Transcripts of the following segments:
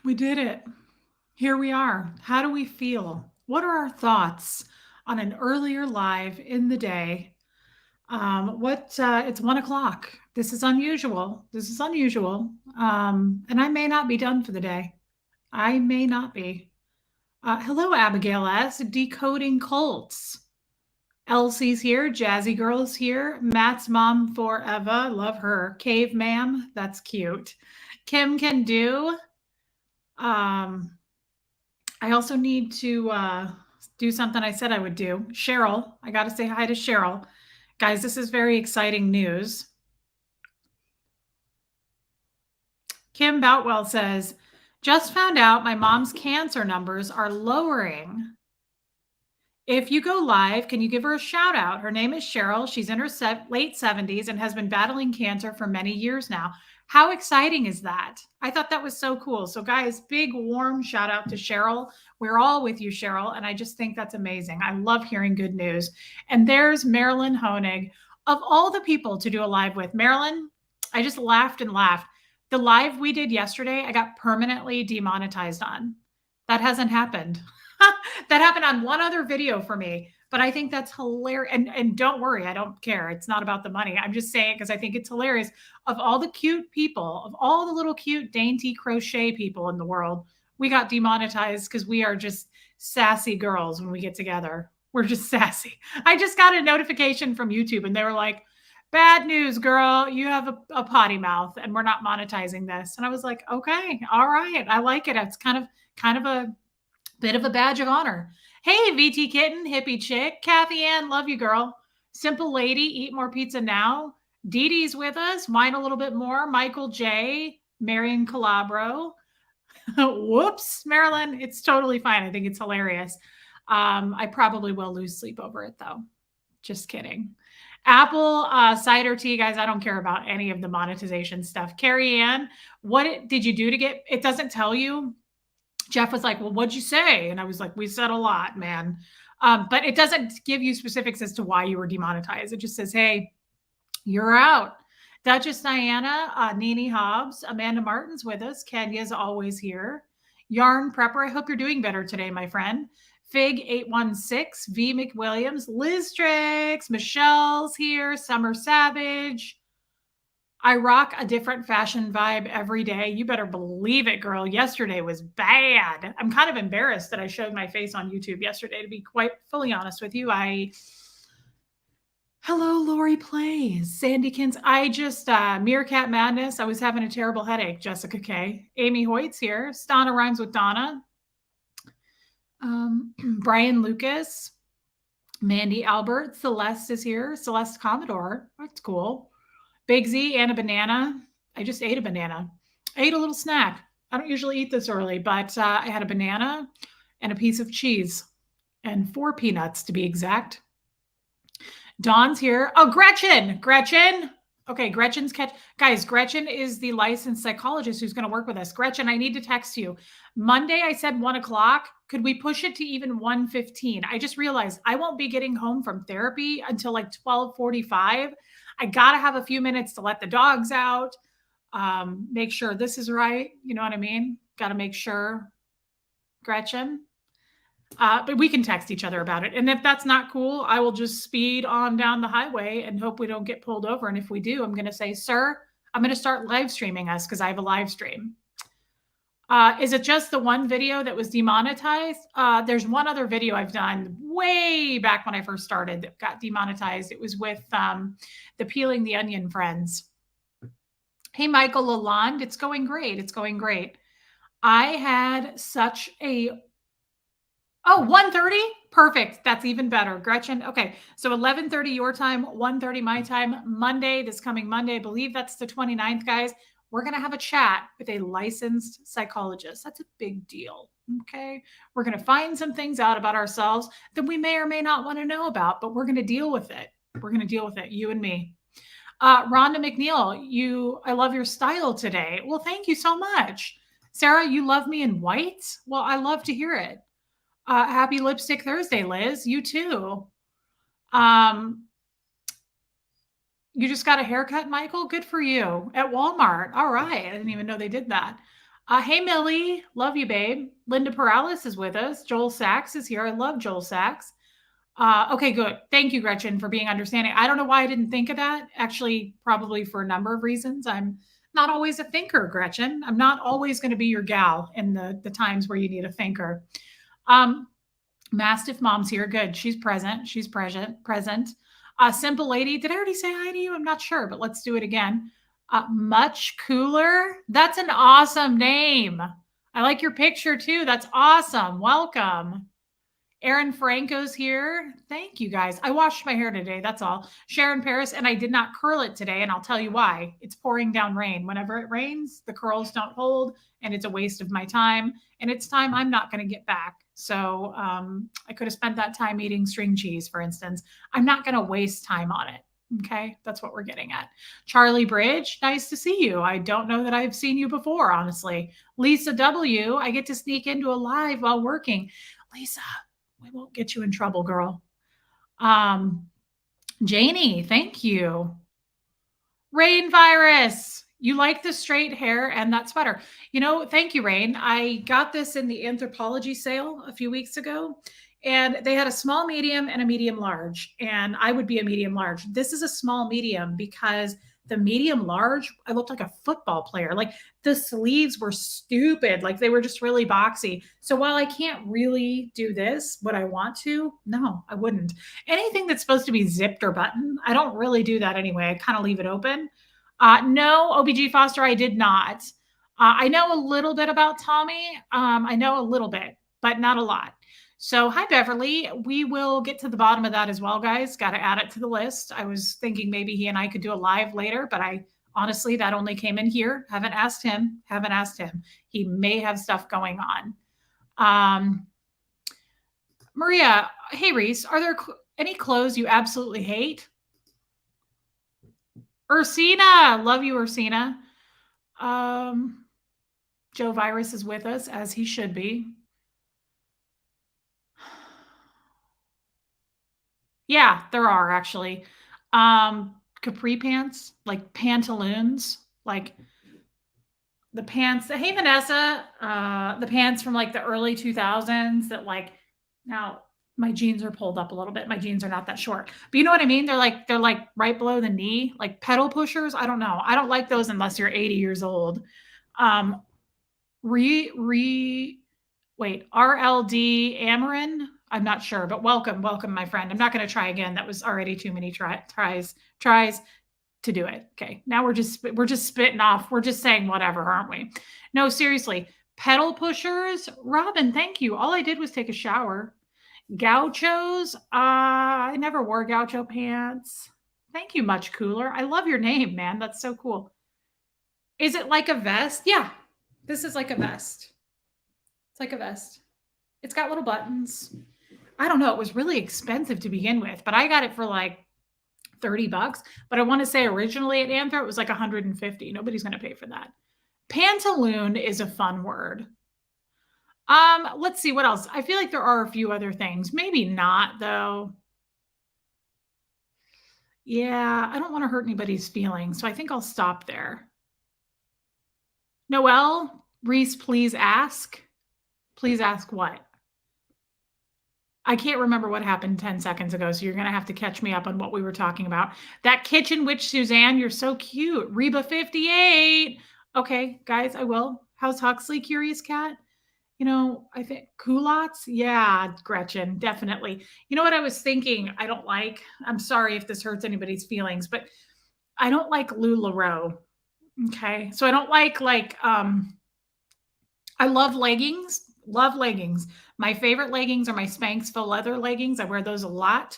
We did it. Here we are. How do we feel? What are our thoughts on an earlier live in the day? It's 1 o'clock. This is unusual. This is unusual. And I may not be done for the day. I may not be. Hello, Abigail S. Decoding Cults. Elsie's here. Jazzy Girl's here. Matt's mom forever. Love her. Cave ma'am. That's cute. Kim can do. Um, I also need to do something I said I would do. Cheryl, I got to say hi to Cheryl. Guys, this is very exciting news. Kim Boutwell says, just found out my mom's cancer numbers are lowering. If you go live, can you give her a shout out? Her name is Cheryl. She's in her late 70s and has been battling cancer for many years now. How exciting is that? I thought that was so cool. So guys, big warm shout out to Cheryl. We're all with you, Cheryl. And I just think that's amazing. I love hearing good news. And there's Marilyn Honig. Of all the people to do a live with, Marilyn, I just laughed and laughed. The live we did yesterday, I got permanently demonetized on. That hasn't happened. That happened on one other video for me, but I think that's hilarious. And don't worry, I don't care. It's not about the money. I'm just saying because I think it's hilarious. Of all the cute people, of all the little cute dainty crochet people in the world, we got demonetized because we are just sassy girls when we get together. We're just sassy. I just got a notification from YouTube and they were like, bad news, girl. You have a potty mouth and we're not monetizing this. And I was like, okay, all right. I like it. It's kind of a bit of a badge of honor. Hey, VT Kitten, hippie chick. Kathy Ann, love you, girl. Simple lady, eat more pizza now. Dee Dee's with us. Wine a little bit more. Michael J. Marion Calabro. Whoops, Marilyn. It's totally fine. I think it's hilarious. I probably will lose sleep over it, though. Just kidding. Apple cider tea, guys. I don't care about any of the monetization stuff. Carrie Ann, what did you do to get? It doesn't tell you. Jeff was like, well, what'd you say? And I was like, we said a lot, man. But it doesn't give you specifics as to why you were demonetized. It just says, hey, you're out. Duchess Diana, Nene Hobbs, Amanda Martin's with us. Kenya's always here. Yarn Prepper, I hope you're doing better today, my friend. Fig 816, V McWilliams, Liz Tricks, Michelle's here, Summer Savage. I rock a different fashion vibe every day. You better believe it, girl. Yesterday was bad. I'm kind of embarrassed that I showed my face on YouTube yesterday, to be quite fully honest with you. Hello, Lori Plays. Sandykins. I just, Meerkat Madness. I was having a terrible headache. Jessica K. Amy Hoyt's here. Stana rhymes with Donna. Brian Lucas. Mandy Albert. Celeste is here. Celeste Commodore. That's cool. Big Z and a banana. I just ate a banana. I ate a little snack. I don't usually eat this early, but I had a banana and a piece of cheese and 4 peanuts to be exact. Dawn's here. Oh, Gretchen. Okay, Gretchen's catch. Guys, Gretchen is the licensed psychologist who's going to work with us. Gretchen, I need to text you. Monday, I said 1 o'clock. Could we push it to even 1:15? I just realized I won't be getting home from therapy until like 12:45. I got to have a few minutes to let the dogs out, make sure this is right. You know what I mean? Got to make sure, Gretchen. But we can text each other about it. And if that's not cool, I will just speed on down the highway and hope we don't get pulled over. And if we do, I'm going to say, sir, I'm going to start live streaming us because I have a live stream. Is it just the one video that was demonetized? There's one other video I've done way back when I first started that got demonetized. It was with the Peeling the Onion friends. Hey, Michael Lalonde. It's going great. It's going great. I had such a... Oh, 1:30? Perfect. That's even better. Gretchen. Okay. So 11:30 your time, 1:30 my time, Monday, this coming Monday. I believe that's the 29th, guys. We're going to have a chat with a licensed psychologist. That's a big deal. Okay. We're going to find some things out about ourselves that we may or may not want to know about, but we're going to deal with it. We're going to deal with it. You and me. Rhonda McNeil, I love your style today. Well, thank you so much. Sarah, you love me in white? Well, I love to hear it. Happy Lipstick Thursday, Liz. You too. You just got a haircut, Michael? Good for you. At Walmart. All right. I didn't even know they did that. Hey, Millie. Love you, babe. Linda Perales is with us. Joel Sachs is here. I love Joel Sachs. Okay, good. Thank you, Gretchen, for being understanding. I don't know why I didn't think of that. Actually, probably for a number of reasons. I'm not always a thinker, Gretchen. I'm not always going to be your gal in the times where you need a thinker. Um, Mastiff Mom's here. Good. She's present. She's present. Present. Simple Lady. Did I already say hi to you? I'm not sure, but let's do it again. Much Cooler. That's an awesome name. I like your picture too. That's awesome. Welcome. Aaron Franco's here. Thank you guys. I washed my hair today. That's all. Sharon Paris, and I did not curl it today, and I'll tell you why. It's pouring down rain. Whenever it rains, the curls don't hold, and it's a waste of my time. And it's time I'm not going to get back. So I could have spent that time eating string cheese, for instance. I'm not going to waste time on it. Okay, that's what we're getting at. Charlie Bridge, nice to see you. I don't know that I've seen you before, honestly. Lisa W, I get to sneak into a live while working. Lisa, we won't get you in trouble, girl. Janie, thank you. Rain Virus, you like the straight hair and that sweater. You know, thank you, Rain. I got this in the Anthropology sale a few weeks ago, and they had a small medium and a medium large, and I would be a medium large. This is a small medium because the medium large, I looked like a football player. Like the sleeves were stupid. Like they were just really boxy. So while I can't really do this, would I want to? No, I wouldn't. Anything that's supposed to be zipped or buttoned, I don't really do that anyway. I kind of leave it open. No, OBG Foster, I did not. I know a little bit about Tommy. I know a little bit, but not a lot. So, hi, Beverly. We will get to the bottom of that as well, guys. Got to add it to the list. I was thinking maybe he and I could do a live later, but I honestly, that only came in here. Haven't asked him. Haven't asked him. He may have stuff going on. Maria, hey, Reese, are there any clothes you absolutely hate? Ursina, love you, Ursina. Joe Virus is with us, as he should be. Yeah, there are actually. Capri pants, like pantaloons, like the pants. Hey, Vanessa, the pants from like the early 2000s that like now my jeans are pulled up a little bit. My jeans are not that short, but you know what I mean? They're like right below the knee, like pedal pushers. I don't know. I don't like those unless you're 80 years old. Um, wait, RLD Amarin. I'm not sure, but welcome, my friend. I'm not going to try again. That was already too many tries to do it. Okay, now we're just spitting off. We're just saying whatever, aren't we? No, seriously, pedal pushers. Robin, thank you. All I did was take a shower. Gauchos. I never wore gaucho pants. Thank you, Much Cooler. I love your name, man. That's so cool. Is it like a vest? Yeah, this is like a vest. It's like a vest. It's got little buttons. I don't know. It was really expensive to begin with, but I got it for like $30. But I want to say originally at Anthro, it was like 150. Nobody's going to pay for that. Pantaloon is a fun word. Let's see what else. I feel like there are a few other things. Maybe not though. Yeah, I don't want to hurt anybody's feelings, so I think I'll stop there. Noelle, Reese, please ask. Please ask what? I can't remember what happened 10 seconds ago, so you're going to have to catch me up on what we were talking about. That kitchen witch, Suzanne, you're so cute. Reba 58. Okay, guys, I will. How's Huxley, Curious Cat? You know, I think culottes. Yeah, Gretchen, definitely. You know what I was thinking? I don't like, I'm sorry if this hurts anybody's feelings, but I don't like LuLaRoe. Okay. So I don't like I love leggings. Love leggings. My favorite leggings are my Spanx faux leather leggings. I wear those a lot.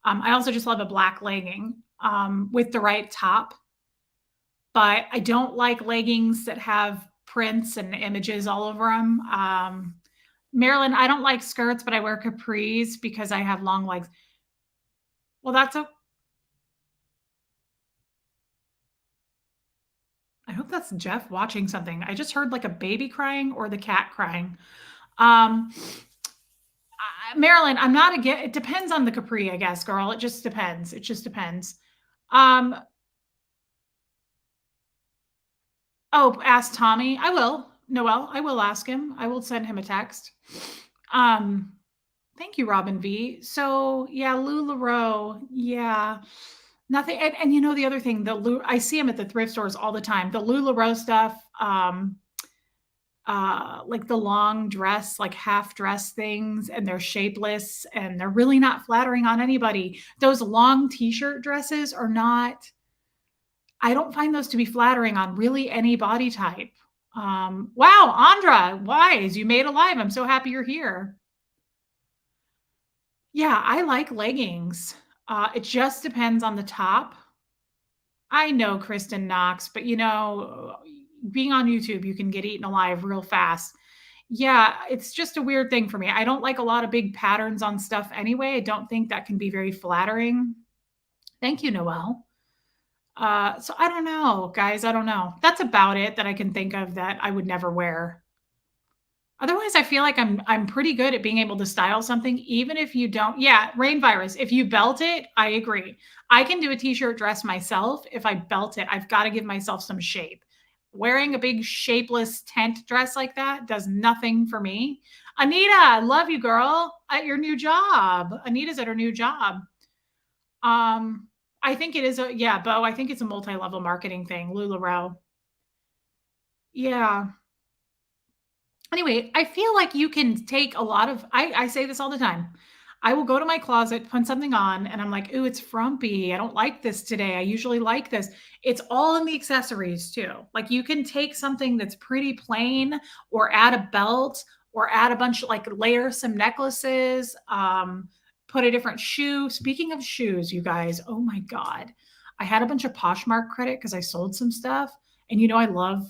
I also just love a black legging with the right top. But I don't like leggings that have prints and images all over them. Marilyn, I don't like skirts, but I wear capris because I have long legs. Well, that's a. I hope that's Jeff watching something. I just heard like a baby crying or the cat crying. Marilyn, I'm not again. It depends on the capri, I guess, girl. It just depends. It just depends. Oh, ask Tommy. I will. Noel, I will ask him. I will send him a text. Um, Thank you, Robin V. So yeah, LuLaRoe. Yeah. Nothing. And you know, the other thing, I see them at the thrift stores all the time. The LuLaRoe stuff, like the long dress, like half dress things, and they're shapeless and they're really not flattering on anybody. Those long t-shirt dresses are not, I don't find those to be flattering on really any body type. Wow, Andra, Wise, you made a live. I'm so happy you're here. Yeah, I like leggings. It just depends on the top. I know Kristen Knox, but you know, being on YouTube, you can get eaten alive real fast. Yeah, it's just a weird thing for me. I don't like a lot of big patterns on stuff anyway. I don't think that can be very flattering. Thank you, Noelle. So I don't know, guys. I don't know. That's about it that I can think of that I would never wear. Otherwise, I feel like I'm pretty good at being able to style something, even if you don't. Yeah, rain virus. If you belt it, I agree. I can do a t-shirt dress myself. If I belt it, I've got to give myself some shape. Wearing a big shapeless tent dress like that does nothing for me. Anita, I love you, girl. At your new job. Anita's at her new job. I think it is Bo. I think it's a multi-level marketing thing. LuLaRoe. Yeah. Anyway, I feel like you can take a lot of, I say this all the time. I will go to my closet, put something on, and I'm like, ooh, it's frumpy. I don't like this today. I usually like this. It's all in the accessories too. Like you can take something that's pretty plain or add a belt or add a bunch, like layer some necklaces, put a different shoe. Speaking of shoes, you guys, oh my God. I had a bunch of Poshmark credit because I sold some stuff. And you know, I love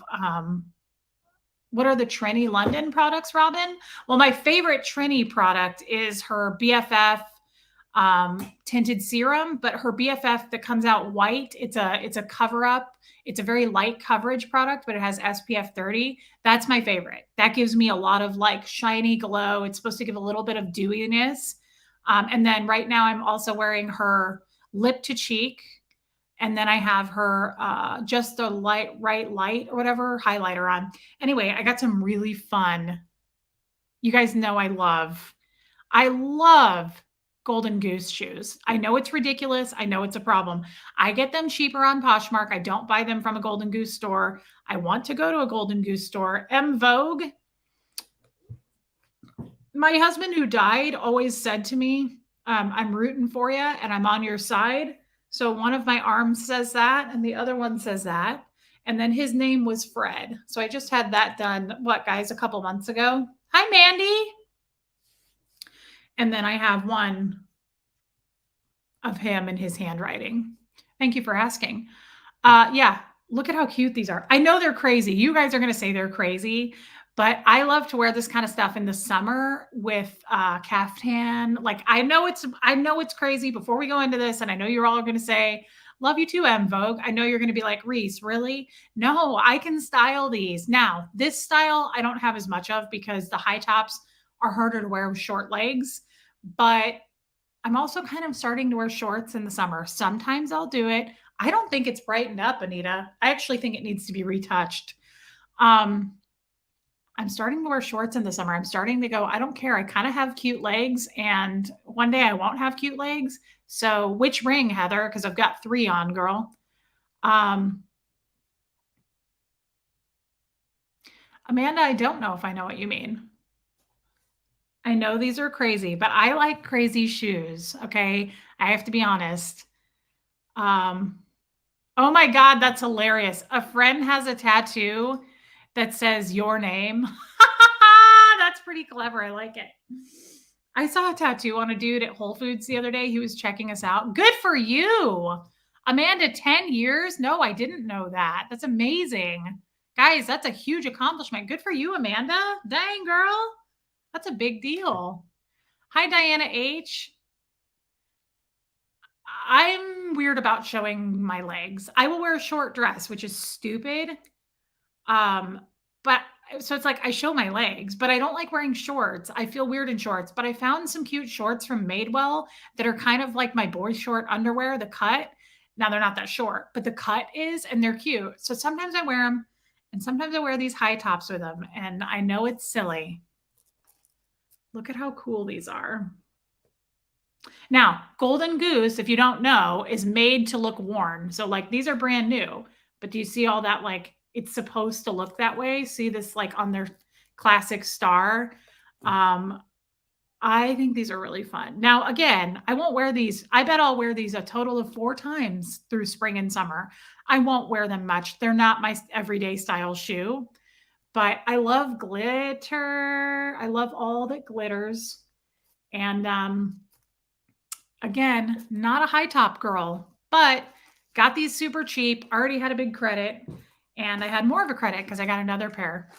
what are the Trini London products, Robin? Well, my favorite Trini product is her BFF tinted serum, but her BFF that comes out white, it's a cover up. It's a very light coverage product, but it has SPF 30. That's my favorite. That gives me a lot of like shiny glow. It's supposed to give a little bit of dewiness. And then right now I'm also wearing her lip to cheek, and then I have her just a light or whatever highlighter on. Anyway, I got some really fun. You guys know I love Golden Goose shoes. I know it's ridiculous. I know it's a problem. I get them cheaper on Poshmark. I don't buy them from a Golden Goose store. I want to go to a Golden Goose store. M Vogue. My husband who died always said to me, I'm rooting for you and I'm on your side. So one of my arms says that and the other one says that. And then his name was Fred. So I just had that done, what, guys, a couple months ago. Hi, Mandy. And then I have one of him and his handwriting. Thank you for asking. Yeah, look at how cute these are. I know they're crazy. You guys are going to say they're crazy, but I love to wear this kind of stuff in the summer with caftan. Like I know it's crazy before we go into this. And I know you're all going to say, love you too, M Vogue. I know you're going to be like, Reese, really? No, I can style these. Now, this style I don't have as much of because the high tops are harder to wear with short legs, but I'm also kind of starting to wear shorts in the summer. Sometimes I'll do it. I don't think it's brightened up, Anita. I actually think it needs to be retouched. I'm starting to wear shorts in the summer. I'm starting to go, I don't care. I kind of have cute legs, and one day I won't have cute legs. So which ring, Heather? Because I've got 3 on, girl. Amanda, I don't know if I know what you mean. I know these are crazy, but I like crazy shoes. Okay. I have to be honest. Oh my God, that's hilarious. A friend has a tattoo that says your name. That's pretty clever. I like it. I saw a tattoo on a dude at Whole Foods the other day. He was checking us out. Good for you. Amanda, 10 years? No, I didn't know that. That's amazing. Guys, that's a huge accomplishment. Good for you, Amanda. Dang, girl. That's a big deal. Hi, Diana H. I'm weird about showing my legs. I will wear a short dress, which is stupid. But so it's like I show my legs, but I don't like wearing shorts. I feel weird in shorts, but I found some cute shorts from Madewell that are kind of like my boy short underwear, the cut. Now they're not that short, but the cut is, and they're cute. So sometimes I wear them And sometimes I wear these high tops with them, and I know it's silly. Look at how cool these are. Now, Golden Goose, if you don't know, is made to look worn. So like these are brand new, but do you see all that? Like it's supposed to look that way. See this like on their classic star. I think these are really fun. Now, again, I won't wear these. I bet I'll wear these a total of 4 times through spring and summer. I won't wear them much. They're not my everyday style shoe, but I love glitter. I love all that glitters. And again, not a high top girl, but got these super cheap, already had a big credit, and I had more of a credit because I got another pair.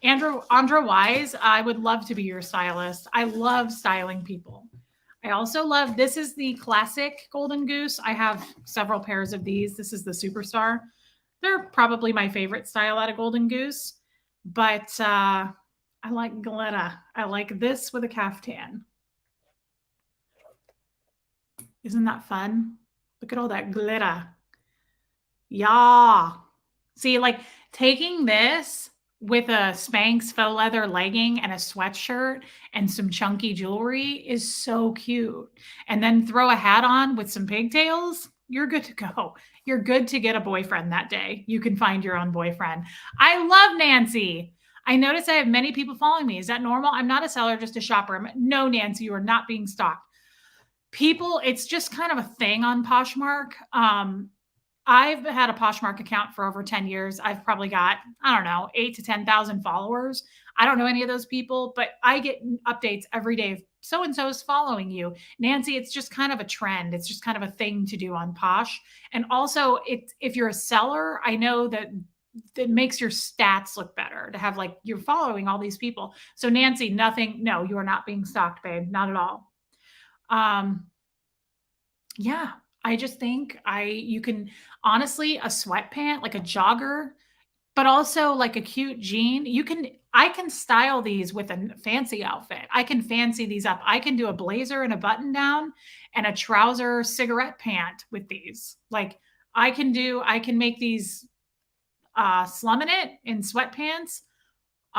Andra Wise, I would love to be your stylist. I love styling people. I also love, this is the classic Golden Goose. I have several pairs of these. This is the Superstar. They're probably my favorite style out of Golden Goose, but I like glitter. I like this with a caftan. Isn't that fun? Look at all that glitter. Yeah. See, like taking this with a Spanx faux leather legging and a sweatshirt and some chunky jewelry is so cute. And then throw a hat on with some pigtails, you're good to go. You're good to get a boyfriend that day. You can find your own boyfriend. I love Nancy. I notice I have many people following me. Is that normal? I'm not a seller, just a shopper. No, Nancy, you are not being stalked. People, it's just kind of a thing on Poshmark. I've had a Poshmark account for over 10 years. I've probably got, I don't know, 8 to 10,000 followers. I don't know any of those people, but I get updates every day. So-and-so is following you. Nancy, it's just kind of a trend. It's just kind of a thing to do on Posh. And also, if you're a seller, I know that it makes your stats look better to have like you're following all these people. So Nancy, nothing, no, you are not being stalked, babe. Not at all. Yeah, I just think you can honestly, a sweatpant, like a jogger, but also like a cute jean. I can style these with a fancy outfit. I can fancy these up. I can do a blazer and a button down and a trouser cigarette pant with these. Like I can make these slumming it in sweatpants.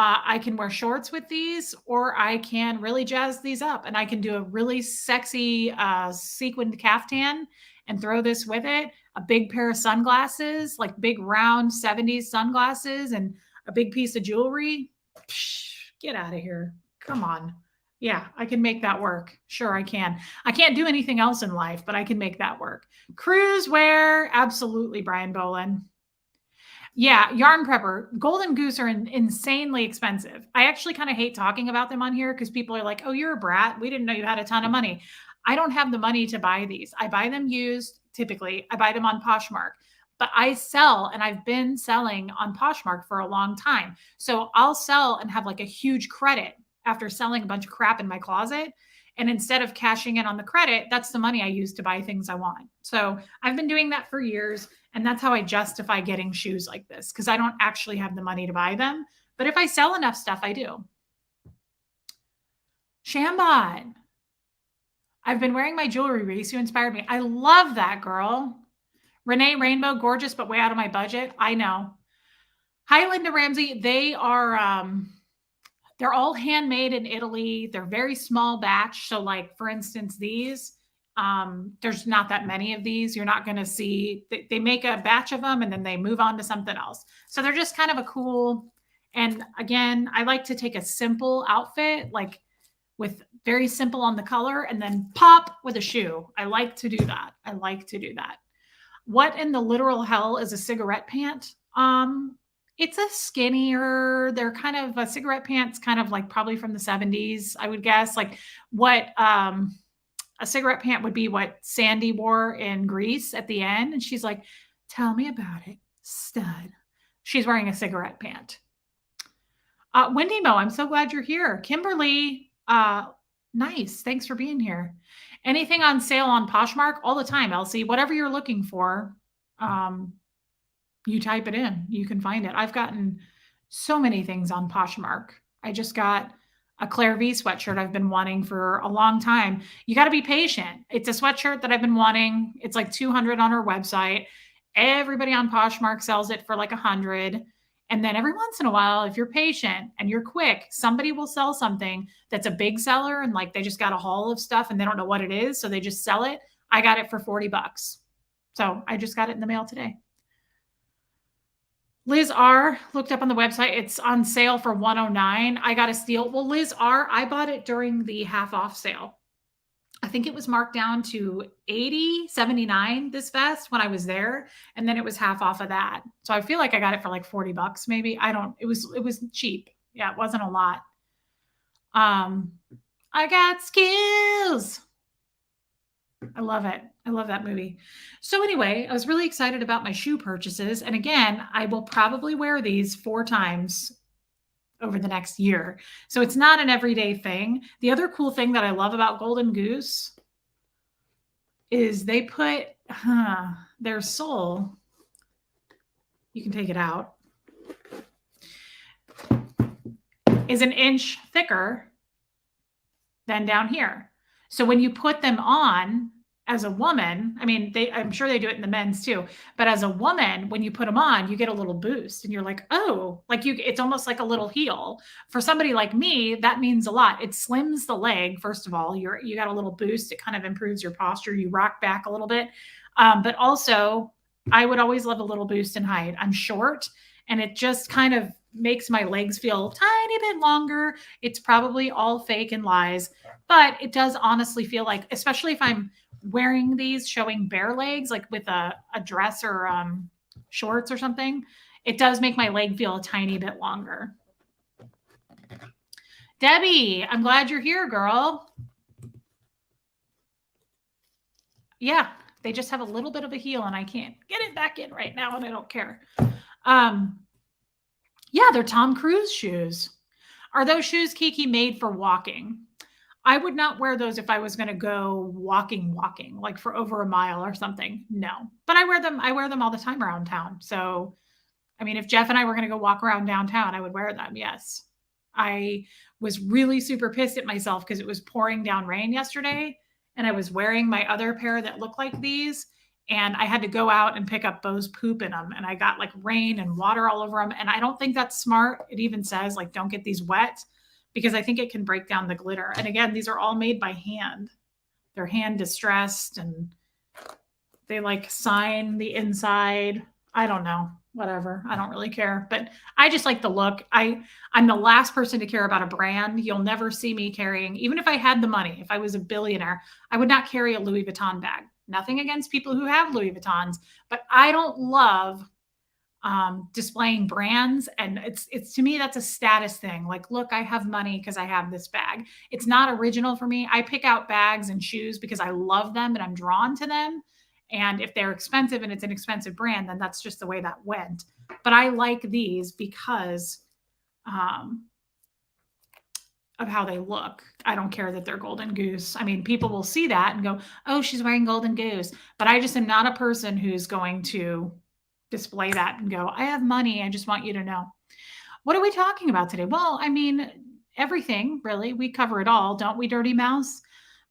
I can wear shorts with these, or I can really jazz these up and I can do a really sexy sequined caftan and throw this with it. A big pair of sunglasses, like big round 70s sunglasses and a big piece of jewelry. Psh, get out of here. Come on. Yeah, I can make that work. Sure, I can. I can't do anything else in life, but I can make that work. Cruise wear. Absolutely, Brian Bolin. Yeah, yarn prepper. Golden Goose are insanely expensive. I actually kind of hate talking about them on here because people are like, oh, you're a brat. We didn't know you had a ton of money. I don't have the money to buy these. I buy them used typically. I buy them on Poshmark, but I sell and I've been selling on Poshmark for a long time. So I'll sell and have like a huge credit after selling a bunch of crap in my closet. And instead of cashing in on the credit, that's the money I use to buy things I want. So I've been doing that for years. And that's how I justify getting shoes like this because I don't actually have the money to buy them. But if I sell enough stuff, I do. Shambot. I've been wearing my jewelry. Reese, you inspired me. I love that, girl. Renee Rainbow, gorgeous, but way out of my budget. I know. Hi, Linda Ramsey. They are, they're all handmade in Italy. They're very small batch. So like, for instance, these, there's not that many of these. You're not going to see, they make a batch of them and then they move on to something else. So they're just kind of a cool. And again, I like to take a simple outfit, like with very simple on the color and then pop with a shoe. I like to do that. I like to do that. What in the literal hell is a cigarette pant? It's a skinnier, they're kind of a cigarette pants, kind of like probably from the 70s, I would guess. Like what, a cigarette pant would be what Sandy wore in Greece at the end. And she's like, tell me about it, stud. She's wearing a cigarette pant. Wendy Mo, I'm so glad you're here. Kimberly, nice. Thanks for being here. Anything on sale on Poshmark? All the time, Elsie. Whatever you're looking for, you type it in. You can find it. I've gotten so many things on Poshmark. I just got a Claire V sweatshirt I've been wanting for a long time. You got to be patient. It's a sweatshirt that I've been wanting. It's like $200 on her website. Everybody on Poshmark sells it for like $100. And then every once in a while, if you're patient and you're quick, somebody will sell something that's a big seller and like they just got a haul of stuff and they don't know what it is. So they just sell it. I got it for $40. So I just got it in the mail today. Liz R looked up on the website. It's on sale for $109. I got a steal. Well, Liz R, I bought it during the half off sale. I think it was marked down to 80, 79 this vest when I was there. And then it was half off of that. So I feel like I got it for like $40 maybe. It was cheap. Yeah, it wasn't a lot. I got skills. I love it. I love that movie. So anyway, I was really excited about my shoe purchases. And again, I will probably wear these 4 times over the next year. So it's not an everyday thing. The other cool thing that I love about Golden Goose is they put their sole, you can take it out, is an inch thicker than down here. So when you put them on as a woman, I mean, I'm sure they do it in the men's too, but as a woman, when you put them on, you get a little boost and you're like, oh, like it's almost like a little heel. For somebody like me, that means a lot. It slims the leg. First of all, you got a little boost. It kind of improves your posture. You rock back a little bit. But also I would always love a little boost in height. I'm short and it just kind of makes my legs feel a tiny bit longer. It's probably all fake and lies, but it does honestly feel like, especially if I'm wearing these showing bare legs, like with a dress or shorts or something, it does make my leg feel a tiny bit longer. Debbie, I'm glad you're here, girl. Yeah, they just have a little bit of a heel and I can't get it back in right now and I don't care. Yeah, they're Tom Cruise shoes. Are those shoes, Kiki, made for walking? I would not wear those if I was going to go walking, like for over a mile or something. No, but I wear them all the time around town. So, I mean, if Jeff and I were going to go walk around downtown, I would wear them. Yes. I was really super pissed at myself because it was pouring down rain yesterday and I was wearing my other pair that looked like these. And I had to go out and pick up Bo's poop in them. And I got like rain and water all over them. And I don't think that's smart. It even says like, don't get these wet, because I think it can break down the glitter. And again, these are all made by hand. They're hand distressed and they like sign the inside. I don't know, whatever. I don't really care, but I just like the look. I'm the last person to care about a brand. You'll never see me carrying, even if I had the money, if I was a billionaire, I would not carry a Louis Vuitton bag. Nothing against people who have Louis Vuittons, but I don't love displaying brands. And it's to me, that's a status thing. Like, look, I have money because I have this bag. It's not original for me. I pick out bags and shoes because I love them and I'm drawn to them. And if they're expensive and it's an expensive brand, then that's just the way that went. But I like these because of how they look. I don't care that they're Golden Goose. I mean, people will see that and go, oh, she's wearing Golden Goose. But I just am not a person who's going to display that and go, I have money. I just want you to know. What are we talking about today? Well, I mean, everything really. We cover it all, don't we, Dirty Mouse?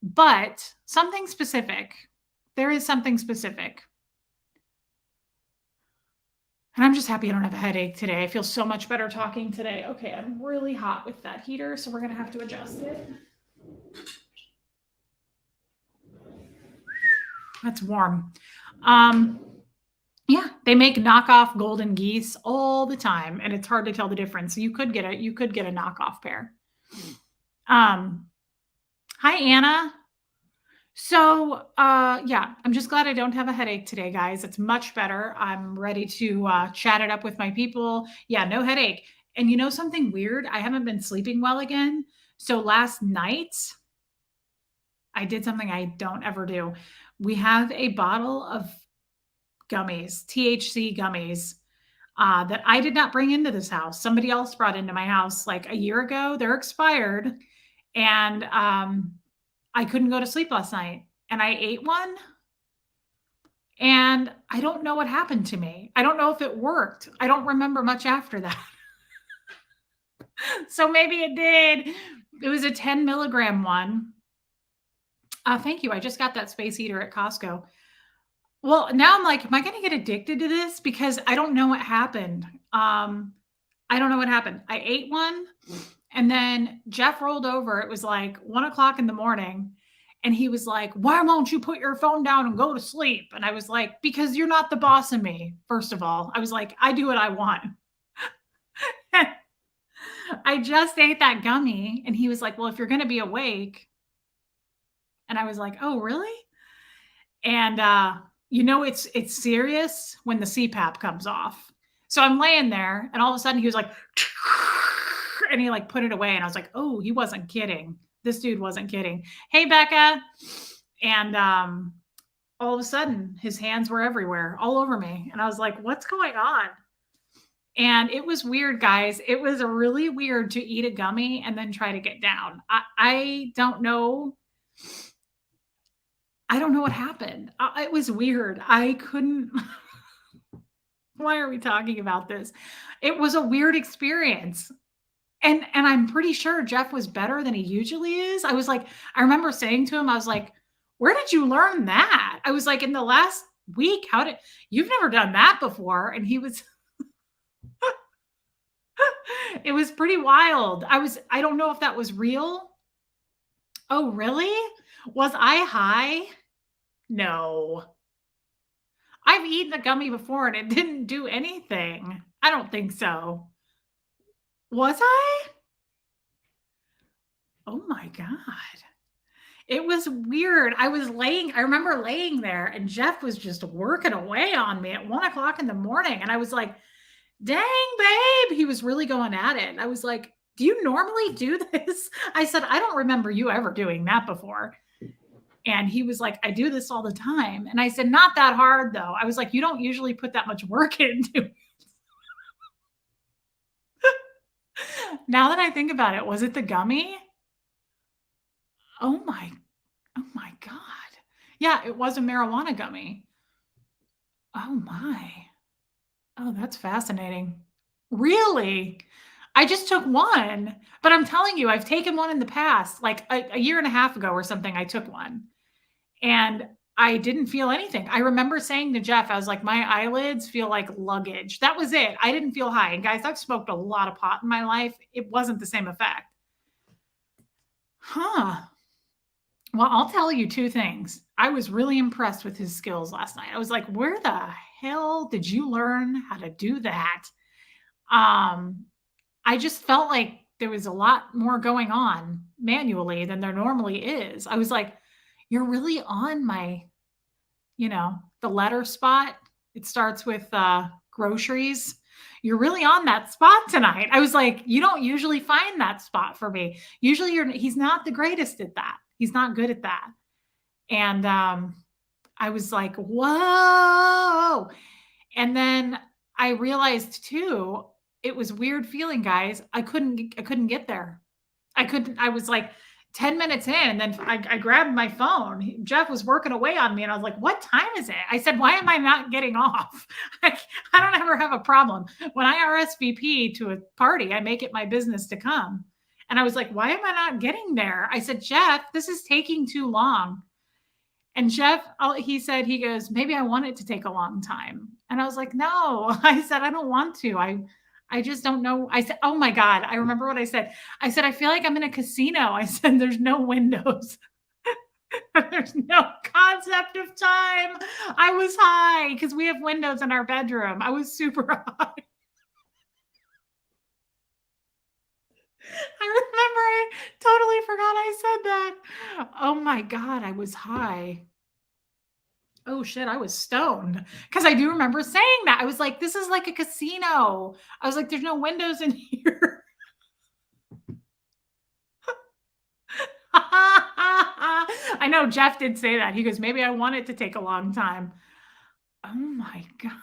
But something specific. There is something specific. And I'm just happy I don't have a headache today. I feel so much better talking today. Okay, I'm really hot with that heater, so we're going to have to adjust it. That's warm. Yeah, they make knockoff golden geese all the time, and it's hard to tell the difference. You could get a knockoff pair. Hi, Anna. So, yeah, I'm just glad I don't have a headache today, guys. It's much better. I'm ready to chat it up with my people. Yeah, no headache. And you know something weird? I haven't been sleeping well again. So last night, I did something I don't ever do. We have a bottle of gummies, THC gummies, that I did not bring into this house. Somebody else brought into my house like a year ago. They're expired. And I couldn't go to sleep last night and I ate one and I don't know what happened to me. I don't know if it worked. I don't remember much after that. So maybe it did. It was a 10 milligram one. Thank you. I just got that space heater at Costco. Well, now I'm like, am I going to get addicted to this? Because I don't know what happened. I don't know what happened. I ate one, and then Jeff rolled over. It was like 1 o'clock in the morning. And he was like, "Why won't you put your phone down and go to sleep?" And I was like, "Because you're not the boss of me, first of all." I was like, "I do what I want." I just ate that gummy. And he was like, "Well, if you're going to be awake." And I was like, "Oh, really?" And it's serious when the CPAP comes off. So I'm laying there, and all of a sudden he was like, and he like put it away, and I was like, "Oh, he wasn't kidding. This dude wasn't kidding." Hey, Becca. And all of a sudden his hands were everywhere, all over me, and I was like, "What's going on?" And it was weird, guys. It was really weird to eat a gummy and then try to get down. I don't know. I don't know what happened. It was weird. I couldn't. Why are we talking about this? It was a weird experience. And I'm pretty sure Jeff was better than he usually is. I remember saying to him, I was like, "Where did you learn that?" I was like, "In the last week, you've never done that before?" And he was, it was pretty wild. I don't know if that was real. Oh, really? Was I high? No. I've eaten a gummy before and it didn't do anything. I don't think so. Was I? Oh my God. It was weird. I remember laying there and Jeff was just working away on me at 1 o'clock in the morning. And I was like, "Dang, babe." He was really going at it. I was like, "Do you normally do this?" I said, "I don't remember you ever doing that before." And he was like, "I do this all the time." And I said, "Not that hard though." I was like, "You don't usually put that much work into it." Now that I think about it, was it the gummy? Oh my, oh my God. Yeah, it was a marijuana gummy. Oh my. Oh, that's fascinating. Really? I just took one, but I'm telling you, I've taken one in the past, like a year and a half ago or something. I took one and I didn't feel anything. I remember saying to Jeff, I was like, "My eyelids feel like luggage." That was it. I didn't feel high. And guys, I've smoked a lot of pot in my life. It wasn't the same effect. Huh. Well, I'll tell you two things. I was really impressed with his skills last night. I was like, "Where the hell did you learn how to do that?" Um, I just felt like there was a lot more going on manually than there normally is. I was like, "You're really on the letter spot. It starts with groceries. You're really on that spot tonight." I was like, "You don't usually find that spot for me. Usually he's not the greatest at that. He's not good at that." And I was like, "Whoa." And then I realized too, it was weird feeling, guys. I couldn't get there. I was like 10 minutes in, and then I grabbed my phone. Jeff was working away on me, and I was like, "What time is it?" I said, "Why am I not getting off?" I don't ever have a problem. When I RSVP to a party, I make it my business to come. And I was like, "Why am I not getting there?" I said, "Jeff, this is taking too long." And Jeff, he said, he goes, "Maybe I want it to take a long time." And I was like, "No." I said, "I don't want to. I just don't know." I said, "Oh my God." I remember what I said. I said, "I feel like I'm in a casino." I said, "There's no windows." There's no concept of time. I was high because we have windows in our bedroom. I was super high. I remember I totally forgot I said that. Oh my God, I was high. Oh shit, I was stoned because I do remember saying that. I was like, "This is like a casino." I was like, "There's no windows in here." I know Jeff did say that. He goes, "Maybe I want it to take a long time." Oh my God.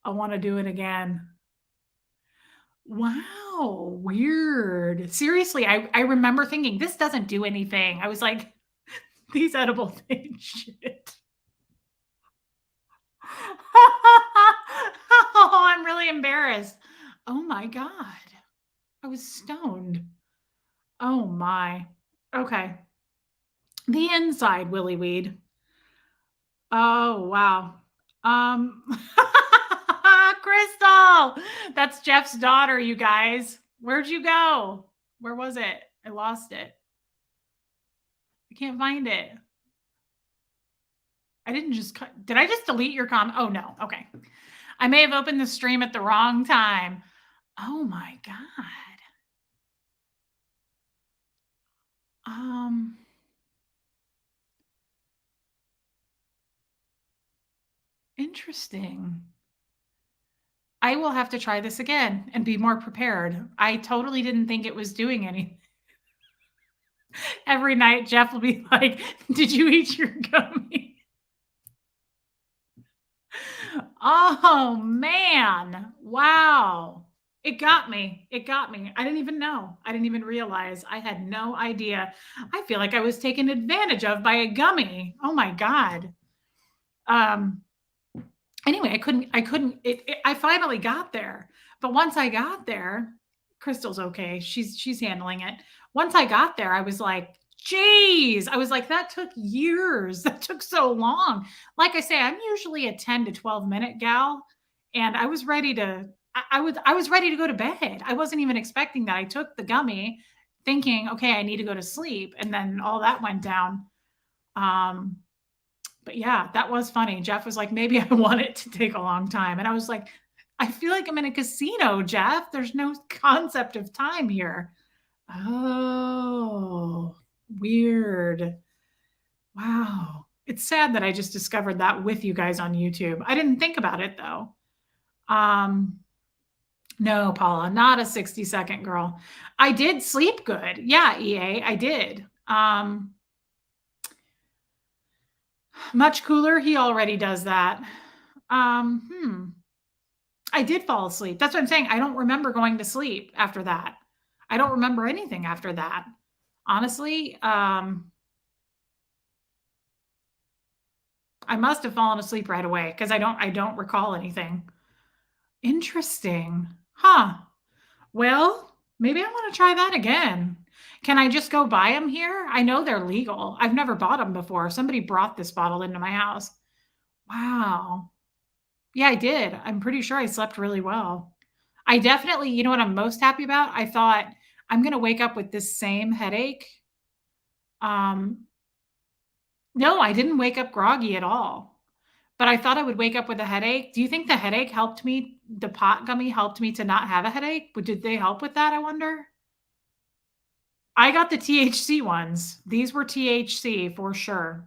I want to do it again. Wow, weird. Seriously, I remember thinking, "This doesn't do anything." I was like, "These edible things, shit." Oh, I'm really embarrassed. Oh my God. I was stoned. Oh my. Okay. The inside willy weed. Oh, wow. Um, Crystal. That's Jeff's daughter, you guys. Where'd you go? Where was it? I lost it. I can't find it. I didn't just did I just delete your comment? Oh no. Okay. I may have opened the stream at the wrong time. Oh my God. Interesting. I will have to try this again and be more prepared. I totally didn't think it was doing anything. Every night, Jeff will be like, "Did you eat your gummy?" Oh man. Wow. It got me. It got me. I didn't even know. I didn't even realize. I had no idea. I feel like I was taken advantage of by a gummy. Oh my God. Um, anyway, I finally got there. But once I got there, Crystal's okay. She's handling it. Once I got there, I was like, geez, I was like, that took years. That took so long. Like I say, I'm usually a 10 to 12 minute gal. And I was ready to, I was ready to go to bed. I wasn't even expecting that. I took the gummy thinking, okay, I need to go to sleep. And then all that went down. But yeah, that was funny. Jeff was like, maybe I want it to take a long time. And I was like, I feel like I'm in a casino, Jeff. There's no concept of time here. Oh, weird. Wow. It's sad that I just discovered that with you guys on YouTube. I didn't think about it though. No, Paula, not a 60-second girl. I did sleep good. Yeah, EA, I did. Much cooler. He already does that. I did fall asleep. That's what I'm saying. I don't remember going to sleep after that. I don't remember anything after that. Honestly, I must have fallen asleep right away because I don't recall anything. Interesting. Huh. Well, maybe I want to try that again. Can I just go buy them here? I know they're legal. I've never bought them before. Somebody brought this bottle into my house. Wow. Yeah, I did. I'm pretty sure I slept really well. I definitely, you know what I'm most happy about? I thought I'm going to wake up with this same headache. No, I didn't wake up groggy at all. But I thought I would wake up with a headache. Do you think the headache helped me? The pot gummy helped me to not have a headache? But did they help with that, I wonder? I got the THC ones. These were THC for sure.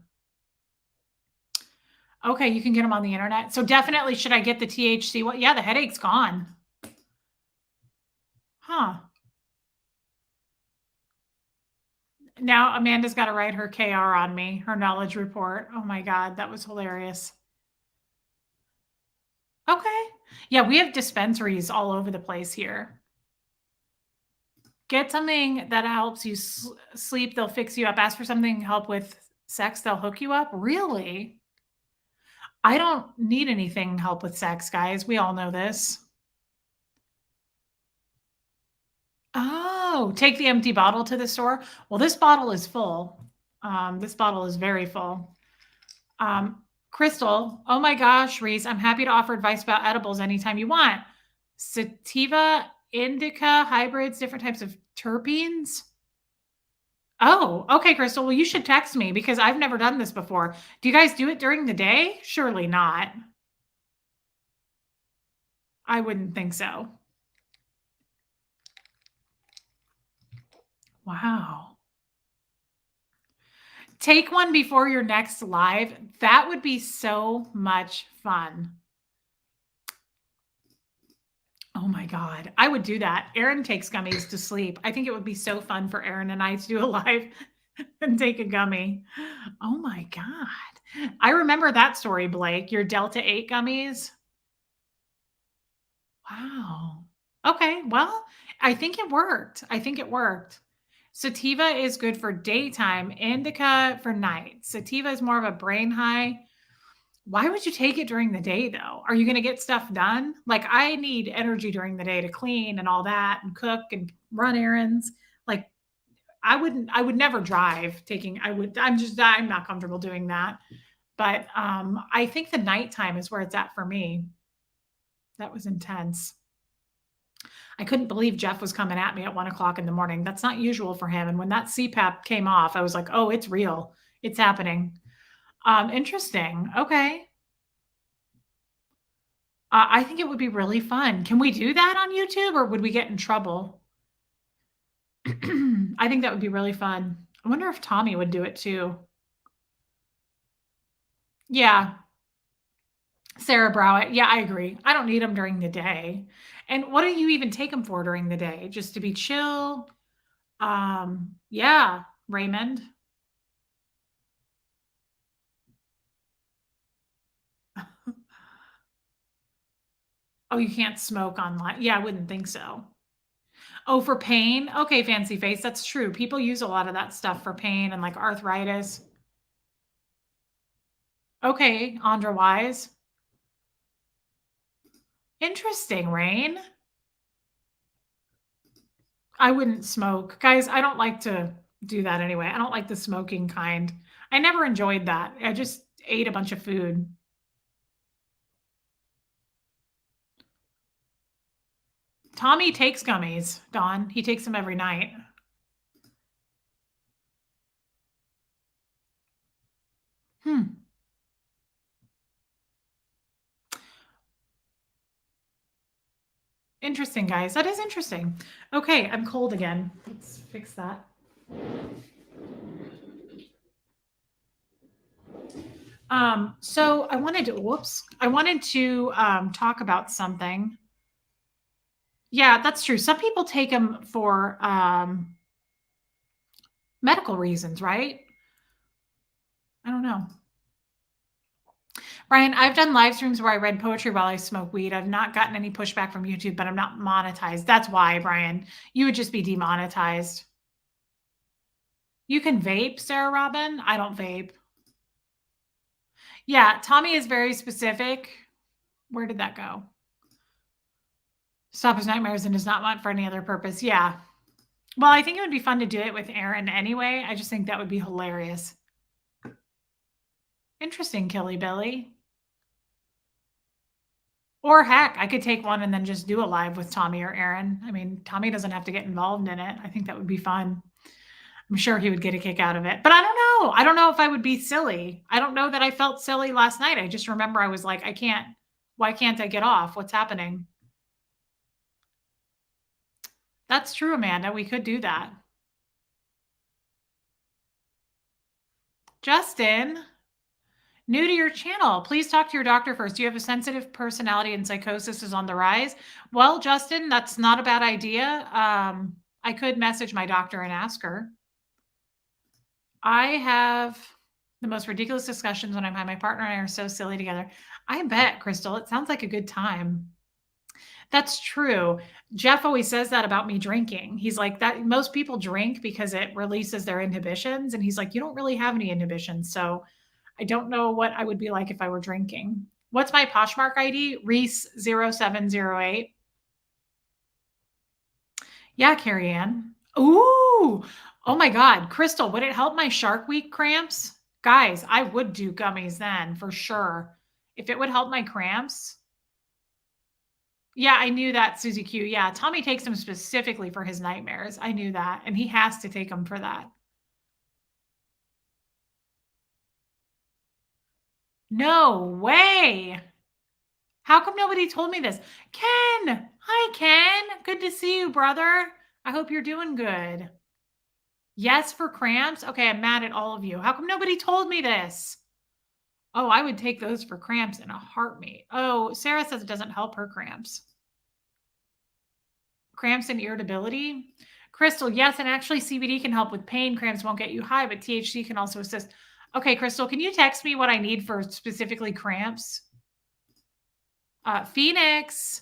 Okay, you can get them on the internet. So definitely, should I get the THC one? Yeah, the headache's gone. Huh. Now Amanda's got to write her KR on me, her knowledge report. Oh my God, that was hilarious. Okay. Yeah, we have dispensaries all over the place here. Get something that helps you sleep. They'll fix you up. Ask for something help with sex. They'll hook you up. Really? I don't need anything help with sex, guys. We all know this. Oh, take the empty bottle to the store. Well, this bottle is full. This bottle is very full. Crystal, oh my gosh, Reese, I'm happy to offer advice about edibles anytime you want. Sativa, indica, hybrids, different types of terpenes. Oh, okay, Crystal. Well, you should text me because I've never done this before. Do you guys do it during the day? Surely not. I wouldn't think so. Wow. Take one before your next live. That would be so much fun. Oh my God. I would do that. Aaron takes gummies to sleep. I think it would be so fun for Aaron and I to do a live and take a gummy. Oh my God. I remember that story, Blake, your Delta 8 gummies. Wow. Okay. Well, I think it worked. I think it worked. Sativa is good for daytime, indica for night. Sativa is more of a brain high. Why would you take it during the day though? Are you going to get stuff done? Like I need energy during the day to clean and all that and cook and run errands. Like I would never drive I'm not comfortable doing that. But I think the nighttime is where it's at for me. That was intense. I couldn't believe Jeff was coming at me at 1 o'clock in the morning. That's not usual for him. And when that CPAP came off, I was like, oh, it's real. It's happening. Interesting. Okay. I think it would be really fun. Can we do that on YouTube or would we get in trouble? I think that would be really fun. I wonder if Tommy would do it too. Yeah. Sarah Browett. Yeah, I agree. I don't need them during the day. And what do you even take them for during the day? Just to be chill? Yeah, Raymond. Oh, you can't smoke online. Yeah, I wouldn't think so. Oh, for pain? Okay, fancy face. That's true. People use a lot of that stuff for pain and like arthritis. Okay, Andra Wise. Interesting, Rain. I wouldn't smoke. Guys, I don't like to do that anyway. I don't like the smoking kind. I never enjoyed that. I just ate a bunch of food. Tommy takes gummies, Dawn. He takes them every night. Hmm. Interesting, guys. That is interesting. Okay, I'm cold again. Let's fix that. So I wanted to, whoops, I wanted to talk about something. Yeah, that's true. Some people take them for medical reasons, right? I don't know. Brian, I've done live streams where I read poetry while I smoke weed. I've not gotten any pushback from YouTube, but I'm not monetized. That's why, Brian. You would just be demonetized. You can vape, Sarah Robin. I don't vape. Yeah, Tommy is very specific. Where did that go? Stop his nightmares and does not want for any other purpose. Yeah. Well, I think it would be fun to do it with Aaron anyway. I just think that would be hilarious. Interesting, Killy Billy. Or heck, I could take one and then just do a live with Tommy or Aaron. I mean, Tommy doesn't have to get involved in it. I think that would be fun. I'm sure he would get a kick out of it. But I don't know. I don't know if I would be silly. I don't know that I felt silly last night. I just remember I was like, I can't. Why can't I get off? What's happening? That's true, Amanda. We could do that. Justin, new to your channel. Please talk to your doctor first. Do you have a sensitive personality and psychosis is on the rise? Well, Justin, that's not a bad idea. I could message my doctor and ask her. I have the most ridiculous discussions when I'm high. My partner and I are so silly together. I bet, Crystal. It sounds like a good time. That's true. Jeff always says that about me drinking. He's like, that most people drink because it releases their inhibitions. And he's like, you don't really have any inhibitions. So I don't know what I would be like if I were drinking. What's my Poshmark ID? Reese0708. Yeah, Carrie Ann. Ooh. Oh my God. Crystal, would it help my Shark Week cramps? Guys, I would do gummies then for sure. If it would help my cramps. Yeah, I knew that, Susie Q. Yeah, Tommy takes them specifically for his nightmares. I knew that. And he has to take them for that. No way. How come nobody told me this? Ken. Hi, Ken. Good to see you, brother. I hope you're doing good. Yes, for cramps? Okay, I'm mad at all of you. How come nobody told me this? Oh, I would take those for cramps in a heartbeat. Oh, Sarah says it doesn't help her cramps. Cramps and irritability? Crystal, yes, and actually CBD can help with pain. Cramps won't get you high, but THC can also assist. Okay, Crystal, can you text me what I need for specifically cramps? Phoenix,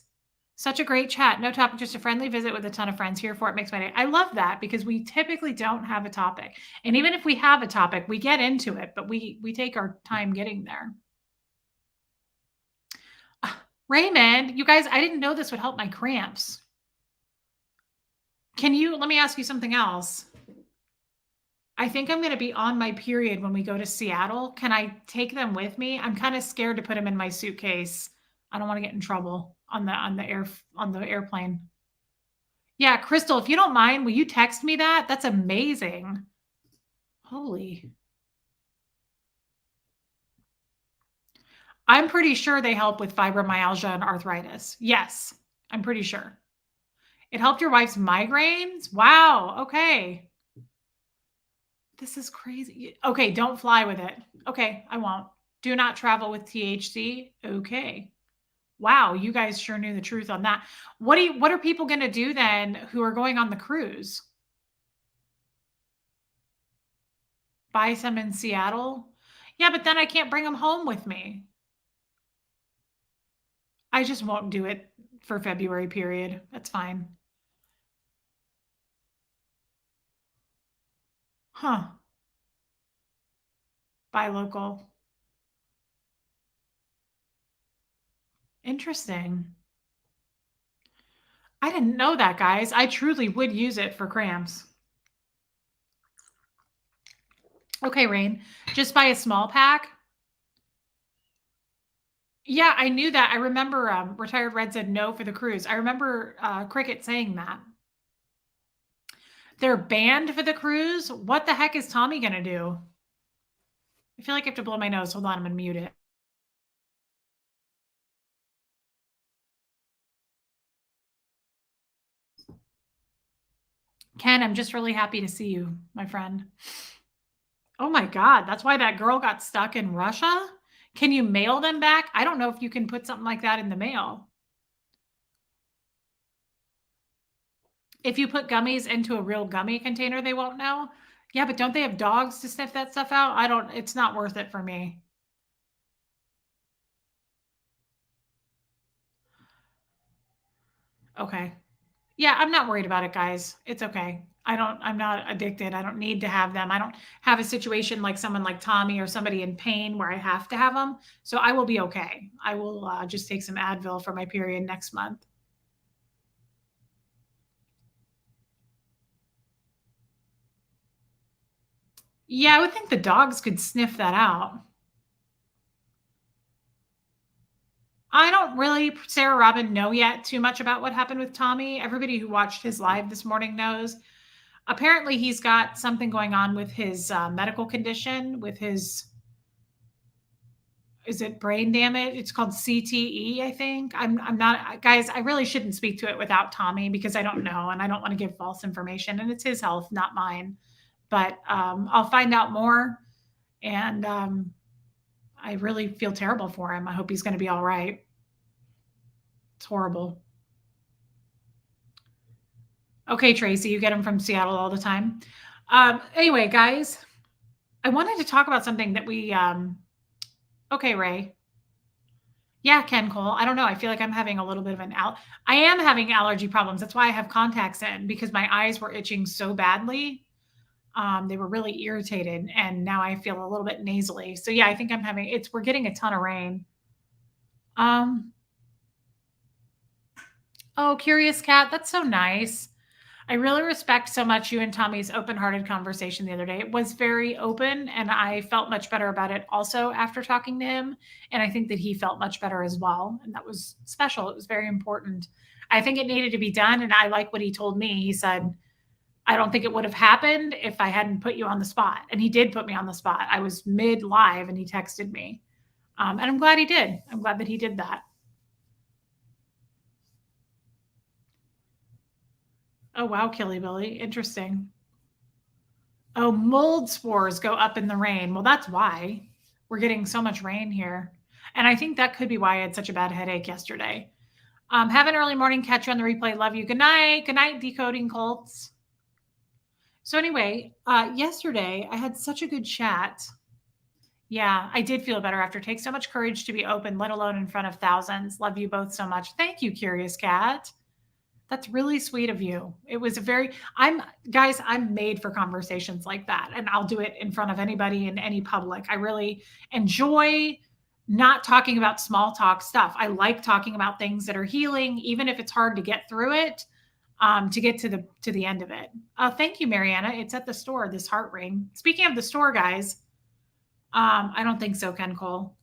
such a great chat. No topic, just a friendly visit with a ton of friends. Here for it makes my day. I love that because we typically don't have a topic. And even if we have a topic, we get into it, but we take our time getting there. Raymond, you guys, I didn't know this would help my cramps. Let me ask you something else. I think I'm going to be on my period when we go to Seattle. Can I take them with me? I'm kind of scared to put them in my suitcase. I don't want to get in trouble. on the airplane. Yeah, Crystal, if you don't mind, will you text me that? That's amazing. Holy. I'm pretty sure they help with fibromyalgia and arthritis. Yes, I'm pretty sure. It helped your wife's migraines? Wow, okay. This is crazy. Okay, don't fly with it. Okay, I won't. Do not travel with THC. Okay. Wow, you guys sure knew the truth on that. What are people going to do then who are going on the cruise? Buy some in Seattle? Yeah, but then I can't bring them home with me. I just won't do it for February period. That's fine. Huh. Buy local. Interesting. I didn't know that, guys. I truly would use it for cramps. Okay, Rain. Just buy a small pack. Yeah, I knew that. I remember Retired Red said no for the cruise. I remember Cricket saying that. They're banned for the cruise? What the heck is Tommy going to do? I feel like I have to blow my nose. Hold on, I'm going to mute it. Ken, I'm just really happy to see you, my friend. Oh my God, that's why that girl got stuck in Russia? Can you mail them back? I don't know if you can put something like that in the mail. If you put gummies into a real gummy container, they won't know. Yeah, but don't they have dogs to sniff that stuff out? It's not worth it for me. Okay. Yeah, I'm not worried about it, guys. It's okay. I'm not addicted. I don't need to have them. I don't have a situation like someone like Tommy or somebody in pain where I have to have them. So I will be okay. I will just take some Advil for my period next month. Yeah, I would think the dogs could sniff that out. I don't really, Sarah Robin, know yet too much about what happened with Tommy. Everybody who watched his live this morning knows. Apparently, he's got something going on with his medical condition, with his, is it brain damage? It's called CTE, I think. I'm not, guys, I really shouldn't speak to it without Tommy because I don't know and I don't want to give false information. And it's his health, not mine. But I'll find out more. And I really feel terrible for him. I hope he's going to be all right. It's horrible. Okay, Tracy, you get him from Seattle all the time. Anyway, guys, I wanted to talk about something that we, okay, Ray. Yeah, Ken Cole. I don't know. I feel like I'm having a little bit of I am having allergy problems. That's why I have contacts in because my eyes were itching so badly. They were really irritated and now I feel a little bit nasally. So yeah, I think we're getting a ton of rain. Um, oh, Curious Cat. That's so nice. I really respect so much you and Tommy's open-hearted conversation the other day. It was very open and I felt much better about it also after talking to him. And I think that he felt much better as well. And that was special. It was very important. I think it needed to be done. And I like what he told me. He said, I don't think it would have happened if I hadn't put you on the spot. And he did put me on the spot. I was mid live and he texted me. And I'm glad he did. I'm glad that he did that. Oh, wow, Killy Billy. Interesting. Oh, mold spores go up in the rain. Well, that's why we're getting so much rain here. And I think that could be why I had such a bad headache yesterday. Have an early morning. Catch you on the replay. Love you. Good night. Good night, Decoding Colts. So anyway, yesterday I had such a good chat. Yeah, I did feel better after. It takes so much courage to be open, let alone in front of thousands. Love you both so much. Thank you, Curious Cat. That's really sweet of you. It was I'm made for conversations like that. And I'll do it in front of anybody in any public. I really enjoy not talking about small talk stuff. I like talking about things that are healing, even if it's hard to get through it, to get to the end of it. Thank you, Mariana. It's at the store, this heart ring. Speaking of the store, guys, I don't think so, Ken Cole.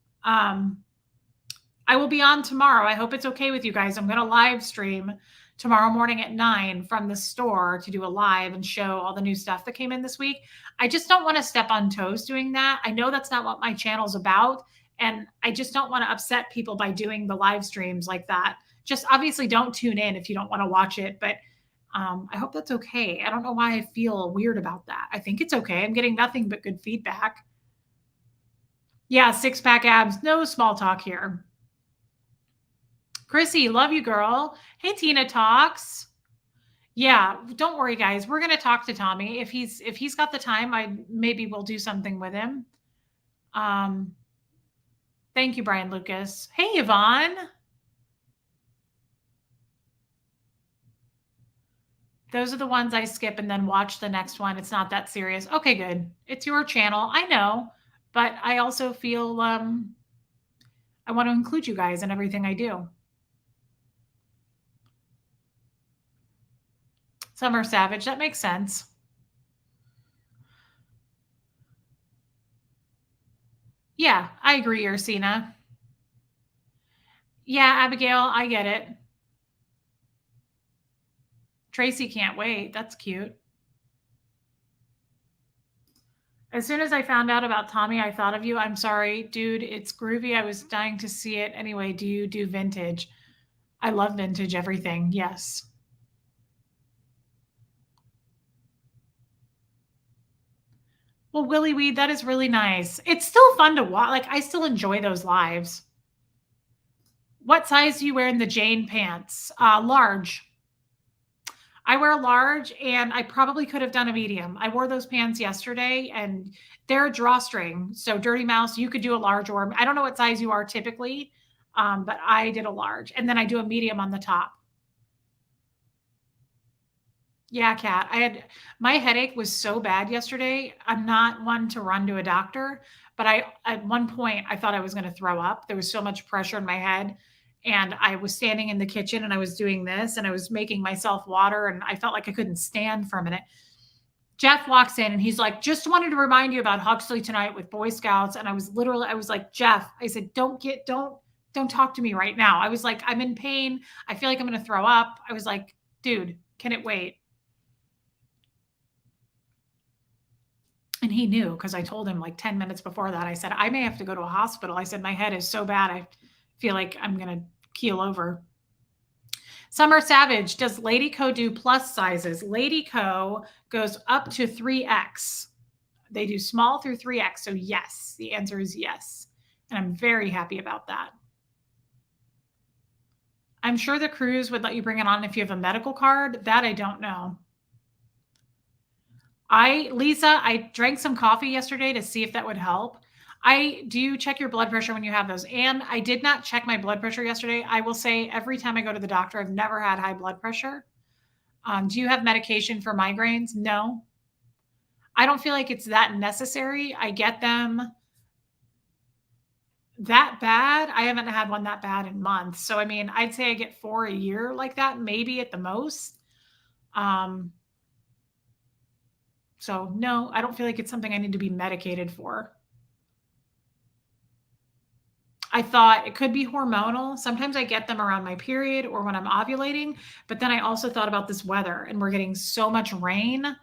I will be on tomorrow. I hope it's okay with you guys. I'm going to live stream tomorrow morning at 9 from the store to do a live and show all the new stuff that came in this week. I just don't want to step on toes doing that. I know that's not what my channel's about. And I just don't want to upset people by doing the live streams like that. Just obviously don't tune in if you don't want to watch it. But I hope that's okay. I don't know why I feel weird about that. I think it's okay. I'm getting nothing but good feedback. Yeah, six-pack abs. No small talk here. Chrissy, love you, girl. Hey, Tina Talks. Yeah, don't worry, guys. We're gonna talk to Tommy. If he's got the time, I maybe we'll do something with him. Um, thank you, Brian Lucas. Hey, Yvonne. Those are the ones I skip and then watch the next one. It's not that serious. Okay, good. It's your channel. I know, but I also feel I want to include you guys in everything I do. Summer Savage, that makes sense. Yeah, I agree, Ursina. Yeah, Abigail, I get it. Tracy can't wait. That's cute. As soon as I found out about Tommy, I thought of you. I'm sorry, dude. It's groovy. I was dying to see it. Anyway, do you do vintage? I love vintage everything. Yes. Well, Willy Weed, that is really nice. It's still fun to watch. Like, I still enjoy those lives. What size do you wear in the Jane pants? Large. I wear a large and I probably could have done a medium. I wore those pants yesterday and they're a drawstring. So Dirty Mouse, you could do a large or I don't know what size you are typically, but I did a large and then I do a medium on the top. Yeah, Kat. My headache was so bad yesterday. I'm not one to run to a doctor, but at one point I thought I was going to throw up. There was so much pressure in my head. And I was standing in the kitchen and I was doing this and I was making myself water and I felt like I couldn't stand for a minute. Jeff walks in and he's like, just wanted to remind you about Huxley tonight with Boy Scouts. And I was like, Jeff, I said, don't talk to me right now. I was like, I'm in pain. I feel like I'm going to throw up. I was like, dude, can it wait? And he knew because I told him like 10 minutes before that, I said, I may have to go to a hospital. I said, my head is so bad. I feel like I'm going to keel over. Summer Savage, does Lady Co do plus sizes? Lady Co goes up to 3X. They do small through 3X. So yes, the answer is yes. And I'm very happy about that. I'm sure the cruise would let you bring it on if you have a medical card. That I don't know. Lisa, I drank some coffee yesterday to see if that would help. Do you check your blood pressure when you have those? And I did not check my blood pressure yesterday. I will say every time I go to the doctor, I've never had high blood pressure. Do you have medication for migraines? No. I don't feel like it's that necessary. I get them that bad. I haven't had one that bad in months. So, I mean, I'd say I get 4 a year like that, maybe at the most. So no, I don't feel like it's something I need to be medicated for. I thought it could be hormonal. Sometimes I get them around my period or when I'm ovulating, but then I also thought about this weather and we're getting so much rain.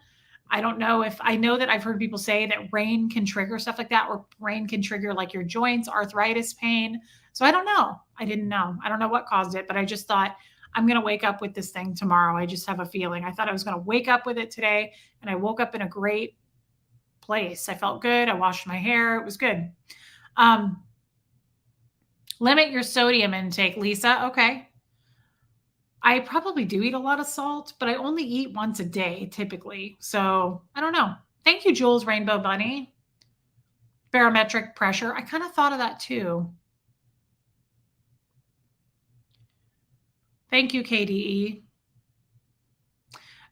I don't know if I know that I've heard people say that rain can trigger stuff like that, or rain can trigger like your joints, arthritis, pain. So I don't know. I didn't know. I don't know what caused it, but I just thought I'm going to wake up with this thing tomorrow. I just have a feeling. I thought I was going to wake up with it today, and I woke up in a great place. I felt good. I washed my hair. It was good. Limit your sodium intake, Lisa. Okay. I probably do eat a lot of salt, but I only eat once a day typically. So I don't know. Thank you, Jules Rainbow Bunny. Barometric pressure. I kind of thought of that too. Thank you, KDE.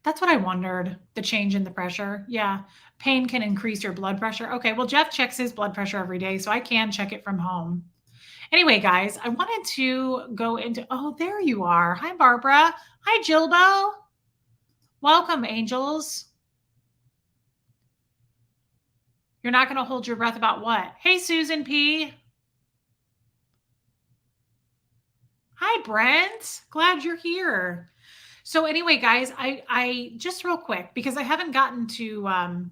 That's what I wondered, the change in the pressure. Yeah. Pain can increase your blood pressure. Okay. Well, Jeff checks his blood pressure every day, so I can check it from home. Anyway, guys, I wanted to go into, oh, there you are. Hi, Barbara. Hi, Jilbo. Welcome, angels. You're not going to hold your breath about what? Hey, Susan P. Hi, Brent. Glad you're here. So anyway, guys, I just real quick because I haven't gotten to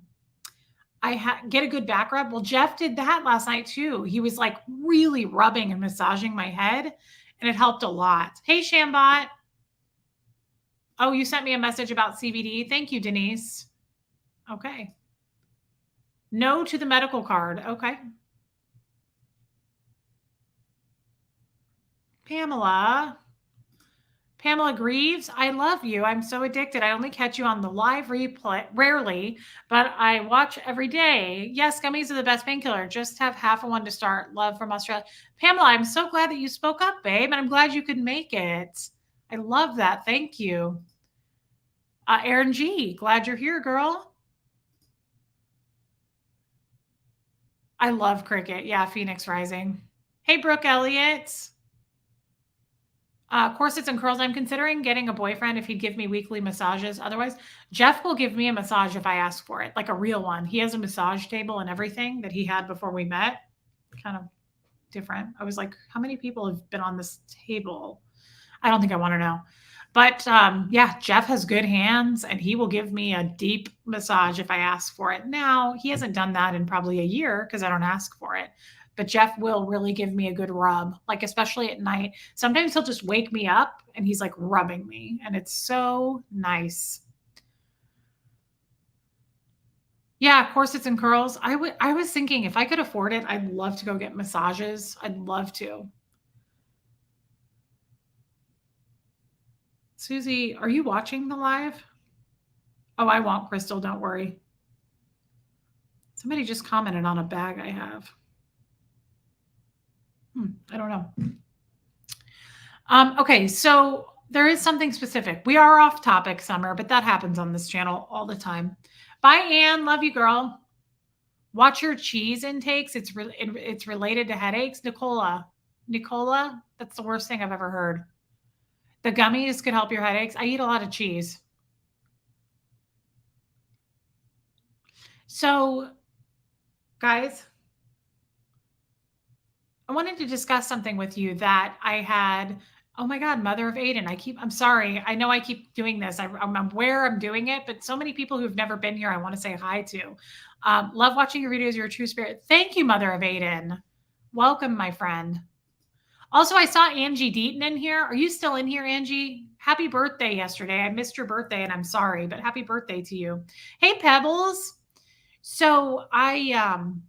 get a good back rub. Well, Jeff did that last night too. He was like really rubbing and massaging my head, and it helped a lot. Hey, Shambot. Oh, you sent me a message about CBD. Thank you, Denise. Okay. No to the medical card. Okay. Pamela. Pamela Greaves, I love you. I'm so addicted. I only catch you on the live replay rarely, but I watch every day. Yes, gummies are the best painkiller. Just have half of one to start. Love from Australia. Pamela, I'm so glad that you spoke up, babe, and I'm glad you could make it. I love that. Thank you. Aaron G, glad you're here, girl. I love cricket. Yeah, Phoenix Rising. Hey, Brooke Elliott. Corsets and curls. I'm considering getting a boyfriend if he'd give me weekly massages. Otherwise, Jeff will give me a massage if I ask for it, like a real one. He has a massage table and everything that he had before we met. Kind of different. I was like, how many people have been on this table? I don't think I want to know. But yeah, Jeff has good hands and he will give me a deep massage if I ask for it. Now, he hasn't done that in probably a year because I don't ask for it. But Jeff will really give me a good rub, like especially at night. Sometimes he'll just wake me up and he's like rubbing me, and it's so nice. Yeah, corsets and curls. I was thinking if I could afford it, I'd love to go get massages. I'd love to. Susie, are you watching the live? Oh, I won't, Crystal. Don't worry. Somebody just commented on a bag I have. I don't know. Okay, so there is something specific. We are off topic, Summer, but that happens on this channel all the time. Bye, Ann. Love you, girl. Watch your cheese intakes. It's related to headaches. Nicola, that's the worst thing I've ever heard. The gummies could help your headaches. I eat a lot of cheese. So, guys, I wanted to discuss something with you that I had. Oh my God, Mother of Aiden. I'm sorry. I know I keep doing this. I'm aware I'm doing it, but so many people who've never been here, I want to say hi to. Love watching your videos. You're a true spirit. Thank you, Mother of Aiden. Welcome, my friend. Also, I saw Angie Deaton in here. Are you still in here, Angie? Happy birthday yesterday. I missed your birthday and I'm sorry, but happy birthday to you. Hey, Pebbles. So I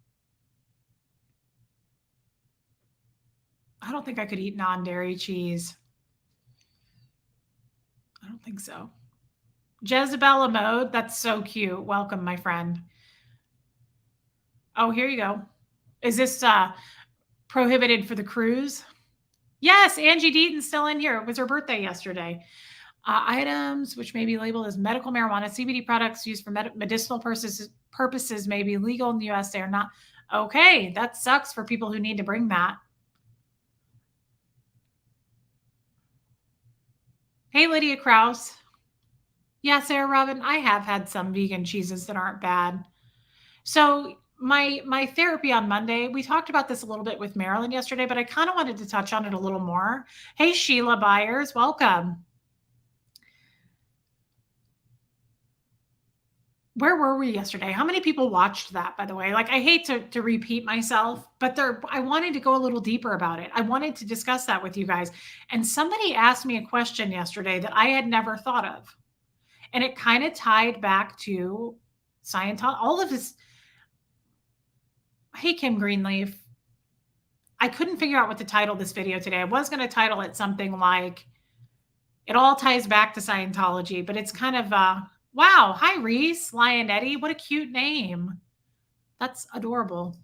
don't think I could eat non-dairy cheese. I don't think so. Jezebel mode. That's so cute. Welcome, my friend. Oh, here you go. Is this prohibited for the cruise? Yes, Angie Deaton's still in here. It was her birthday yesterday. Items which may be labeled as medical marijuana, CBD products used for medicinal purposes may be legal in the US. They are not. Okay, that sucks for people who need to bring that. Hey, Lydia Krause. Yeah, Sarah Robin, I have had some vegan cheeses that aren't bad. So my therapy on Monday, we talked about this a little bit with Marilyn yesterday, but I kind of wanted to touch on it a little more. Hey, Sheila Byers, welcome. Where were we yesterday? How many people watched that, by the way? Like, I hate to repeat myself, but I wanted to go a little deeper about it. I wanted to discuss that with you guys. And somebody asked me a question yesterday that I had never thought of. And it kind of tied back to Scientology, all of this. Hey, Kim Greenleaf. I couldn't figure out what to title this video today. I was going to title it something like, it all ties back to Scientology, but it's kind of, wow. Hi, Reese, Lion Eddie. What a cute name. That's adorable.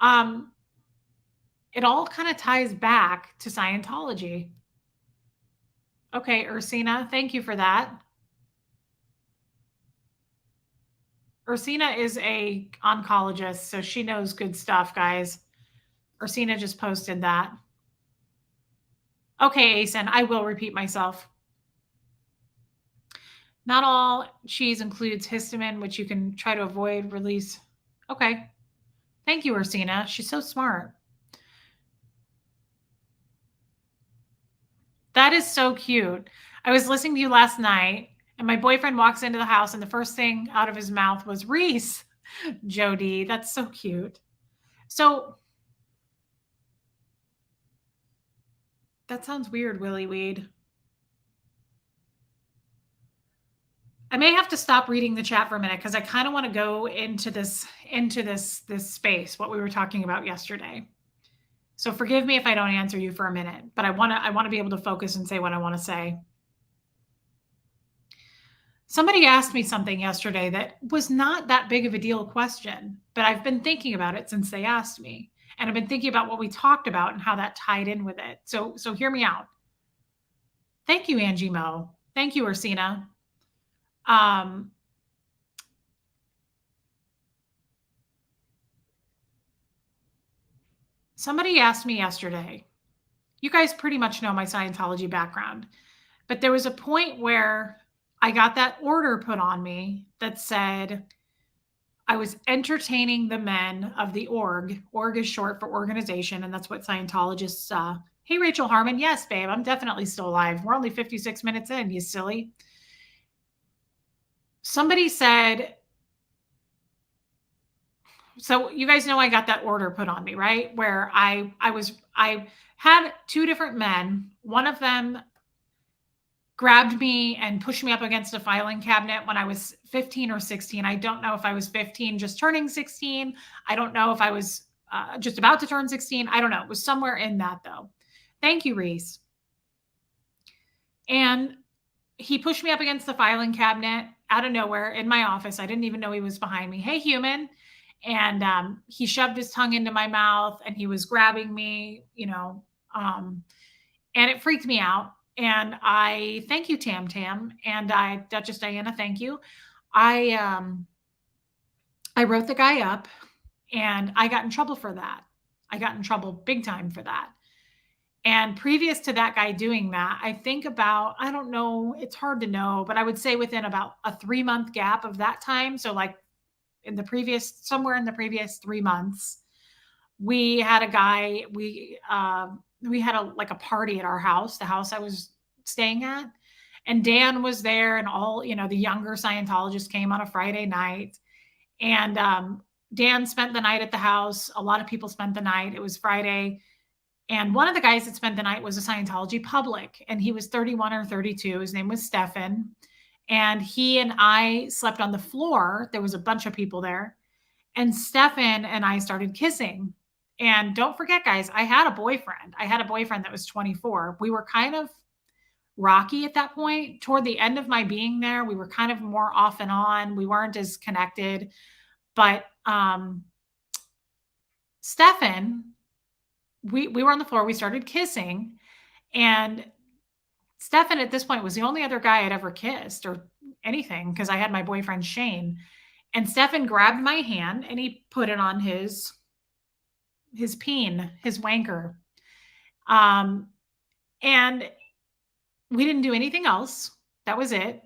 It all kind of ties back to Scientology. Okay, Ursina, thank you for that. Ursina is a oncologist, so she knows good stuff, guys. Ursina just posted that. Okay, Asen, I will repeat myself. Not all cheese includes histamine, which you can try to avoid release. Okay. Thank you, Ursina. She's so smart. That is so cute. I was listening to you last night, and my boyfriend walks into the house, and the first thing out of his mouth was Reese. Jody, that's so cute. So that sounds weird, Willy Weed. I may have to stop reading the chat for a minute because I kind of want to go into this space, what we were talking about yesterday. So forgive me if I don't answer you for a minute, but I want to be able to focus and say what I want to say. Somebody asked me something yesterday that was not that big of a deal question, but I've been thinking about it since they asked me. And I've been thinking about what we talked about and how that tied in with it. So hear me out. Thank you, Angie Mo. Thank you, Ursina. Um, Somebody asked me yesterday, you guys pretty much know my Scientology background, but there was a point where I got that order put on me that said I was entertaining the men of the org. Org is short for organization, and that's what Scientologists. Hey, Rachel Harmon. Yes, babe, I'm definitely still alive. We're only 56 minutes in, you silly. Somebody said, so you guys know I got that order put on me, right? Where I had two different men. One of them grabbed me and pushed me up against a filing cabinet when I was 15 or 16. I don't know if I was 15, just turning 16. I don't know if I was just about to turn 16. I don't know. It was somewhere in that, though. Thank you, Reese. And he pushed me up against the filing cabinet out of nowhere in my office. I didn't even know he was behind me. Hey, human. And he shoved his tongue into my mouth and he was grabbing me, and it freaked me out. And I thank you, Tam Tam, and Duchess Diana, thank you. I wrote the guy up, and I got in trouble for that. I got in trouble big time for that. And previous to that guy doing that, I think about, I don't know, it's hard to know, but I would say within about a 3-month gap of that time. So like somewhere in the previous 3 months, we had a guy, we had a party at our house, the house I was staying at. And Dan was there, and all, the younger Scientologists came on a Friday night. And Dan spent the night at the house. A lot of people spent the night. It was Friday. And one of the guys that spent the night was a Scientology public, and he was 31 or 32. His name was Stefan. And he and I slept on the floor. There was a bunch of people there. And Stefan and I started kissing. And don't forget, guys, I had a boyfriend. I had a boyfriend that was 24. We were kind of rocky at that point. Toward the end of my being there, we were kind of more off and on. We weren't as connected. But Stefan, we were on the floor. We started kissing. And Stefan at this point was the only other guy I'd ever kissed or anything, because I had my boyfriend Shane. And Stefan grabbed my hand and he put it on his peen, his wanker. And we didn't do anything else. That was it.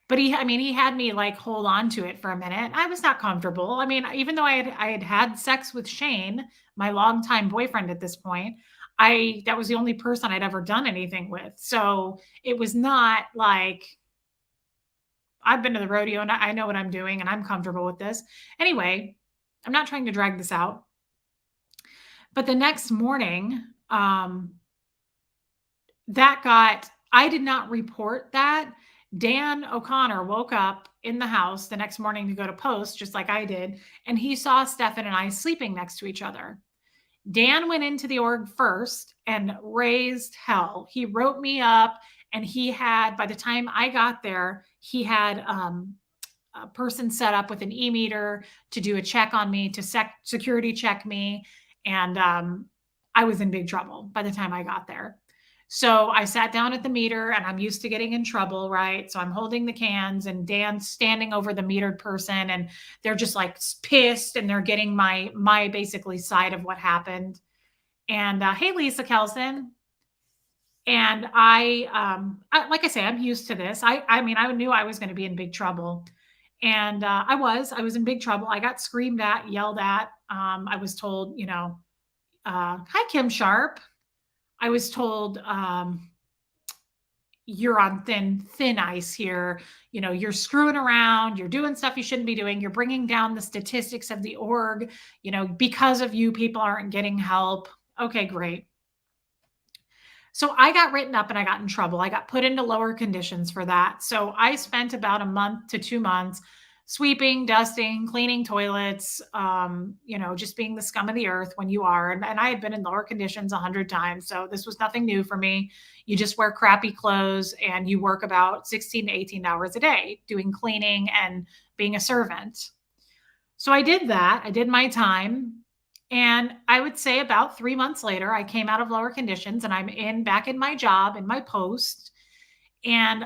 But he had me like hold on to it for a minute. I was not comfortable. I mean, even though I had sex with Shane, my longtime boyfriend at this point, that was the only person I'd ever done anything with. So it was not like, I've been to the rodeo and I know what I'm doing and I'm comfortable with this. Anyway, I'm not trying to drag this out. But the next morning, I did not report that. Dan O'Connor woke up in the house the next morning to go to post, just like I did, and he saw Stefan and I sleeping next to each other. Dan went into the org first and raised hell. He wrote me up, and by the time I got there, he had a person set up with an e-meter to do a check on me, to security check me. And I was in big trouble by the time I got there. So I sat down at the meter, and I'm used to getting in trouble, right? So I'm holding the cans, and Dan's standing over the metered person, and they're just like pissed, and they're getting my basically side of what happened. And hey, Lisa Kelson. And I like I say, I'm used to this. I knew I was going to be in big trouble. And I was in big trouble. I got screamed at, yelled at. I was told, hi, Kim Sharp. I was told, you're on thin ice here. You're screwing around, you're doing stuff you shouldn't be doing, you're bringing down the statistics of the org, because of you, people aren't getting help. Okay, great. So I got written up and I got in trouble. I got put into lower conditions for that. So I spent about a month to 2 months sweeping, dusting, cleaning toilets, just being the scum of the earth when you are. And I had been in lower conditions 100 times. So this was nothing new for me. You just wear crappy clothes and you work about 16 to 18 hours a day doing cleaning and being a servant. So I did that. I did my time. And I would say about 3 months later, I came out of lower conditions and I'm back in my job, in my post. And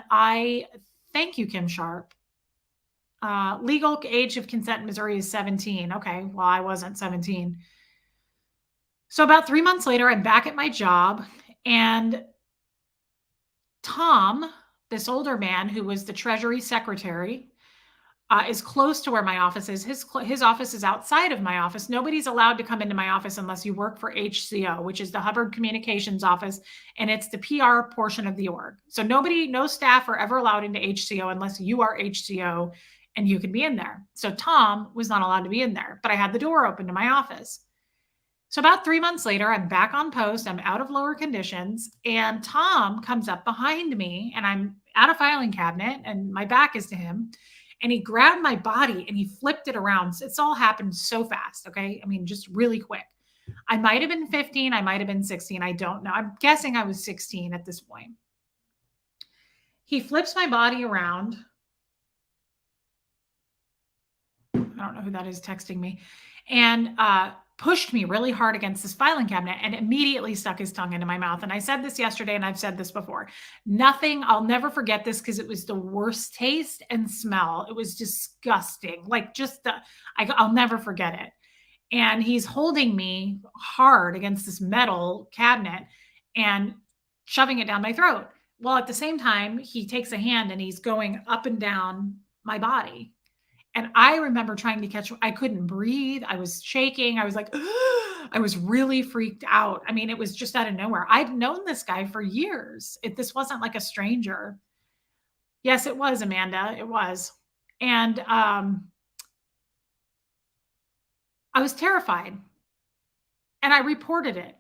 thank you, Kim Sharp. Legal age of consent in Missouri is 17. Okay, well, I wasn't 17. So about 3 months later, I'm back at my job. And Tom, this older man who was the Treasury Secretary, is close to where my office is. His office is outside of my office. Nobody's allowed to come into my office unless you work for HCO, which is the Hubbard Communications Office, and it's the PR portion of the org. So no staff are ever allowed into HCO unless you are HCO and you can be in there. So Tom was not allowed to be in there, but I had the door open to my office. So about 3 months later, I'm back on post. I'm out of lower conditions, and Tom comes up behind me, and I'm at a filing cabinet, and my back is to him. And he grabbed my body and he flipped it around. It's all happened so fast. Okay. I mean, just really quick. I might have been 15. I might have been 16. I don't know. I'm guessing I was 16 at this point. He flips my body around. I don't know who that is texting me. And pushed me really hard against this filing cabinet and immediately stuck his tongue into my mouth. And I said this yesterday and I've said this before. I'll never forget this because it was the worst taste and smell. It was disgusting. Like I'll never forget it. And he's holding me hard against this metal cabinet and shoving it down my throat. Well, at the same time, he takes a hand and he's going up and down my body. And I remember trying to I couldn't breathe. I was shaking. I was like, I was really freaked out. I mean, it was just out of nowhere. I'd known this guy for years. This wasn't like a stranger. Yes, it was, Amanda. It was. And I was terrified. And I reported it.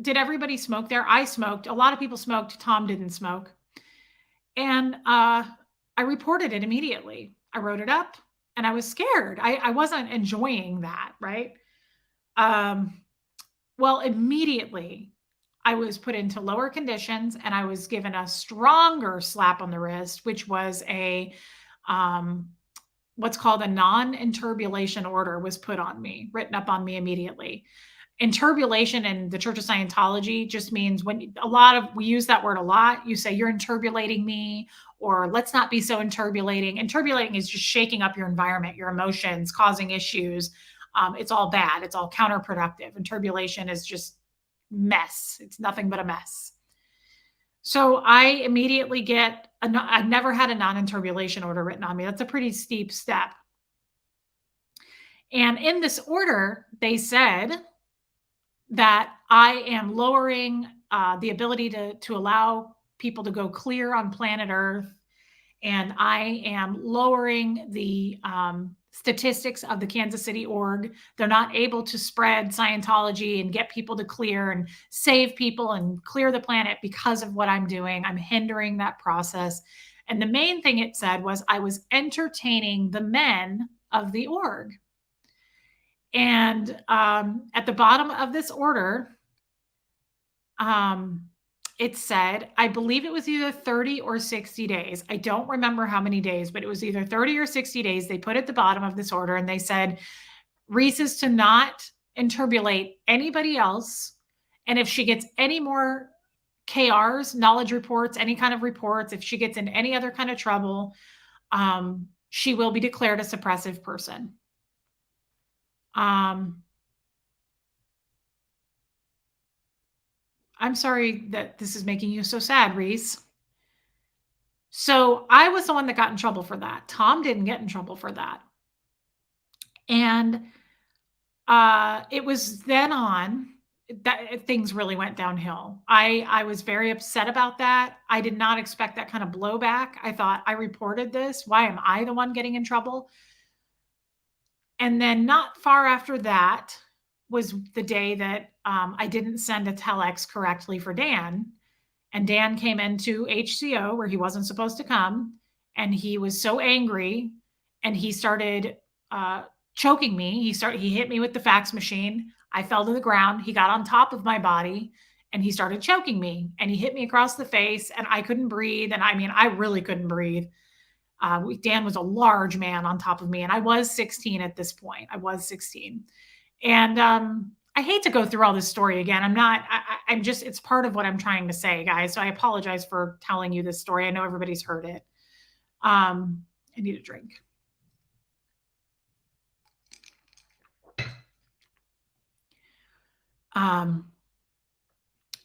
Did everybody smoke there? I smoked. A lot of people smoked. Tom didn't smoke. And I reported it immediately. I wrote it up and I was scared. I wasn't enjoying that, right? Well, immediately I was put into lower conditions and I was given a stronger slap on the wrist, which was what's called a non-interbulation order was put on me, written up on me immediately. Interbulation in the Church of Scientology just means we use that word a lot. You say, you're interbulating me, or let's not be so interbulating. Interbulating is just shaking up your environment, your emotions, causing issues. It's all bad. It's all counterproductive. Interbulation is just mess. It's nothing but a mess. So I immediately I've never had a non-interbulation order written on me. That's a pretty steep step. And in this order, they said that I am lowering the ability to allow people to go clear on planet Earth. And I am lowering the statistics of the Kansas City org. They're not able to spread Scientology and get people to clear and save people and clear the planet because of what I'm doing. I'm hindering that process. And the main thing it said was I was entertaining the men of the org. And at the bottom of this order, it said, I believe it was either 30 or 60 days. I don't remember how many days, but it was either 30 or 60 days. They put at the bottom of this order and they said, Reese is to not interbulate anybody else. And if she gets any more KRs, knowledge reports, any kind of reports, if she gets in any other kind of trouble, she will be declared a suppressive person. I'm sorry that this is making you so sad, Reese. So I was the one that got in trouble for that. Tom didn't get in trouble for that. And it was then on that things really went downhill. I was very upset about that. I did not expect that kind of blowback. I thought, I reported this. Why am I the one getting in trouble? And then not far after that was the day that I didn't send a telex correctly for Dan. And Dan came into HCO where he wasn't supposed to come. And he was so angry and he started choking me. He hit me with the fax machine. I fell to the ground. He got on top of my body and he started choking me and he hit me across the face and I couldn't breathe. And I mean, I really couldn't breathe. Dan was a large man on top of me, and I was 16 at this point. I was 16. And I hate to go through all this story again. I'm just, it's part of what I'm trying to say, guys. So I apologize for telling you this story. I know everybody's heard it. I need a drink.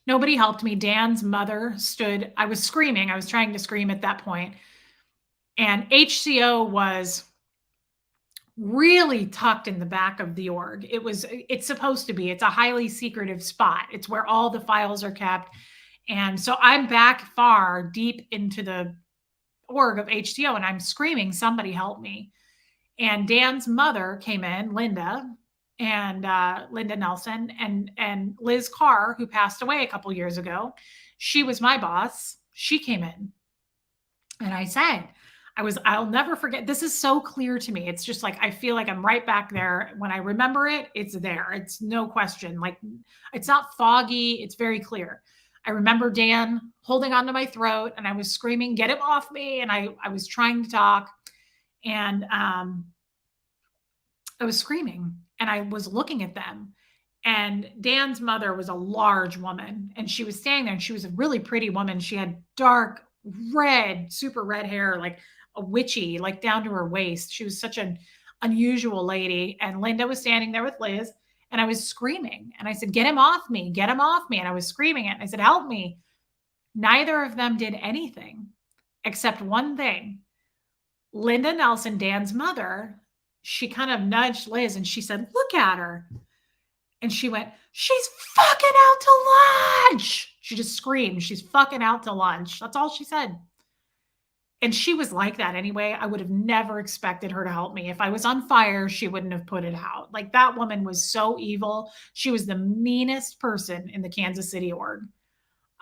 Nobody helped me. Dan's mother stood, I was screaming. I was trying to scream at that point. And HCO was really tucked in the back of the org. It's supposed to be, it's a highly secretive spot. It's where all the files are kept. And so I'm back far deep into the org of HCO and I'm screaming, somebody help me. And Dan's mother came in, Linda Nelson, and Liz Carr, who passed away a couple years ago. She was my boss. She came in and I said, I'll never forget. This is so clear to me. It's just like, I feel like I'm right back there. When I remember it, it's there. It's no question. Like, it's not foggy. It's very clear. I remember Dan holding onto my throat and I was screaming, get him off me. And I was trying to talk and I was screaming and I was looking at them. And Dan's mother was a large woman and she was standing there and she was a really pretty woman. She had dark, red, super red hair, like a witchy, like down to her waist. She was such an unusual lady. And Linda was standing there with Liz and I was screaming. And I said, get him off me, get him off me. And I was screaming it. And I said, help me. Neither of them did anything except one thing. Linda Nelson, Dan's mother, she kind of nudged Liz and she said, look at her. And she went, she's fucking out to lunch. She just screamed, she's fucking out to lunch. That's all she said. And she was like that anyway. I would have never expected her to help me. If I was on fire, she wouldn't have put it out. Like, that woman was so evil. She was the meanest person in the Kansas City org.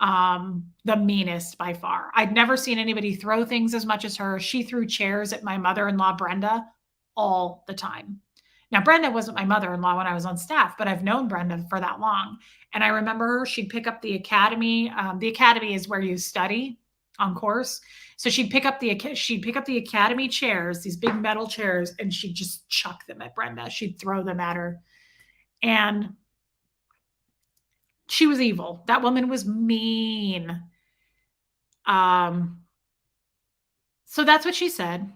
The meanest by far. I'd never seen anybody throw things as much as her. She threw chairs at my mother-in-law, Brenda, all the time. Now, Brenda wasn't my mother-in-law when I was on staff, but I've known Brenda for that long. And I remember her, she'd pick up the academy. The academy is where you study on course. So she'd pick up the academy chairs, these big metal chairs, and she'd just chuck them at Brenda. She'd throw them at her. And she was evil. That woman was mean. So that's what she said.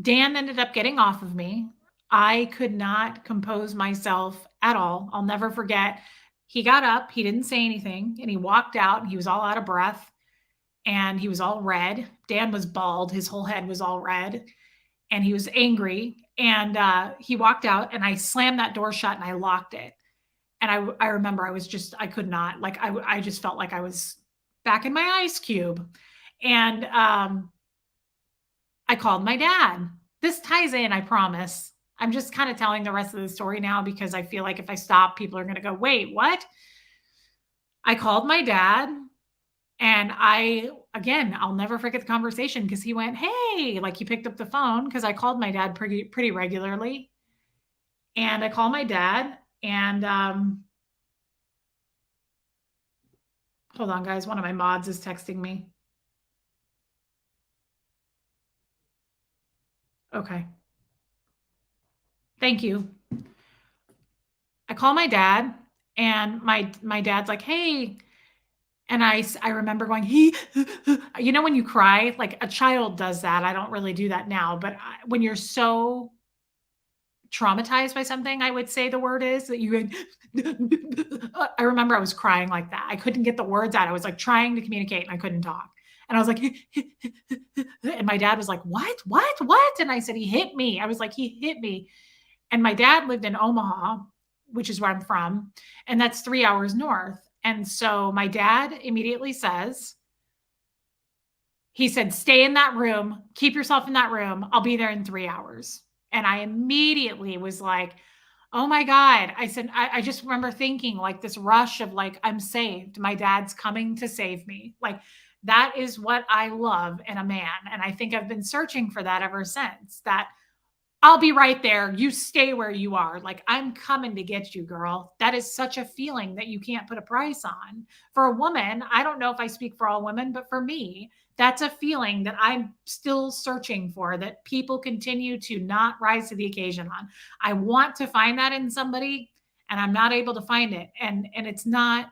Dan ended up getting off of me. I could not compose myself at all. I'll never forget. He got up, he didn't say anything, and he walked out and he was all out of breath and he was all red. Dan was bald. His whole head was all red and he was angry. And he walked out and I slammed that door shut and I locked it. And I remember I could not, like, I just felt like I was back in my ice cube. And I called my dad. This ties in, I promise. I'm just kind of telling the rest of the story now because I feel like if I stop, people are going to go, wait, what? I called my dad and I'll never forget the conversation because he went, hey, like he picked up the phone because I called my dad pretty regularly. And I called my dad and hold on, guys. One of my mods is texting me. Okay. Thank you. I call my dad and my dad's like, hey. And I remember going, you know, when you cry, like a child does that. I don't really do that now, but when you're so traumatized by something, I would say the word is that you, I remember I was crying like that. I couldn't get the words out. I was like trying to communicate and I couldn't talk. And I was like, and my dad was like, what? And I said, he hit me. I was like, he hit me. And my dad lived in Omaha, which is where I'm from, and that's 3 hours north. And so my dad immediately says, he said, "Stay in that room. Keep yourself in that room. I'll be there in 3 hours." And I immediately was like, "Oh my God." I said, I just remember thinking like this rush of like, I'm saved. My dad's coming to save me. Like that is what I love in a man. And I think I've been searching for that ever since. That I'll be right there. You stay where you are. Like, I'm coming to get you, girl. That is such a feeling that you can't put a price on. For a woman, I don't know if I speak for all women, but for me, that's a feeling that I'm still searching for, that people continue to not rise to the occasion on. I want to find that in somebody and I'm not able to find it. And it's not,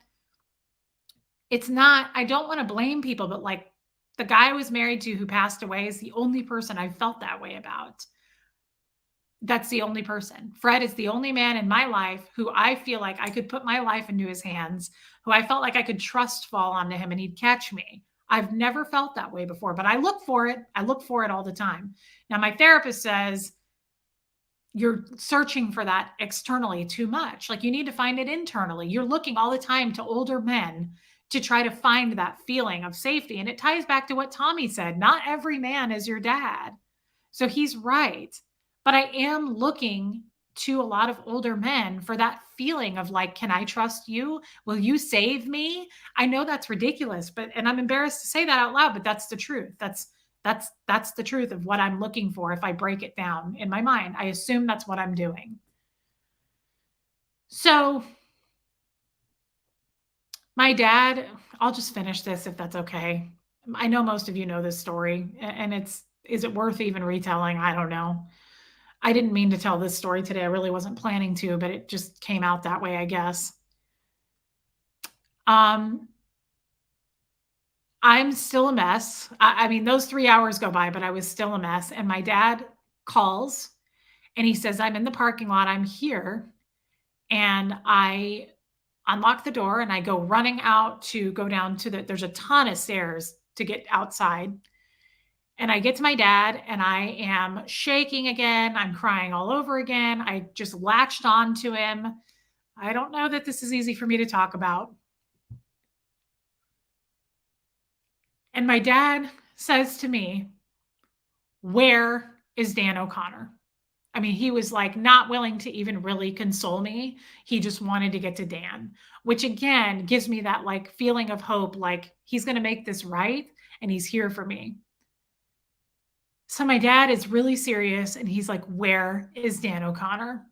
I don't want to blame people, but like the guy I was married to who passed away is the only person I felt that way about. That's the only person. Fred is the only man in my life who I feel like I could put my life into his hands, who I felt like I could trust fall onto him and he'd catch me. I've never felt that way before, but I look for it. I look for it all the time. Now, my therapist says you're searching for that externally too much. Like you need to find it internally. You're looking all the time to older men to try to find that feeling of safety. And it ties back to what Tommy said. Not every man is your dad. So he's right. But I am looking to a lot of older men for that feeling of like, can I trust you? Will you save me? I know that's ridiculous, but and I'm embarrassed to say that out loud, but that's the truth. That's the truth of what I'm looking for if I break it down in my mind. I assume that's what I'm doing. So my dad, I'll just finish this if that's okay. I know most of you know this story, and is it worth even retelling? I don't know. I didn't mean to tell this story today. I really wasn't planning to, but it just came out that way, I guess. Um, I'm still a mess. I mean, those 3 hours go by, but I was still a mess. And my dad calls and he says, "I'm in the parking lot. I'm here." And I unlock the door and I go running out to go down to there's a ton of stairs to get outside. And I get to my dad and I am shaking again. I'm crying all over again. I just latched on to him. I don't know that this is easy for me to talk about. And my dad says to me, "Where is Dan O'Connor?" I mean, he was like not willing to even really console me. He just wanted to get to Dan, which again gives me that like feeling of hope, like he's going to make this right and he's here for me. So my dad is really serious and he's like, "Where is Dan O'Connor?"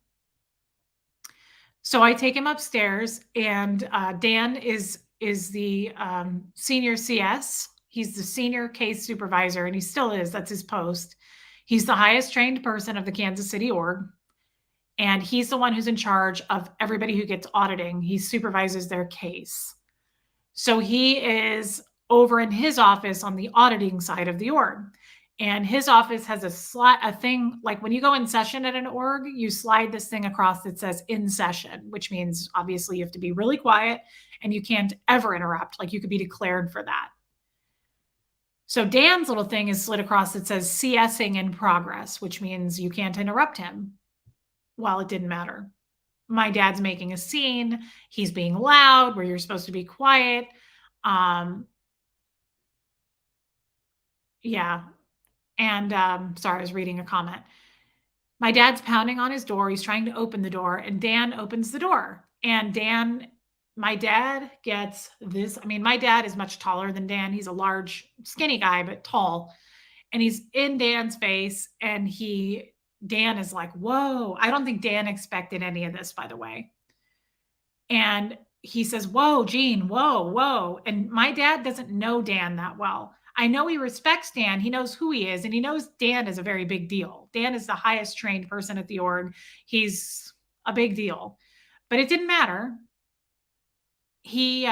So I take him upstairs, and Dan is the senior CS. He's the senior case supervisor, and he still is. That's his post. He's the highest trained person of the Kansas City org, and he's the one who's in charge of everybody who gets auditing. He supervises their case. So he is over in his office on the auditing side of the org. And his office has a thing like when you go in session at an org, you slide this thing across that says "in session," which means obviously you have to be really quiet and you can't ever interrupt. Like you could be declared for that. So Dan's little thing is slid across that says "CSing in progress," which means you can't interrupt him. Well, it didn't matter. My dad's making a scene. He's being loud where you're supposed to be quiet. Yeah. And sorry, I was reading a comment. My dad's pounding on his door. He's trying to open the door, and Dan opens the door. And my dad gets this. I mean, my dad is much taller than Dan. He's a large, skinny guy, but tall. And he's in Dan's face, and Dan is like, "Whoa." I don't think Dan expected any of this, by the way. And he says, "Whoa, Gene, whoa, whoa." And my dad doesn't know Dan that well. I know he respects Dan. He knows who he is, and he knows Dan is a very big deal. Dan is the highest trained person at the org. He's a big deal. But it didn't matter. He,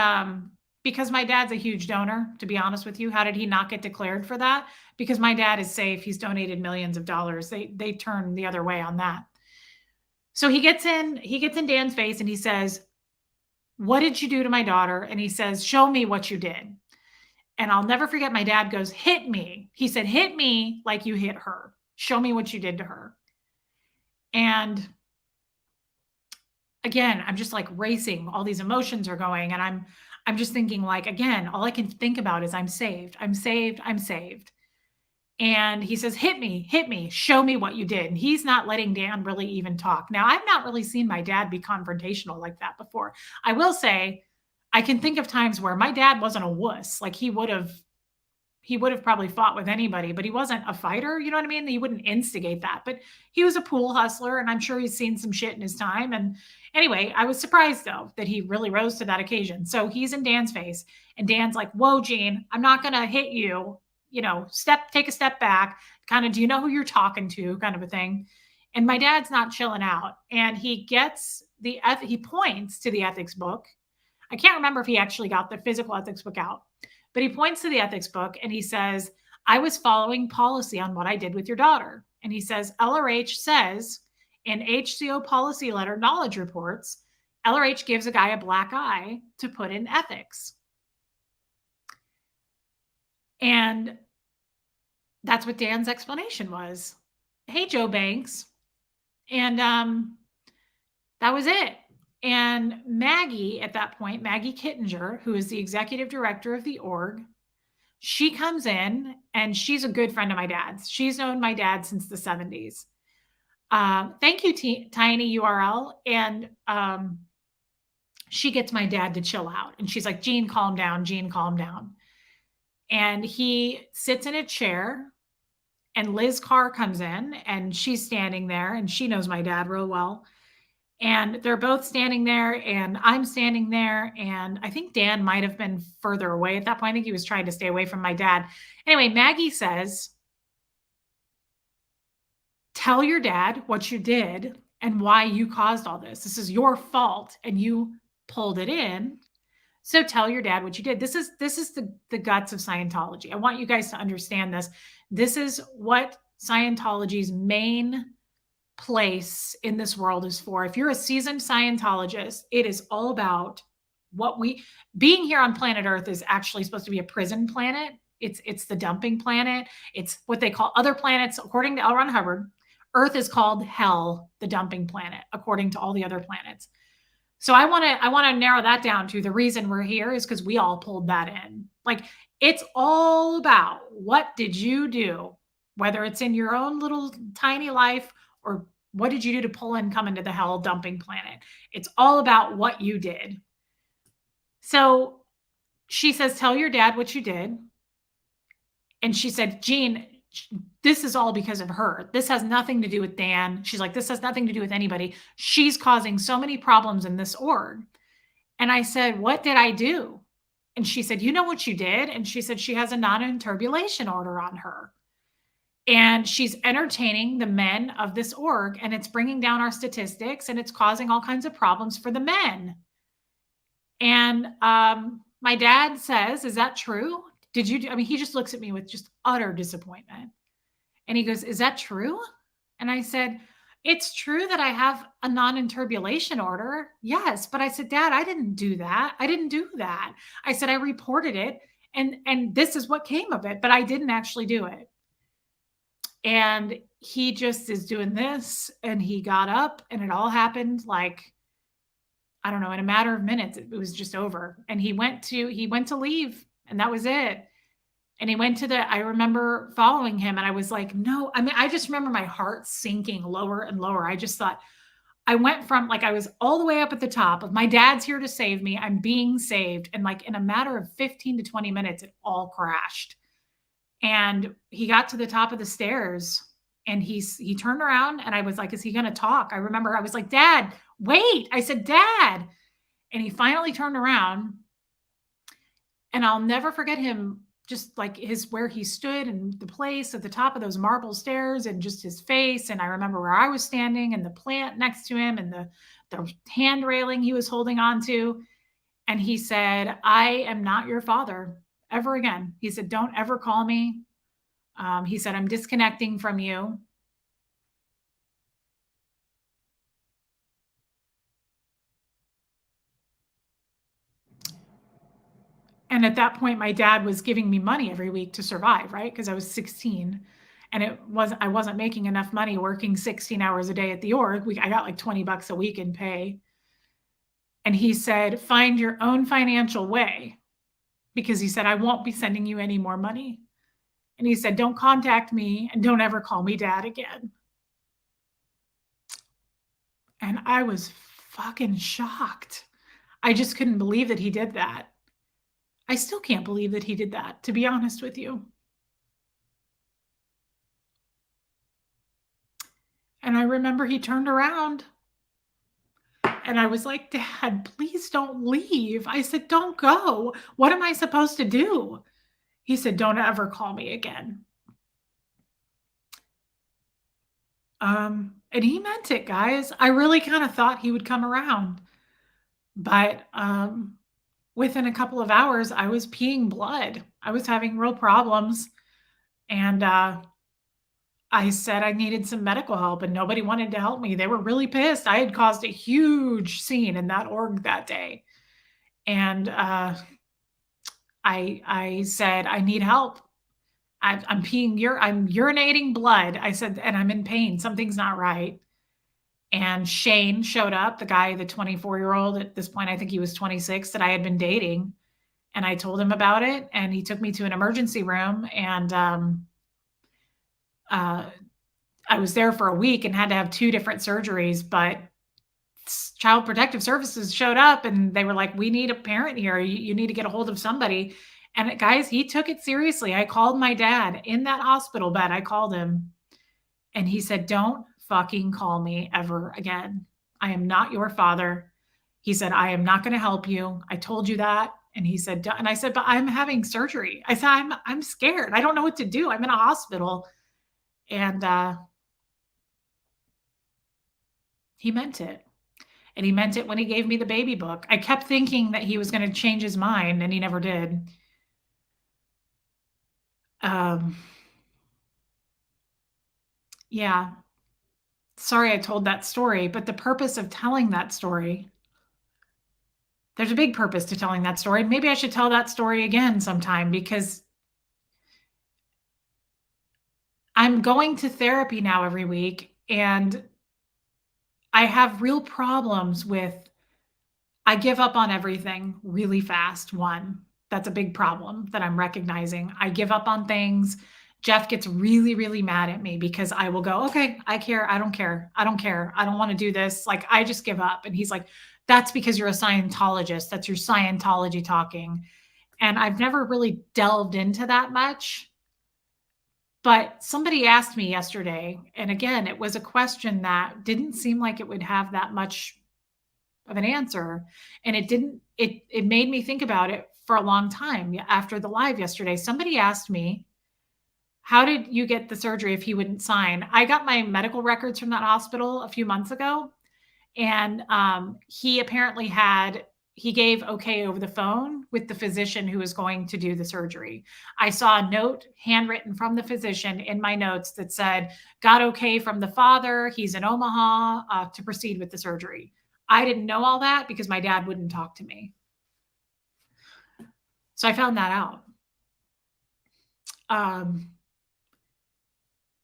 because my dad's a huge donor, to be honest with you, how did he not get declared for that? Because my dad is safe. He's donated millions of dollars. They turn the other way on that. So he gets in Dan's face and he says, "What did you do to my daughter?" And he says, "Show me what you did." And I'll never forget, my dad goes, "Hit me." He said, "Hit me like you hit her. Show me what you did to her." And again, I'm just like racing. All these emotions are going, and I'm just thinking like, again, all I can think about is I'm saved. I'm saved. I'm saved. And he says, hit me, show me what you did. And he's not letting Dan really even talk. Now, I've not really seen my dad be confrontational like that before. I will say, I can think of times where my dad wasn't a wuss. Like he would have probably fought with anybody, but he wasn't a fighter. You know what I mean? He wouldn't instigate that, but he was a pool hustler, and I'm sure he's seen some shit in his time. And anyway, I was surprised though that he really rose to that occasion. So he's in Dan's face, and Dan's like, "Whoa, Gene, I'm not going to hit you. You know, take a step back. Kind of, do you know who you're talking to? Kind of a thing." And my dad's not chilling out, and he points to the ethics book. I can't remember if he actually got the physical ethics book out, but he points to the ethics book and he says, "I was following policy on what I did with your daughter." And he says, LRH says in HCO policy letter knowledge reports, LRH gives a guy a black eye to put in ethics. And that's what Dan's explanation was. Hey, Joe Banks. And that was it. And Maggie, at that point, Maggie Kittinger, who is the executive director of the org, she comes in, and she's a good friend of my dad's. She's known my dad since the 70s. Thank you, Tiny URL. And she gets my dad to chill out. And she's like, "Gene, calm down. Gene, calm down." And he sits in a chair, and Liz Carr comes in, and she's standing there, and she knows my dad real well. And they're both standing there, and I'm standing there. And I think Dan might have been further away at that point. I think he was trying to stay away from my dad. Anyway, Maggie says, "Tell your dad what you did and why you caused all this. This is your fault, and you pulled it in. So tell your dad what you did." This is the guts of Scientology. I want you guys to understand this. This is what Scientology's main place in this world is for. If you're a seasoned Scientologist, it is all about being here on planet Earth is actually supposed to be a prison planet. It's the dumping planet. It's what they call other planets. According to L. Ron Hubbard, Earth is called hell, the dumping planet, according to all the other planets. So I want to narrow that down to the reason we're here is because we all pulled that in. Like, it's all about what did you do, whether it's in your own little tiny life or what did you do to pull in, come into the hell dumping planet. It's all about what you did. So she says, "Tell your dad what you did." And she said, "Gene, this is all because of her. This has nothing to do with Dan." She's like, "This has nothing to do with anybody. She's causing so many problems in this org." And I said, "What did I do?" And she said, "You know what you did?" And she said, "She has a non-interbulation order on her. And she's entertaining the men of this org, and it's bringing down our statistics, and it's causing all kinds of problems for the men." And my dad says, "Is that true? Did you?" I mean, he just looks at me with just utter disappointment. And he goes, "Is that true?" And I said, "It's true that I have a non-interbulation order. Yes." But I said, "Dad, I didn't do that. I didn't do that." I said, "I reported it, and this is what came of it, but I didn't actually do it." And he just is doing this, and he got up, and it all happened like, I don't know, in a matter of minutes. It was just over. And he went to leave, and that was it. And he went to I remember following him, and I was like, no, I mean, I just remember my heart sinking lower and lower. I just thought, I went from like, I was all the way up at the top of my dad's here to save me. I'm being saved. And like in a matter of 15 to 20 minutes, it all crashed. And he got to the top of the stairs, and he turned around, and I was like, "Is he going to talk?" I remember I was like, "Dad, wait." I said, "Dad." And he finally turned around, and I'll never forget him, just like where he stood and the place at the top of those marble stairs, and just his face. And I remember where I was standing, and the plant next to him, and the hand railing he was holding on to. And he said, "I am not your father ever again." He said, "Don't ever call me." He said, "I'm disconnecting from you." And at that point, my dad was giving me money every week to survive, right? Because I was 16, and I wasn't making enough money working 16 hours a day at the org. I got like $20 a week in pay. And he said, find your own financial way, because he said, I won't be sending you any more money. And he said, don't contact me and don't ever call me dad again. And I was fucking shocked. I just couldn't believe that he did that. I still can't believe that he did that, to be honest with you. And I remember he turned around and I was like, Dad, please don't leave. I said, don't go. What am I supposed to do? He said, don't ever call me again. And he meant it, guys. I really kind of thought he would come around. But within a couple of hours, I was peeing blood. I was having real problems. And I said I needed some medical help, and nobody wanted to help me. They were really pissed. I had caused a huge scene in that org that day. And I said, I need help. I'm urinating blood. I said, and I'm in pain. Something's not right. And Shane showed up, the guy, the 24-year-old, at this point, I think he was 26, that I had been dating. And I told him about it, and he took me to an emergency room. And I was there for a week and had to have 2 different surgeries, but Child Protective Services showed up and they were like, we need a parent here. You need to get a hold of somebody. And guys, he took it seriously. I called my dad in that hospital bed. I called him and he said, don't fucking call me ever again. I am not your father. He said, I am not going to help you. I told you that. And he said, and I said, but I'm having surgery. I said, I'm scared. I don't know what to do. I'm in a hospital. And he meant it. And he meant it when he gave me the baby book. I kept thinking that he was going to change his mind, and he never did. Yeah. Sorry I told that story, but the purpose of telling that story, there's a big purpose to telling that story. Maybe I should tell that story again sometime, because I'm going to therapy now every week, and I have real problems with, I give up on everything really fast. One, that's a big problem that I'm recognizing. I give up on things. Jeff gets really, really mad at me because I will go, okay, I care. I don't care. I don't care. I don't want to do this. Like, I just give up. And he's like, that's because you're a Scientologist. That's your Scientology talking. And I've never really delved into that much. But somebody asked me yesterday, and again, it was a question that didn't seem like it would have that much of an answer. And it made me think about it for a long time. After the live yesterday, somebody asked me, how did you get the surgery if he wouldn't sign? I got my medical records from that hospital a few months ago. And he apparently he gave okay over the phone with the physician who was going to do the surgery. I saw a note handwritten from the physician in my notes that said, got okay from the father. He's in Omaha to proceed with the surgery. I didn't know all that because my dad wouldn't talk to me. So I found that out.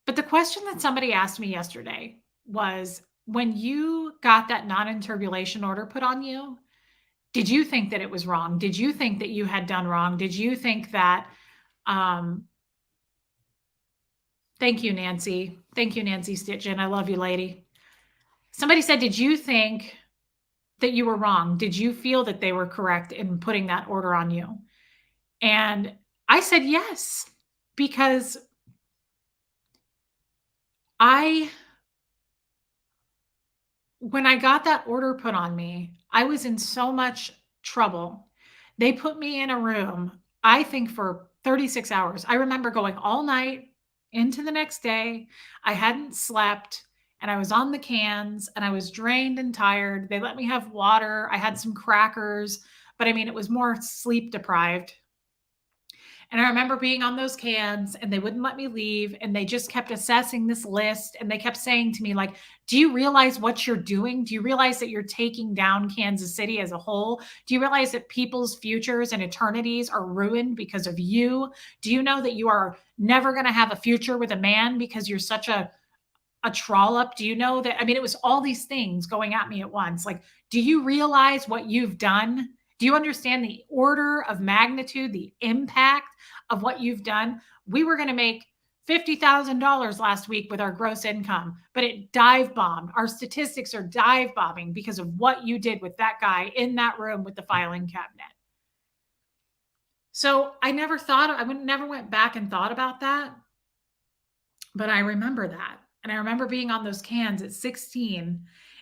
But the question that somebody asked me yesterday was, when you got that non-interpolation order put on you, did you think that it was wrong? Did you think that you had done wrong? Did you think that, thank you, Nancy. Thank you, Nancy Stitchin. I love you, lady. Somebody said, did you think that you were wrong? Did you feel that they were correct in putting that order on you? And I said, yes, because when I got that order put on me, I was in so much trouble. They put me in a room, I think, for 36 hours. I remember going all night into the next day. I hadn't slept, and I was on the cans, and I was drained and tired. They let me have water. I had some crackers, but I mean, it was more sleep deprived. And I remember being on those cans, and they wouldn't let me leave. And they just kept assessing this list. And they kept saying to me, like, do you realize what you're doing? Do you realize that you're taking down Kansas City as a whole? Do you realize that people's futures and eternities are ruined because of you? Do you know that you are never going to have a future with a man because you're such a a trollop? Do you know that? I mean, it was all these things going at me at once. Like, do you realize what you've done? Do you understand the order of magnitude, the impact of what you've done? We were going to make $50,000 last week with our gross income, but it dive bombed. Our statistics are dive bombing because of what you did with that guy in that room with the filing cabinet. So I never went back and thought about that. But I remember that. And I remember being on those cans at 16,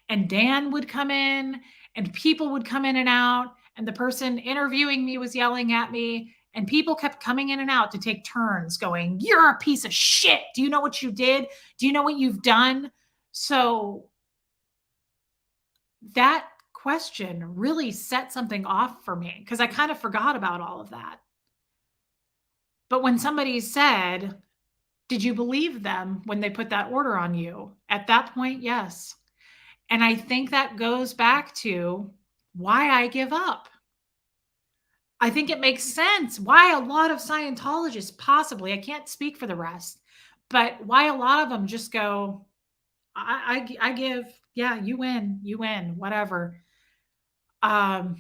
and Dan would come in and people would come in and out. And the person interviewing me was yelling at me. And people kept coming in and out to take turns going, "You're a piece of shit. Do you know what you did? Do you know what you've done?" So that question really set something off for me because I kind of forgot about all of that. But when somebody said, "Did you believe them when they put that order on you?" At that point, yes. And I think that goes back to why I give up. I think it makes sense why a lot of Scientologists, possibly, I can't speak for the rest, but why a lot of them just go, I give, yeah, you win, whatever. You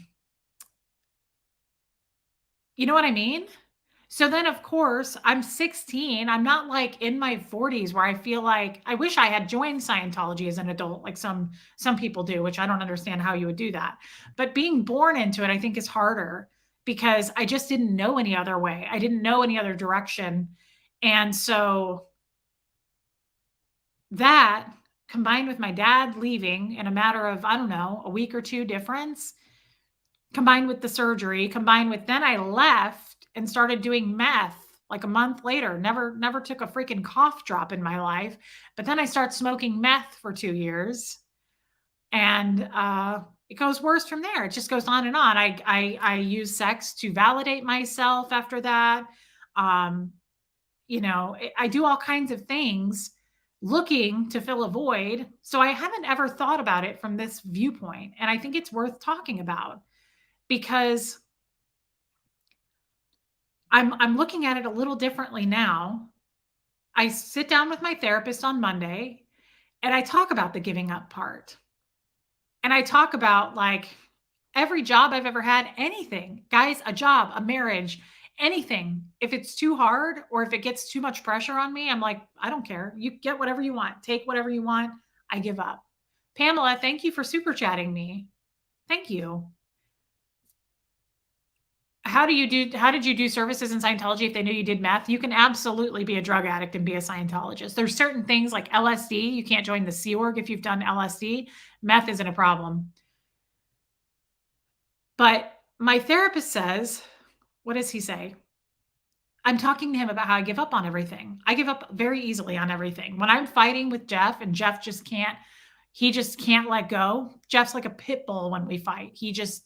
know what I mean? So then, of course, I'm 16. I'm not like in my 40s where I feel like I wish I had joined Scientology as an adult, like some people do, which I don't understand how you would do that. But being born into it, I think is harder because I just didn't know any other way. I didn't know any other direction. And so that combined with my dad leaving in a matter of, I don't know, a week or two difference, combined with the surgery, combined with then I left and started doing meth like a month later. Never took a freaking cough drop in my life. But then I start smoking meth for 2 years, and it goes worse from there. It just goes on and on. I use sex to validate myself after that. I do all kinds of things looking to fill a void. So I haven't ever thought about it from this viewpoint, and I think it's worth talking about because I'm looking at it a little differently now. I sit down with my therapist on Monday and I talk about the giving up part. And I talk about like every job I've ever had, anything, guys, a job, a marriage, anything. If it's too hard or if it gets too much pressure on me, I'm like, I don't care. You get whatever you want, take whatever you want. I give up. Pamela, thank you for super chatting me. Thank you. How did you do services in Scientology if they knew you did meth? You can absolutely be a drug addict and be a Scientologist. There's certain things like LSD. You can't join the Sea Org if you've done LSD. Meth isn't a problem. But my therapist says, what does he say? I'm talking to him about how I give up on everything. I give up very easily on everything. When I'm fighting with Jeff and Jeff just can't let go. Jeff's like a pit bull when we fight. He just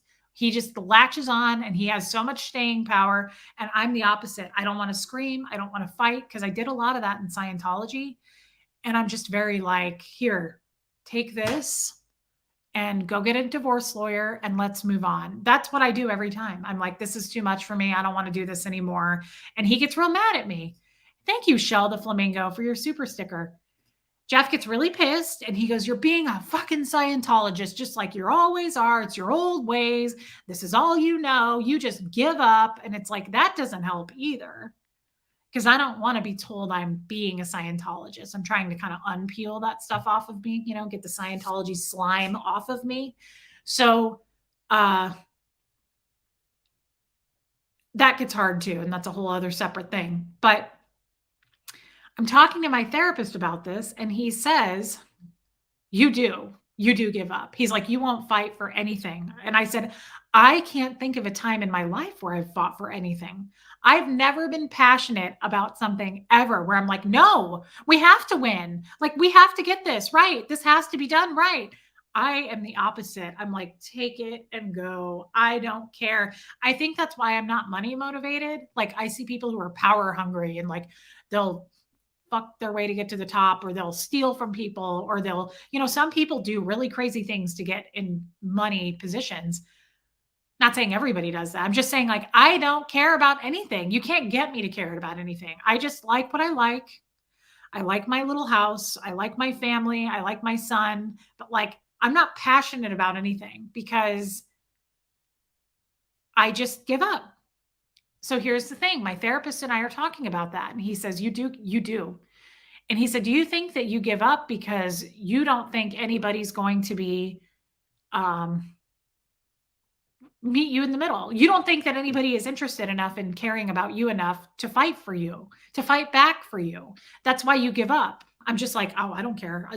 latches on and he has so much staying power. And I'm the opposite. I don't want to scream. I don't want to fight because I did a lot of that in Scientology. And I'm just very like, here, take this and go get a divorce lawyer and let's move on. That's what I do every time. I'm like, this is too much for me. I don't want to do this anymore. And he gets real mad at me. Thank you, Shell the Flamingo, for your super sticker. Jeff gets really pissed and he goes, "You're being a fucking Scientologist, just like you always are. It's your old ways. This is all you know. You just give up." And it's like, that doesn't help either. Because I don't want to be told I'm being a Scientologist. I'm trying to kind of unpeel that stuff off of me, get the Scientology slime off of me. So that gets hard too. And that's a whole other separate thing. But I'm talking to my therapist about this, and he says, you do give up. He's like, you won't fight for anything. And I said, I can't think of a time in my life where I've fought for anything. I've never been passionate about something ever where I'm like, no, we have to win. Like, we have to get this right. This has to be done right. I am the opposite. I'm like, take it and go. I don't care. I think that's why I'm not money motivated. Like, I see people who are power hungry and like they'll fuck their way to get to the top, or they'll steal from people, or they'll, some people do really crazy things to get in money positions. Not saying everybody does that. I'm just saying, like, I don't care about anything. You can't get me to care about anything. I just like what I like. I like my little house. I like my family. I like my son. But like, I'm not passionate about anything because I just give up. So here's the thing. My therapist and I are talking about that. And he says, you do, you do. And he said, do you think that you give up because you don't think anybody's going to be, um, meet you in the middle? You don't think that anybody is interested enough in caring about you enough to fight for you, to fight back for you. That's why you give up. I'm just like, oh, I don't care.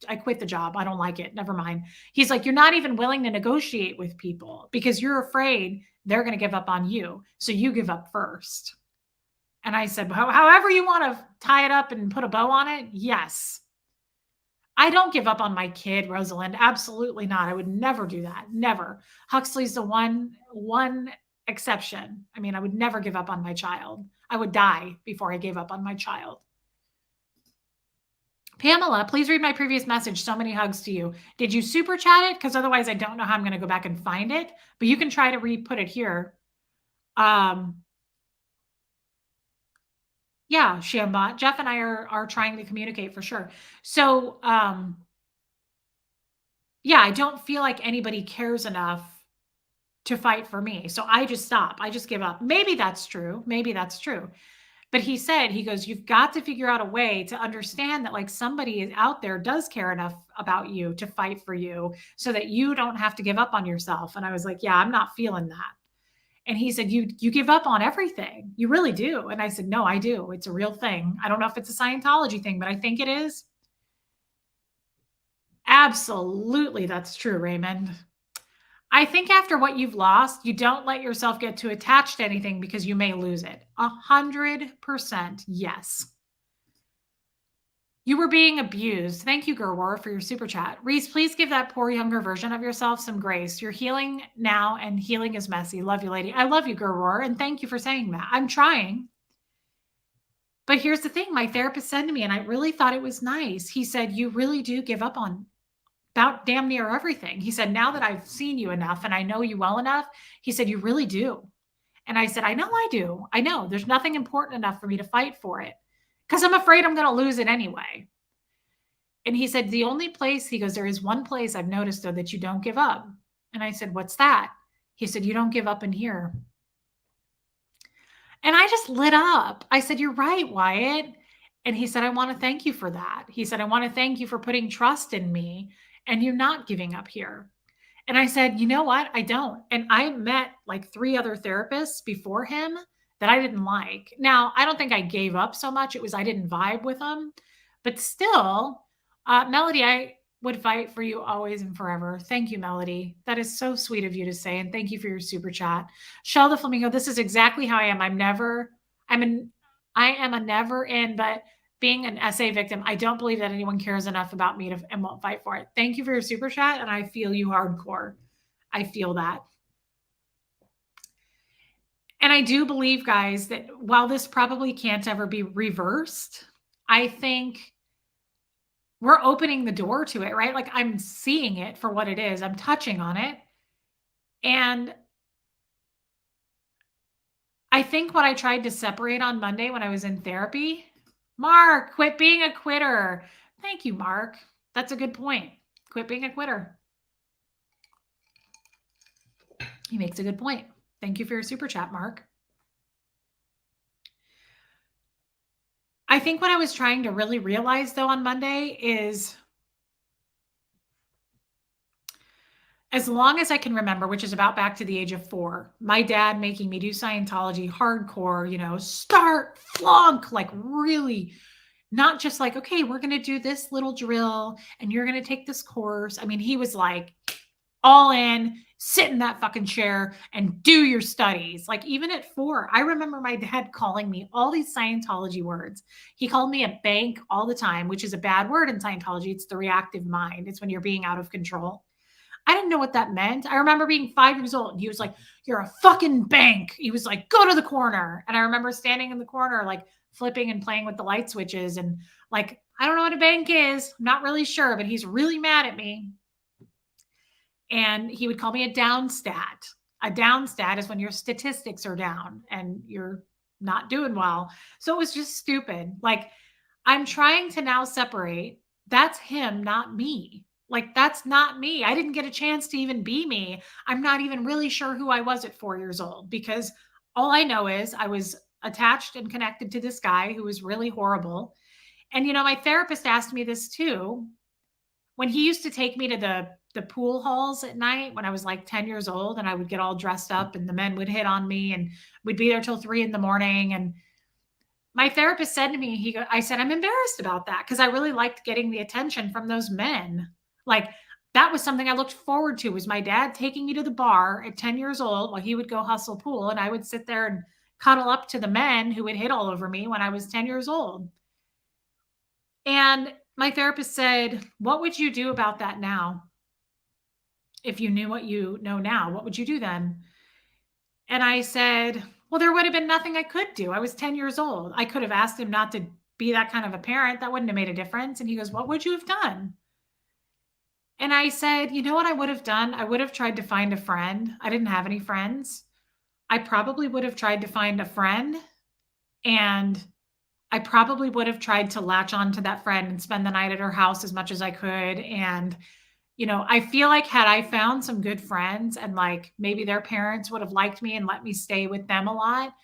I quit the job. I don't like it. Never mind. He's like, you're not even willing to negotiate with people because you're afraid they're going to give up on you. So you give up first. And I said, however you want to tie it up and put a bow on it. Yes. I don't give up on my kid, Rosalind. Absolutely not. I would never do that. Never. Huxley's the one exception. I mean, I would never give up on my child. I would die before I gave up on my child. Pamela, please read my previous message. So many hugs to you. Did you super chat it? Because otherwise I don't know how I'm going to go back and find it. But you can try to re-put it here. Yeah, Shambot. Jeff and I are trying to communicate for sure. So yeah, I don't feel like anybody cares enough to fight for me. So I just stop. I just give up. Maybe that's true. Maybe that's true. But he said, he goes, you've got to figure out a way to understand that like somebody out there does care enough about you to fight for you so that you don't have to give up on yourself. And I was like, yeah, I'm not feeling that. And he said, you give up on everything. You really do. And I said, no, I do. It's a real thing. I don't know if it's a Scientology thing, but I think it is. Absolutely. That's true, Raymond. I think after what you've lost, you don't let yourself get too attached to anything because you may lose it. 100% yes. You were being abused. Thank you, Gerwar, for your super chat. Reese, please give that poor younger version of yourself some grace. You're healing now, and healing is messy. Love you, lady. I love you, Gerwar, and thank you for saying that. I'm trying. But here's the thing. My therapist said to me, and I really thought it was nice. He said, you really do give up on about damn near everything. He said, now that I've seen you enough and I know you well enough, he said, you really do. And I said, I know I do. I know there's nothing important enough for me to fight for it because I'm afraid I'm going to lose it anyway. And he said, the only place, he goes, there is one place I've noticed though that you don't give up. And I said, what's that? He said, you don't give up in here. And I just lit up. I said, you're right, Wyatt. And he said, I want to thank you for that. He said, I want to thank you for putting trust in me and you're not giving up here. And I said, you know what? I don't. And I met like 3 other therapists before him that I didn't like. Now, I don't think I gave up so much. It was I didn't vibe with them. But still, Melody, I would fight for you always and forever. Thank you, Melody. That is so sweet of you to say. And thank you for your super chat. Shell the Flamingo, this is exactly how I am. I am a never in, but being an SA victim, I don't believe that anyone cares enough about me and won't fight for it. Thank you for your super chat. And I feel you hardcore. I feel that. And I do believe, guys, that while this probably can't ever be reversed, I think we're opening the door to it, right? Like I'm seeing it for what it is. I'm touching on it. And I think what I tried to separate on Monday when I was in therapy, Mark, quit being a quitter. Thank you, Mark. That's a good point. Quit being a quitter. He makes a good point. Thank you for your super chat, Mark. I think what I was trying to really realize though on Monday is as long as I can remember, which is about back to the age of 4, my dad making me do Scientology hardcore, start, flunk, like really not just like, okay, we're going to do this little drill and you're going to take this course. I mean, he was like all in, sit in that fucking chair and do your studies. Like even at 4, I remember my dad calling me all these Scientology words. He called me a bank all the time, which is a bad word in Scientology. It's the reactive mind. It's when you're being out of control. I didn't know what that meant. I remember being 5 years old and he was like, you're a fucking bank. He was like, go to the corner. And I remember standing in the corner, like flipping and playing with the light switches. And like, I don't know what a bank is. I'm not really sure, but he's really mad at me. And he would call me a down stat. A down stat is when your statistics are down and you're not doing well. So it was just stupid. Like, I'm trying to now separate. That's him, not me. Like, that's not me. I didn't get a chance to even be me. I'm not even really sure who I was at 4 years old because all I know is I was attached and connected to this guy who was really horrible. And, my therapist asked me this too. When he used to take me to the pool halls at night when I was like 10 years old and I would get all dressed up and the men would hit on me and we'd be there till 3 in the morning. And my therapist said to me, I said, I'm embarrassed about that because I really liked getting the attention from those men. Like that was something I looked forward to was my dad taking me to the bar at 10 years old while he would go hustle pool. And I would sit there and cuddle up to the men who would hit all over me when I was 10 years old. And my therapist said, what would you do about that now? If you knew what you know now, what would you do then? And I said, well, there would have been nothing I could do. I was 10 years old. I could have asked him not to be that kind of a parent. That wouldn't have made a difference. And he goes, what would you have done? And I said, you know what I would have done? I would have tried to find a friend. I didn't have any friends. I probably would have tried to find a friend. And I probably would have tried to latch on to that friend and spend the night at her house as much as I could. And I feel like had I found some good friends and like maybe their parents would have liked me and let me stay with them a lot,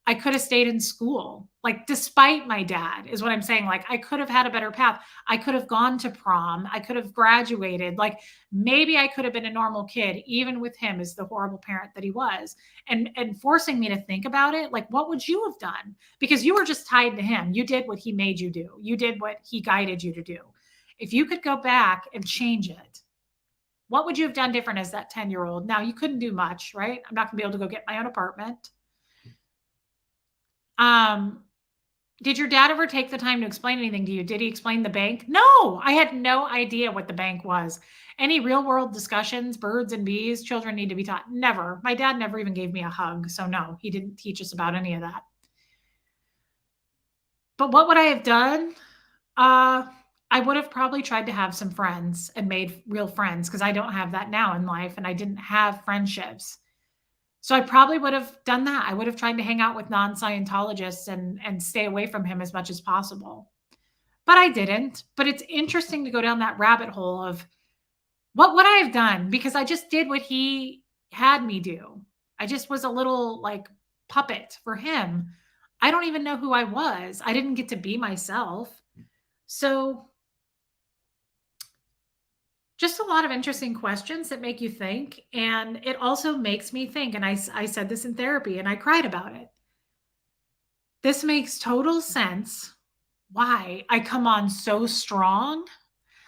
I could have stayed in school. Like despite my dad is what I'm saying. Like I could have had a better path. I could have gone to prom. I could have graduated. Like maybe I could have been a normal kid, even with him as the horrible parent that he was. And forcing me to think about it, like what would you have done? Because you were just tied to him. You did what he made you do. You did what he guided you to do. If you could go back and change it, what would you have done different as that 10-year-old? Now, you couldn't do much, right? I'm not going to be able to go get my own apartment. Did your dad ever take the time to explain anything to you? Did he explain the bank? No, I had no idea what the bank was. Any real world discussions, birds and bees, children need to be taught? Never. My dad never even gave me a hug. So, no, he didn't teach us about any of that. But what would I have done? I would have probably tried to have some friends and made real friends because I don't have that now in life and I didn't have friendships. So I probably would have done that. I would have tried to hang out with non-Scientologists and stay away from him as much as possible. But I didn't. But it's interesting to go down that rabbit hole of what would I have done? Because I just did what he had me do. I just was a little like puppet for him. I don't even know who I was. I didn't get to be myself. So just a lot of interesting questions that make you think. And it also makes me think. And I said this in therapy and I cried about it. This makes total sense why I come on so strong,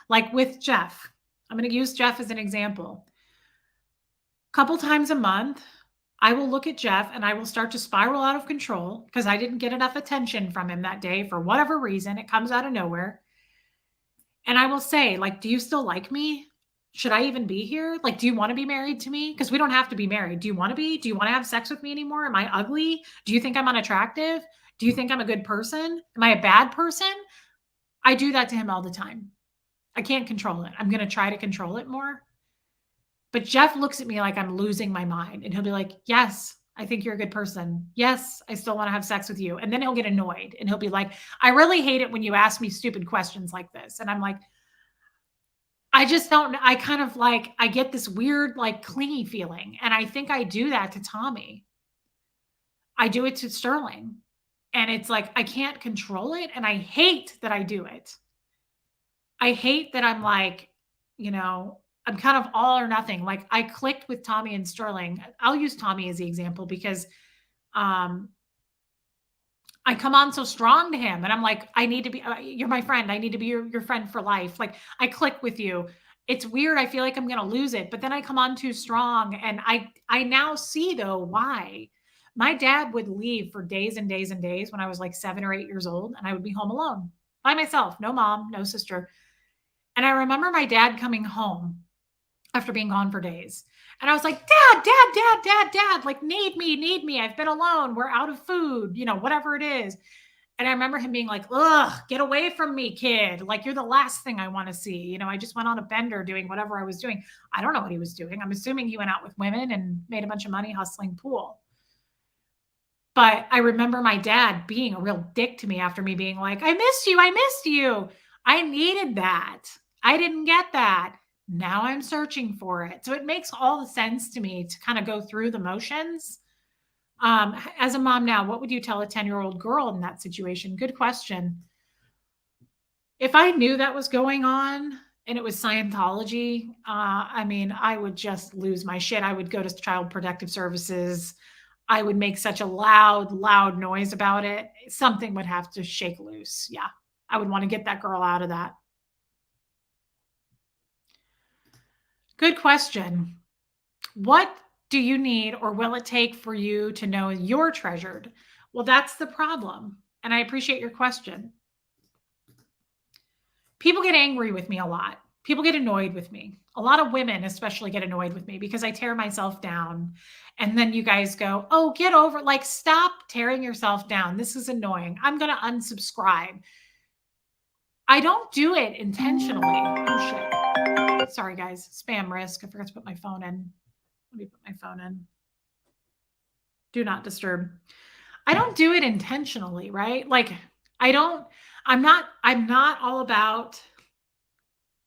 like with Jeff. I'm going to use Jeff as an example. A couple times a month, I will look at Jeff and I will start to spiral out of control because I didn't get enough attention from him that day for whatever reason. It comes out of nowhere. And I will say, like, do you still like me? Should I even be here? Like, do you want to be married to me? Because we don't have to be married. Do you want to be? Do you want to have sex with me anymore? Am I ugly? Do you think I'm unattractive? Do you think I'm a good person? Am I a bad person? I do that to him all the time. I can't control it. I'm going to try to control it more. But Jeff looks at me like I'm losing my mind. And he'll be like, yes, I think you're a good person. Yes, I still want to have sex with you. And then he'll get annoyed and he'll be like, I really hate it when you ask me stupid questions like this. And I'm like, I just don't, I kind of like, I get this weird, like clingy feeling. And I think I do that to Tommy. I do it to Sterling. And it's like, I can't control it. And I hate that I do it. I hate that I'm like, I'm kind of all or nothing. Like I clicked with Tommy and Sterling. I'll use Tommy as the example because um, I come on so strong to him and I'm like, I need to be, you're my friend. I need to be your friend for life. Like I click with you. It's weird. I feel like I'm going to lose it, but then I come on too strong. And I now see though, why my dad would leave for days and days and days when I was like 7 or 8 years old and I would be home alone by myself. No mom, no sister. And I remember my dad coming home after being gone for days. And I was like, Dad, like, need me. I've been alone. We're out of food, whatever it is. And I remember him being like, ugh, get away from me, kid. Like, you're the last thing I want to see. I just went on a bender doing whatever I was doing. I don't know what he was doing. I'm assuming he went out with women and made a bunch of money hustling pool. But I remember my dad being a real dick to me after me being like, I missed you. I missed you. I needed that. I didn't get that. Now I'm searching for it. So it makes all the sense to me to kind of go through the motions. As a mom now, what would you tell a 10-year-old girl in that situation? Good question. If I knew that was going on and it was Scientology, I mean, I would just lose my shit. I would go to Child Protective Services. I would make such a loud, loud noise about it. Something would have to shake loose. Yeah. I would want to get that girl out of that. Good question. What do you need or will it take for you to know you're treasured? Well, that's the problem. And I appreciate your question. People get angry with me a lot. People get annoyed with me. A lot of women especially get annoyed with me because I tear myself down. And then you guys go, "Oh, get over, like stop tearing yourself down. This is annoying. I'm going to unsubscribe." I don't do it intentionally. Oh shit. Sorry guys, spam risk. I forgot to put my phone in. Let me put my phone in. Do not disturb. I don't do it intentionally, right? Like I'm not all about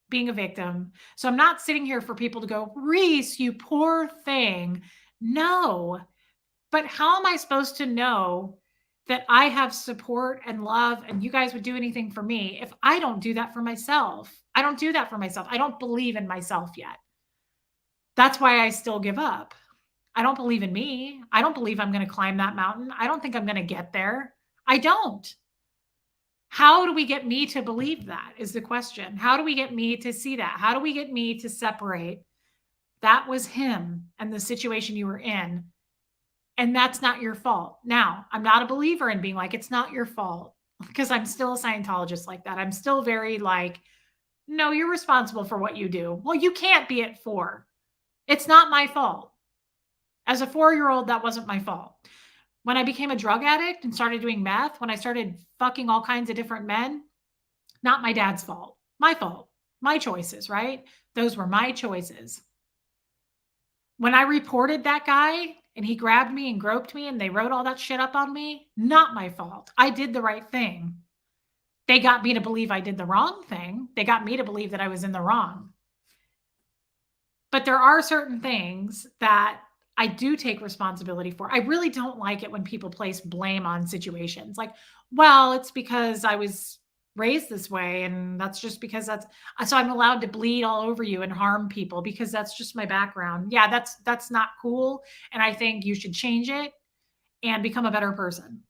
being a victim. So I'm not sitting here for people to go, Reese, you poor thing. No. But how am I supposed to know that I have support and love and you guys would do anything for me if I don't do that for myself? I don't do that for myself. I don't believe in myself yet. That's why I still give up. I don't believe in me. I don't believe I'm going to climb that mountain. I don't think I'm going to get there. I don't. How do we get me to believe that is the question. How do we get me to see that? How do we get me to separate that was him and the situation you were in? And that's not your fault. Now, I'm not a believer in being like, it's not your fault because I'm still a Scientologist like that. I'm still very like, no, you're responsible for what you do. Well, you can't be at 4. It's not my fault. As a 4-year-old, that wasn't my fault. When I became a drug addict and started doing meth, when I started fucking all kinds of different men, not my dad's fault. My fault. My choices, right? Those were my choices. When I reported that guy and he grabbed me and groped me and they wrote all that shit up on me, not my fault. I did the right thing. They got me to believe I did the wrong thing. They got me to believe that I was in the wrong. But there are certain things that I do take responsibility for. I really don't like it when people place blame on situations. Like, well, it's because I was raised this way and that's just because that's so I'm allowed to bleed all over you and harm people because that's just my background. Yeah, that's not cool and I think you should change it and become a better person.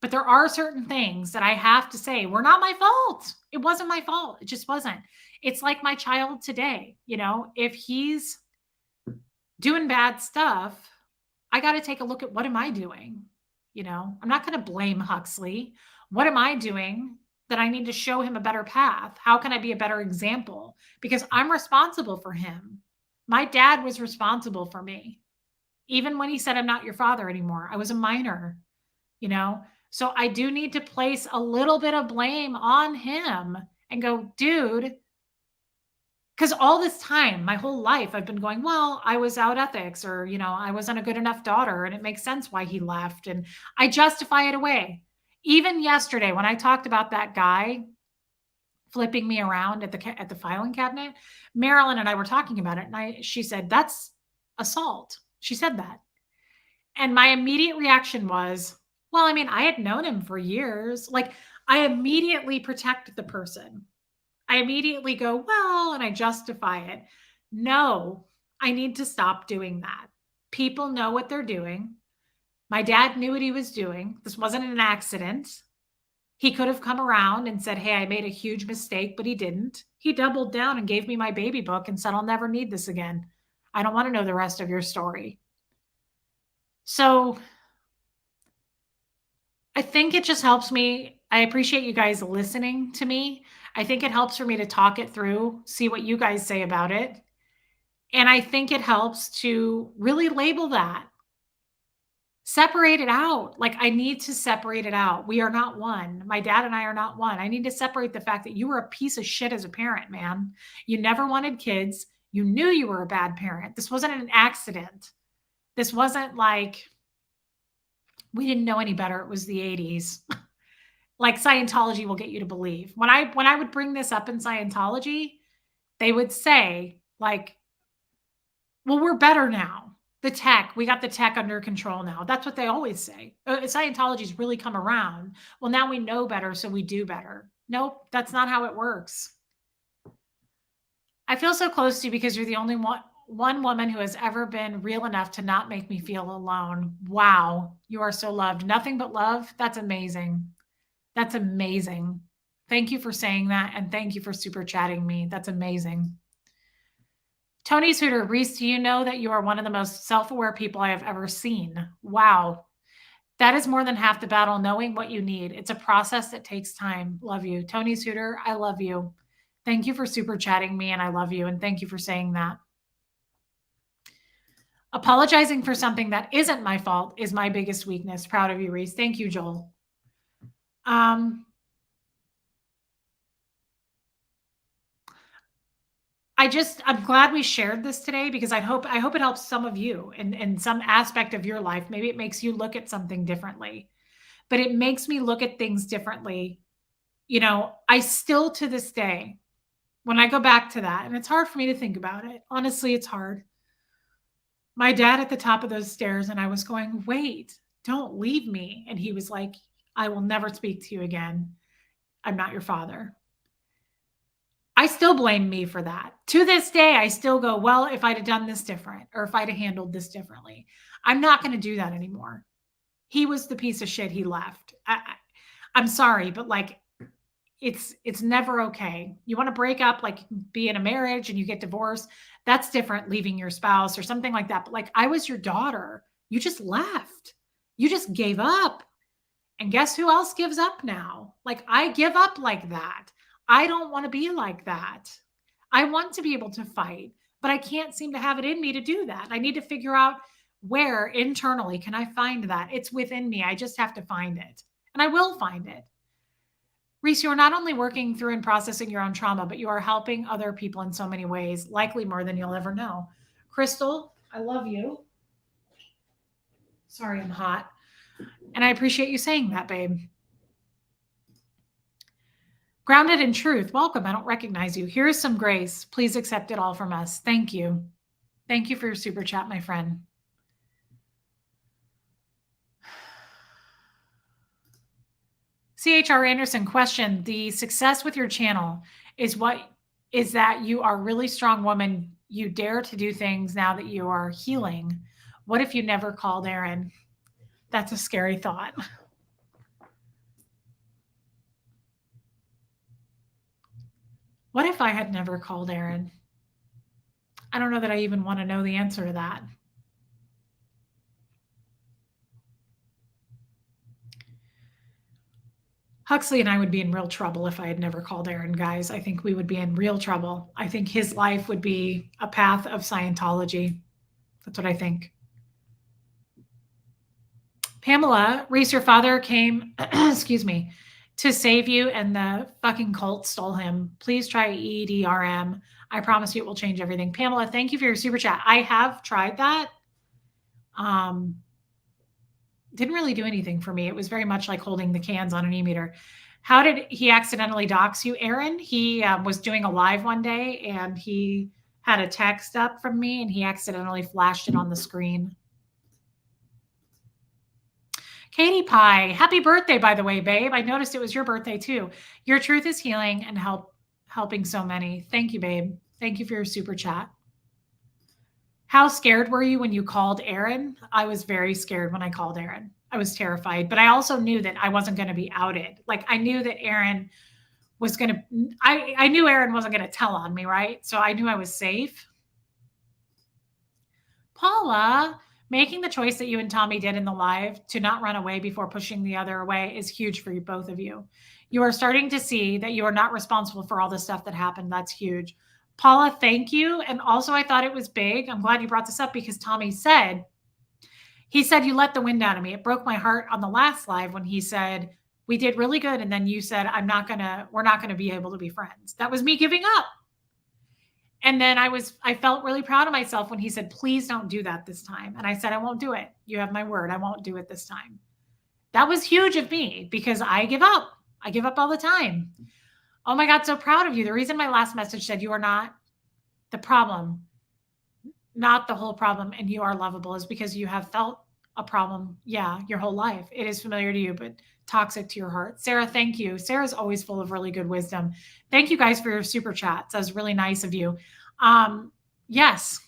But there are certain things that I have to say were not my fault. It wasn't my fault. It just wasn't. It's like my child today, if he's doing bad stuff, I got to take a look at what am I doing? I'm not going to blame Huxley. What am I doing that I need to show him a better path? How can I be a better example? Because I'm responsible for him. My dad was responsible for me. Even when he said, I'm not your father anymore, I was a minor, So I do need to place a little bit of blame on him and go, dude, because all this time, my whole life, I've been going, well, I was out ethics or, I wasn't a good enough daughter. And it makes sense why he left. And I justify it away. Even yesterday, when I talked about that guy flipping me around at the filing cabinet, Marilyn and I were talking about it. And she said, that's assault. She said that. And my immediate reaction was, well, I mean, I had known him for years. Like I immediately protect the person. I immediately go, well, and I justify it. No, I need to stop doing that. People know what they're doing. My dad knew what he was doing. This wasn't an accident. He could have come around and said, hey, I made a huge mistake, but he didn't. He doubled down and gave me my baby book and said, I'll never need this again. I don't want to know the rest of your story. So I think it just helps me. I appreciate you guys listening to me. I think it helps for me to talk it through, see what you guys say about it. And I think it helps to really label that. Separate it out. Like I need to separate it out. We are not one. My dad and I are not one. I need to separate the fact that you were a piece of shit as a parent, man. You never wanted kids. You knew you were a bad parent. This wasn't an accident. This wasn't like We didn't know any better. It was the 80s. Like Scientology will get you to believe. When I would bring this up in Scientology, they would say like, well, we're better now. We got the tech under control now. That's what they always say. Scientology's really come around. Well, now we know better, so we do better. Nope, that's not how it works. I feel so close to you because you're the only one woman who has ever been real enough to not make me feel alone. Wow, you are so loved. Nothing but love. That's amazing. That's amazing. Thank you for saying that, and thank you for super chatting me. That's amazing. Tony's Hooter, Reese, do you know that you are one of the most self-aware people I have ever seen? Wow. That is more than half the battle, knowing what you need. It's a process that takes time. Love you. Tony's Hooter, I love you. Thank you for super chatting me, and I love you, and thank you for saying that. Apologizing for something that isn't my fault is my biggest weakness. Proud of you, Reese. Thank you, Joel. I'm glad we shared this today because I hope it helps some of you in some aspect of your life. Maybe it makes you look at something differently, but it makes me look at things differently. You know, I still to this day, when I go back to that, and it's hard for me to think about it. Honestly, it's hard. My dad at the top of those stairs, and I was going, wait, don't leave me. And he was like, I will never speak to you again. I'm not your father. I still blame me for that. To this day, I still go, well, if I'd have done this different or if I'd have handled this differently, I'm not going to do that anymore. He was the piece of shit he left. I'm sorry, but like, it's never okay. You want to break up, like be in a marriage and you get divorced. That's different, leaving your spouse or something like that. But like, I was your daughter. You just left. You just gave up. And guess who else gives up now? Like, I give up like that. I don't want to be like that. I want to be able to fight, but I can't seem to have it in me to do that. I need to figure out where internally can I find that. It's within me. I just have to find it. And I will find it. Reese, you are not only working through and processing your own trauma, but you are helping other people in so many ways, likely more than you'll ever know. Crystal, I love you. Sorry, I'm hot. And I appreciate you saying that, babe. Grounded in truth, welcome. I don't recognize you. Here is some grace. Please accept it all from us. Thank you. Thank you for your super chat, my friend. CHR Anderson, question. The success with your channel is that you are a really strong woman. You dare to do things now that you are healing. What if you never called Aaron? That's a scary thought. What if I had never called Aaron? I don't know that I even want to know the answer to that. Huxley and I would be in real trouble if I had never called Aaron, guys. I think we would be in real trouble. I think his life would be a path of Scientology. That's what I think. Pamela, Reese, your father came, excuse me, to save you and the fucking cult stole him. Please try EDRM. I promise you it will change everything. Pamela, thank you for your super chat. I have tried that. Didn't really do anything for me. It was very much like holding the cans on an e-meter. How did he accidentally dox you, Aaron? He was doing a live one day and he had a text up from me and he accidentally flashed it on the screen. Katie Pie, happy birthday, by the way, babe. I noticed it was your birthday too. Your truth is healing and helping so many. Thank you, babe. Thank you for your super chat. How scared were you when you called Aaron? I was very scared when I called Aaron. I was terrified, but I also knew that I wasn't going to be outed. Like I knew that Aaron was going to, I knew Aaron wasn't going to tell on me, right? So I knew I was safe. Paula, making the choice that you and Tommy did in the live to not run away before pushing the other away is huge for you, both of you. You are starting to see that you are not responsible for all the stuff that happened. That's huge. Paula, thank you. And also, I thought it was big. I'm glad you brought this up because Tommy said, you let the wind out of me. It broke my heart on the last live when he said, we did really good. And then you said, we're not going to be able to be friends. That was me giving up. And then I felt really proud of myself when he said, please don't do that this time. And I said, I won't do it. You have my word. I won't do it this time. That was huge of me because I give up. I give up all the time. Oh my God, so proud of you. The reason my last message said you are not the problem, not the whole problem, and you are lovable is because you have felt a problem, yeah, your whole life. It is familiar to you, but toxic to your heart. Sarah, thank you. Sarah's always full of really good wisdom. Thank you guys for your super chats. That was really nice of you. Yes,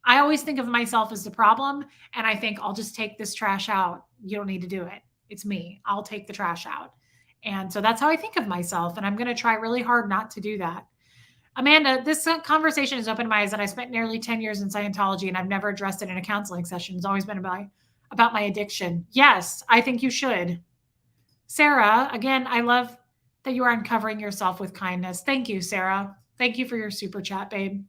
I always think of myself as the problem, and I think I'll just take this trash out. You don't need to do it. It's me. I'll take the trash out. And so that's how I think of myself. And I'm going to try really hard not to do that. Amanda, this conversation has opened my eyes that I spent nearly 10 years in Scientology and I've never addressed it in a counseling session. It's always been about my addiction. Yes, I think you should. Sarah, again, I love that you are uncovering yourself with kindness. Thank you, Sarah. Thank you for your super chat, babe.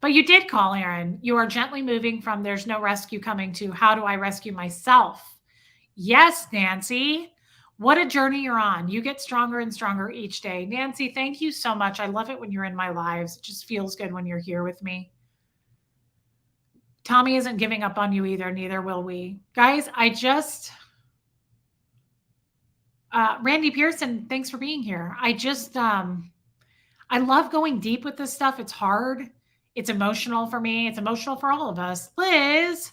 But you did call, Aaron. You are gently moving from there's no rescue coming to how do I rescue myself? Yes, Nancy. What a journey you're on. You get stronger and stronger each day. Nancy, thank you so much. I love it when you're in my lives. It just feels good when you're here with me. Tommy isn't giving up on you either. Neither will we. Guys, Randy Pearson, thanks for being here. I love going deep with this stuff. It's hard. It's emotional for me. It's emotional for all of us. Liz,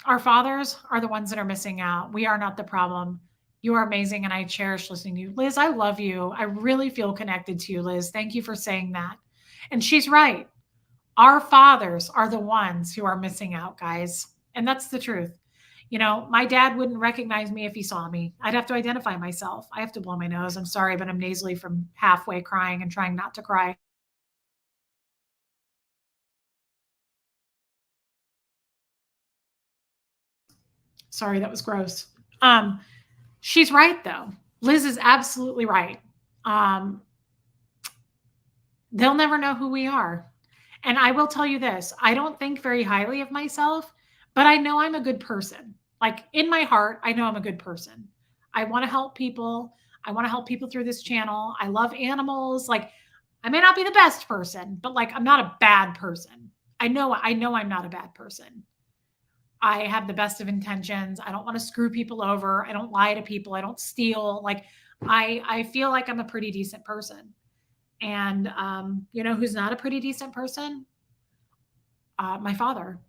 our fathers are the ones that are missing out. We are not the problem. You are amazing, and I cherish listening to you. Liz, I love you. I really feel connected to you, Liz. Thank you for saying that. And she's right. Our fathers are the ones who are missing out, guys. And that's the truth. You know, my dad wouldn't recognize me if he saw me. I'd have to identify myself. I have to blow my nose. I'm sorry, but I'm nasally from halfway crying and trying not to cry. Sorry, that was gross. She's right, though. Liz is absolutely right. They'll never know who we are. And I will tell you this, I don't think very highly of myself, but I know I'm a good person. Like in my heart, I know I'm a good person. I want to help people. I want to help people through this channel. I love animals. Like I may not be the best person, but like I'm not a bad person. I know I'm not a bad person. I have the best of intentions. I don't want to screw people over. I don't lie to people. I don't steal. Like I feel like I'm a pretty decent person. And you know who's not a pretty decent person? My father.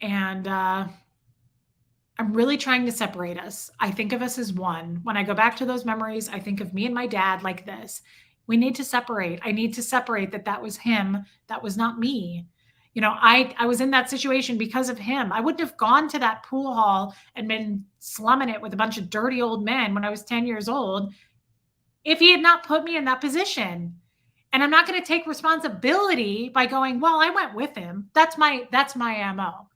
And I'm really trying to separate us. I think of us as one. When I go back to those memories, I think of me and my dad like this. We need to separate. I need to separate that was him. That was not me. You know, I was in that situation because of him. I wouldn't have gone to that pool hall and been slumming it with a bunch of dirty old men when I was 10 years old if he had not put me in that position. And I'm not going to take responsibility by going, well, I went with him. That's my MO.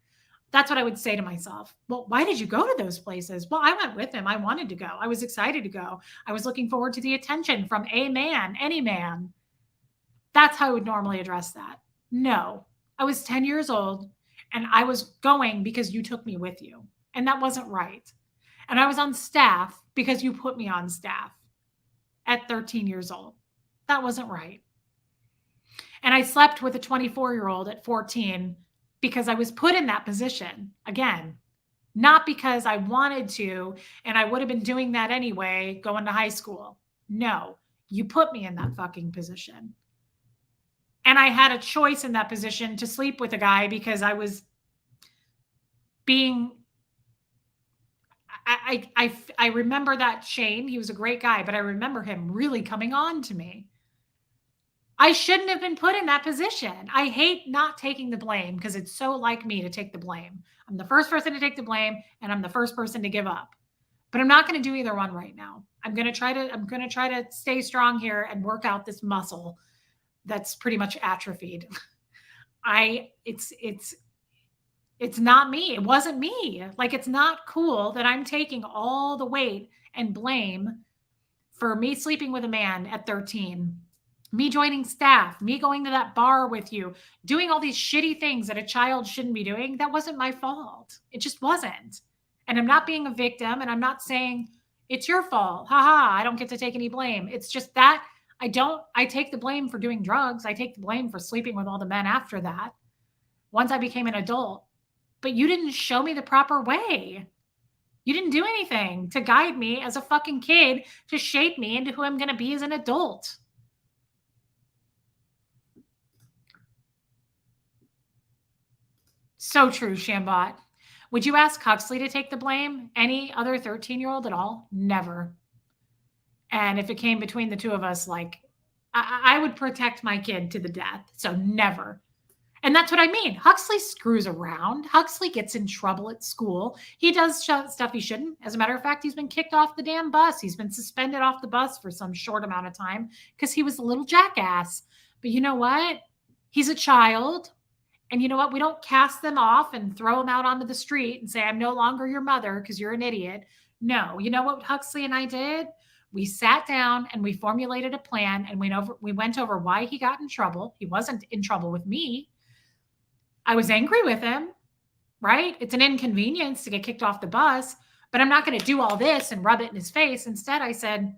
That's what I would say to myself. Well, why did you go to those places? Well, I went with him. I wanted to go. I was excited to go. I was looking forward to the attention from a man, any man. That's how I would normally address that. No, I was 10 years old and I was going because you took me with you. And that wasn't right. And I was on staff because you put me on staff at 13 years old. That wasn't right. And I slept with a 24-year-old at 14 because I was put in that position. Again, not because I wanted to, and I would have been doing that anyway, going to high school. No, you put me in that fucking position. And I had a choice in that position to sleep with a guy because I was being, I remember that Shane, he was a great guy, but I remember him really coming on to me. I shouldn't have been put in that position. I hate not taking the blame because it's so like me to take the blame. I'm the first person to take the blame and I'm the first person to give up. But I'm not going to do either one right now. I'm going to try to stay strong here and work out this muscle that's pretty much atrophied. It's not me. It wasn't me. Like it's not cool that I'm taking all the weight and blame for me sleeping with a man at 13. Me joining staff, me going to that bar with you, doing all these shitty things that a child shouldn't be doing. That wasn't my fault. It just wasn't. And I'm not being a victim and I'm not saying it's your fault. Haha, I don't get to take any blame. It's just that I take the blame for doing drugs. I take the blame for sleeping with all the men after that. Once I became an adult, but you didn't show me the proper way. You didn't do anything to guide me as a fucking kid to shape me into who I'm going to be as an adult. So true, Shambot. Would you ask Huxley to take the blame? Any other 13-year-old at all? Never. And if it came between the two of us, like, I would protect my kid to the death. So never. And that's what I mean. Huxley screws around. Huxley gets in trouble at school. He does stuff he shouldn't. As a matter of fact, he's been kicked off the damn bus. He's been suspended off the bus for some short amount of time because he was a little jackass. But you know what? He's a child. And you know what? We don't cast them off and throw them out onto the street and say, I'm no longer your mother because you're an idiot. No. You know what Huxley and I did? We sat down and we formulated a plan and we went over why he got in trouble. He wasn't in trouble with me. I was angry with him, right? It's an inconvenience to get kicked off the bus, but I'm not going to do all this and rub it in his face. Instead, I said,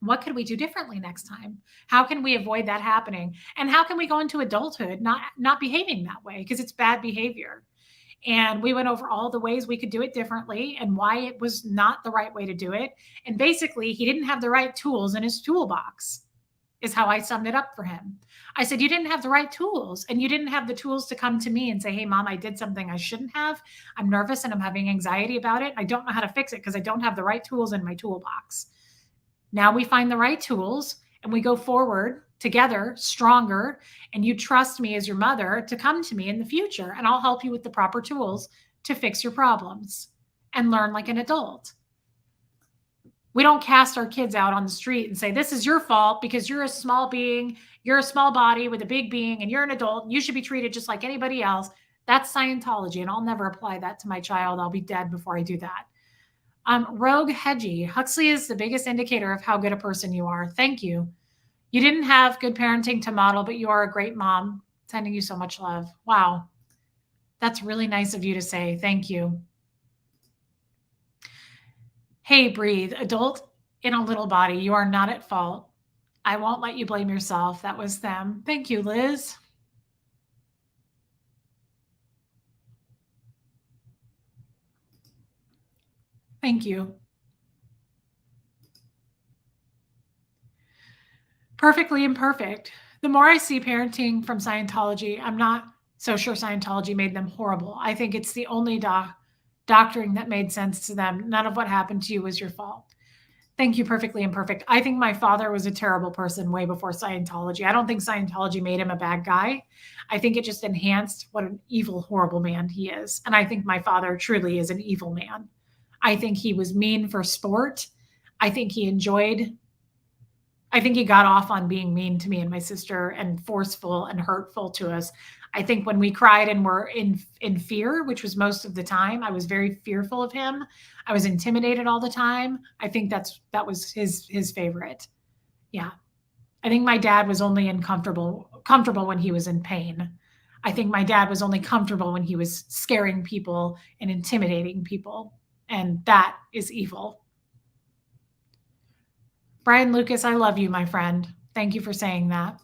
what could we do differently next time? How can we avoid that happening? And how can we go into adulthood not behaving that way? Because it's bad behavior. And we went over all the ways we could do it differently and why it was not the right way to do it. And basically, he didn't have the right tools in his toolbox, is how I summed it up for him. I said, you didn't have the right tools and you didn't have the tools to come to me and say, hey, mom, I did something I shouldn't have. I'm nervous and I'm having anxiety about it. I don't know how to fix it because I don't have the right tools in my toolbox. Now we find the right tools and we go forward together, stronger, and you trust me as your mother to come to me in the future and I'll help you with the proper tools to fix your problems and learn like an adult. We don't cast our kids out on the street and say, this is your fault because you're a small being, you're a small body with a big being, and you're an adult. And you should be treated just like anybody else. That's Scientology, and I'll never apply that to my child. I'll be dead before I do that. Rogue Hedgie, Huxley is the biggest indicator of how good a person you are. Thank you. You didn't have good parenting to model, but you are a great mom. Sending you so much love. Wow. That's really nice of you to say. Thank you. Hey, breathe. Adult in a little body. You are not at fault. I won't let you blame yourself. That was them. Thank you, Liz. Thank you. Perfectly imperfect. The more I see parenting from Scientology, I'm not so sure Scientology made them horrible. I think it's the only doctrine that made sense to them. None of what happened to you was your fault. Thank you, Perfectly Imperfect. I think my father was a terrible person way before Scientology. I don't think Scientology made him a bad guy. I think it just enhanced what an evil, horrible man he is. And I think my father truly is an evil man. I think he was mean for sport. I think he got off on being mean to me and my sister and forceful and hurtful to us. I think when we cried and were in fear, which was most of the time, I was very fearful of him. I was intimidated all the time. I think that was his favorite. Yeah. I think my dad was only comfortable when he was in pain. I think my dad was only comfortable when he was scaring people and intimidating people. And that is evil. Brian Lucas, I love you, my friend. Thank you for saying that.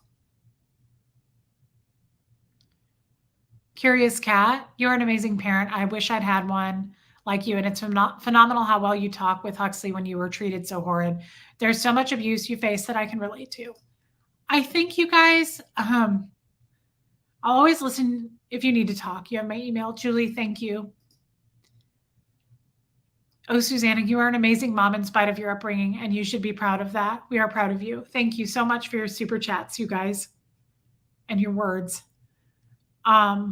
Curious Cat, you're an amazing parent. I wish I'd had one like you. And it's phenomenal how well you talk with Huxley when you were treated so horrid. There's so much abuse you face that I can relate to. I think you guys, I'll always listen if you need to talk. You have my email. Julie, thank you. Oh, Susanna, you are an amazing mom in spite of your upbringing, and you should be proud of that. We are proud of you. Thank you so much for your super chats, you guys, and your words. I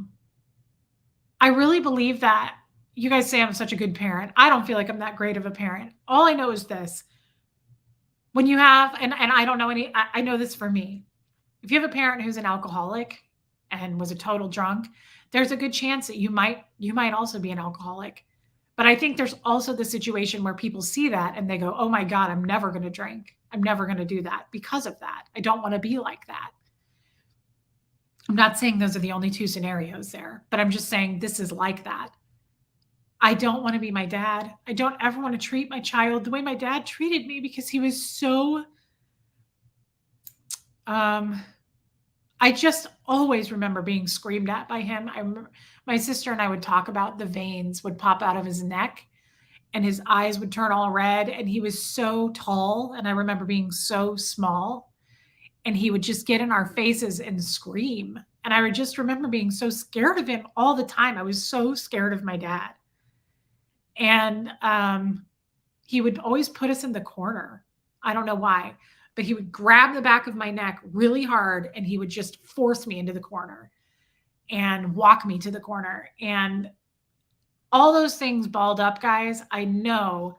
really believe that you guys say I'm such a good parent. I don't feel like I'm that great of a parent. All I know is this. When you have, and I don't know I know this for me. If you have a parent who's an alcoholic and was a total drunk, there's a good chance that you might also be an alcoholic. But I think there's also the situation where people see that and they go, oh my God, I'm never going to drink. I'm never going to do that because of that. I don't want to be like that. I'm not saying those are the only two scenarios there, but I'm just saying this is like that. I don't want to be my dad. I don't ever want to treat my child the way my dad treated me because he was so I just always remember being screamed at by him. I remember my sister and I would talk about the veins would pop out of his neck and his eyes would turn all red. And he was so tall. And I remember being so small. And he would just get in our faces and scream. And I would just remember being so scared of him all the time. I was so scared of my dad. And he would always put us in the corner. I don't know why, but he would grab the back of my neck really hard and he would just force me into the corner and walk me to the corner. And all those things balled up, guys. I know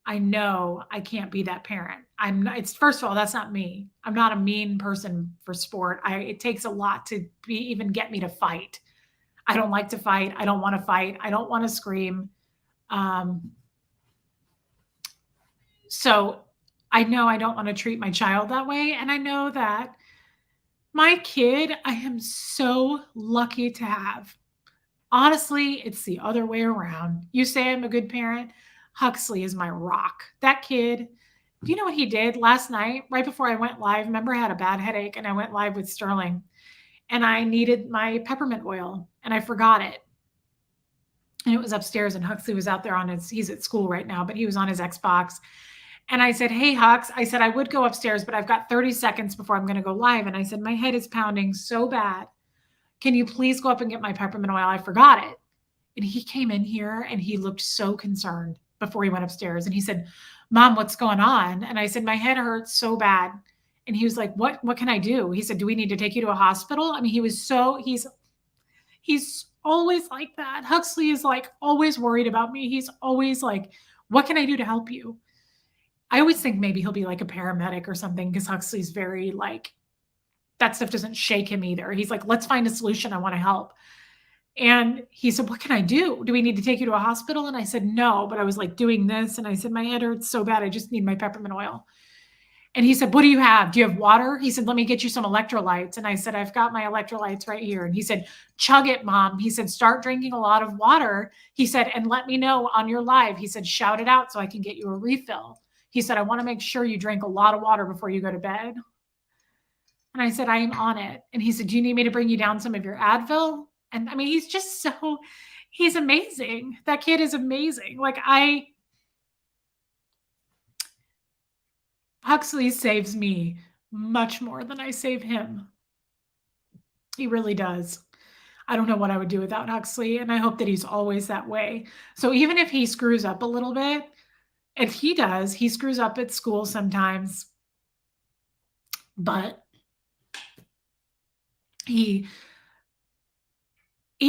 I can't be that parent. I'm not, it's first of all, that's not me. I'm not a mean person for sport. It takes a lot to even get me to fight. I don't like to fight. I don't want to fight. I don't want to scream. So I know I don't want to treat my child that way. And I know that my kid, I am so lucky to have. Honestly, it's the other way around. You say I'm a good parent. Huxley is my rock. That kid, do you know what he did last night, right before I went live? Remember, I had a bad headache and I went live with Sterling and I needed my peppermint oil and I forgot it. And it was upstairs and Huxley was out there he's at school right now, but he was on his Xbox. And I said, hey, Hux, I said, I would go upstairs, but I've got 30 seconds before I'm going to go live. And I said, my head is pounding so bad. Can you please go up and get my peppermint oil? I forgot it. And he came in here and he looked so concerned before he went upstairs. And he said, Mom, what's going on? And I said, my head hurts so bad. And he was like, what can I do? He said, do we need to take you to a hospital? I mean, he's always like that. Huxley is like always worried about me. He's always like, what can I do to help you? I always think maybe he'll be like a paramedic or something because Huxley's very like, that stuff doesn't shake him either. He's like, let's find a solution. I want to help. And he said, what can I do? Do we need to take you to a hospital? And I said, no, but I was like doing this. And I said, my head hurts so bad. I just need my peppermint oil. And he said, what do you have? Do you have water? He said, let me get you some electrolytes. And I said, I've got my electrolytes right here. And he said, chug it, Mom. He said, start drinking a lot of water. He said, and let me know on your live. He said, shout it out so I can get you a refill. He said, I want to make sure you drink a lot of water before you go to bed. And I said, I am on it. And he said, do you need me to bring you down some of your Advil? And I mean, he's amazing. That kid is amazing. Like Huxley saves me much more than I save him. He really does. I don't know what I would do without Huxley. And I hope that he's always that way. So even if he screws up a little bit, if he does, he screws up at school sometimes, but he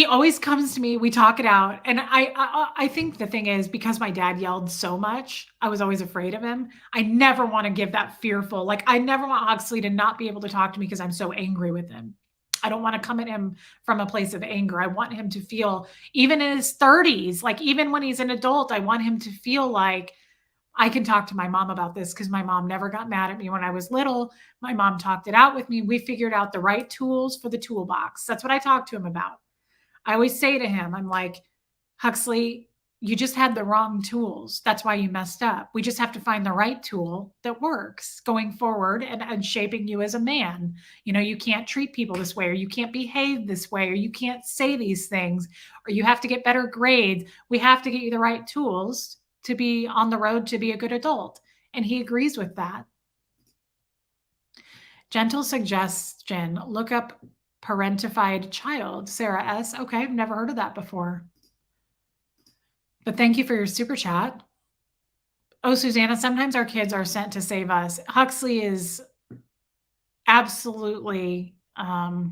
always comes to me. We talk it out. And I think the thing is, because my dad yelled so much, I was always afraid of him. I never want to give that fearful, like I never want Huxley to not be able to talk to me because I'm so angry with him. I don't want to come at him from a place of anger. I want him to feel, even in his 30s, like even when he's an adult, I want him to feel like I can talk to my mom about this because my mom never got mad at me when I was little. My mom talked it out with me. We figured out the right tools for the toolbox. That's what I talked to him about. I always say to him, I'm like, Huxley, you just had the wrong tools. That's why you messed up. We just have to find the right tool that works going forward and shaping you as a man. You know, you can't treat people this way, or you can't behave this way, or you can't say these things, or you have to get better grades. We have to get you the right tools to be on the road to be a good adult. And he agrees with that. Gentle suggestion, look up parentified child. Sarah S. Okay, I've never heard of that before. But thank you for your super chat. Oh, Susanna, sometimes our kids are sent to save us. Huxley is absolutely, I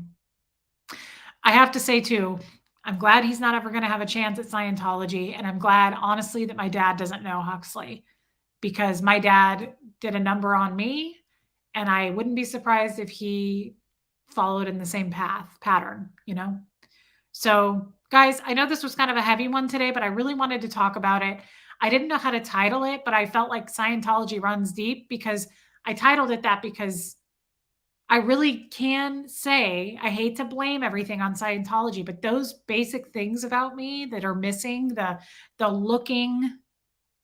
have to say too, I'm glad he's not ever going to have a chance at Scientology. And I'm glad, honestly, that my dad doesn't know Huxley, because my dad did a number on me. And I wouldn't be surprised if he followed in the same pattern, you know? So guys, I know this was kind of a heavy one today, but I really wanted to talk about it. I didn't know how to title it, but I felt like Scientology runs deep because I titled it that because I really can say, I hate to blame everything on Scientology, but those basic things about me that are missing, the looking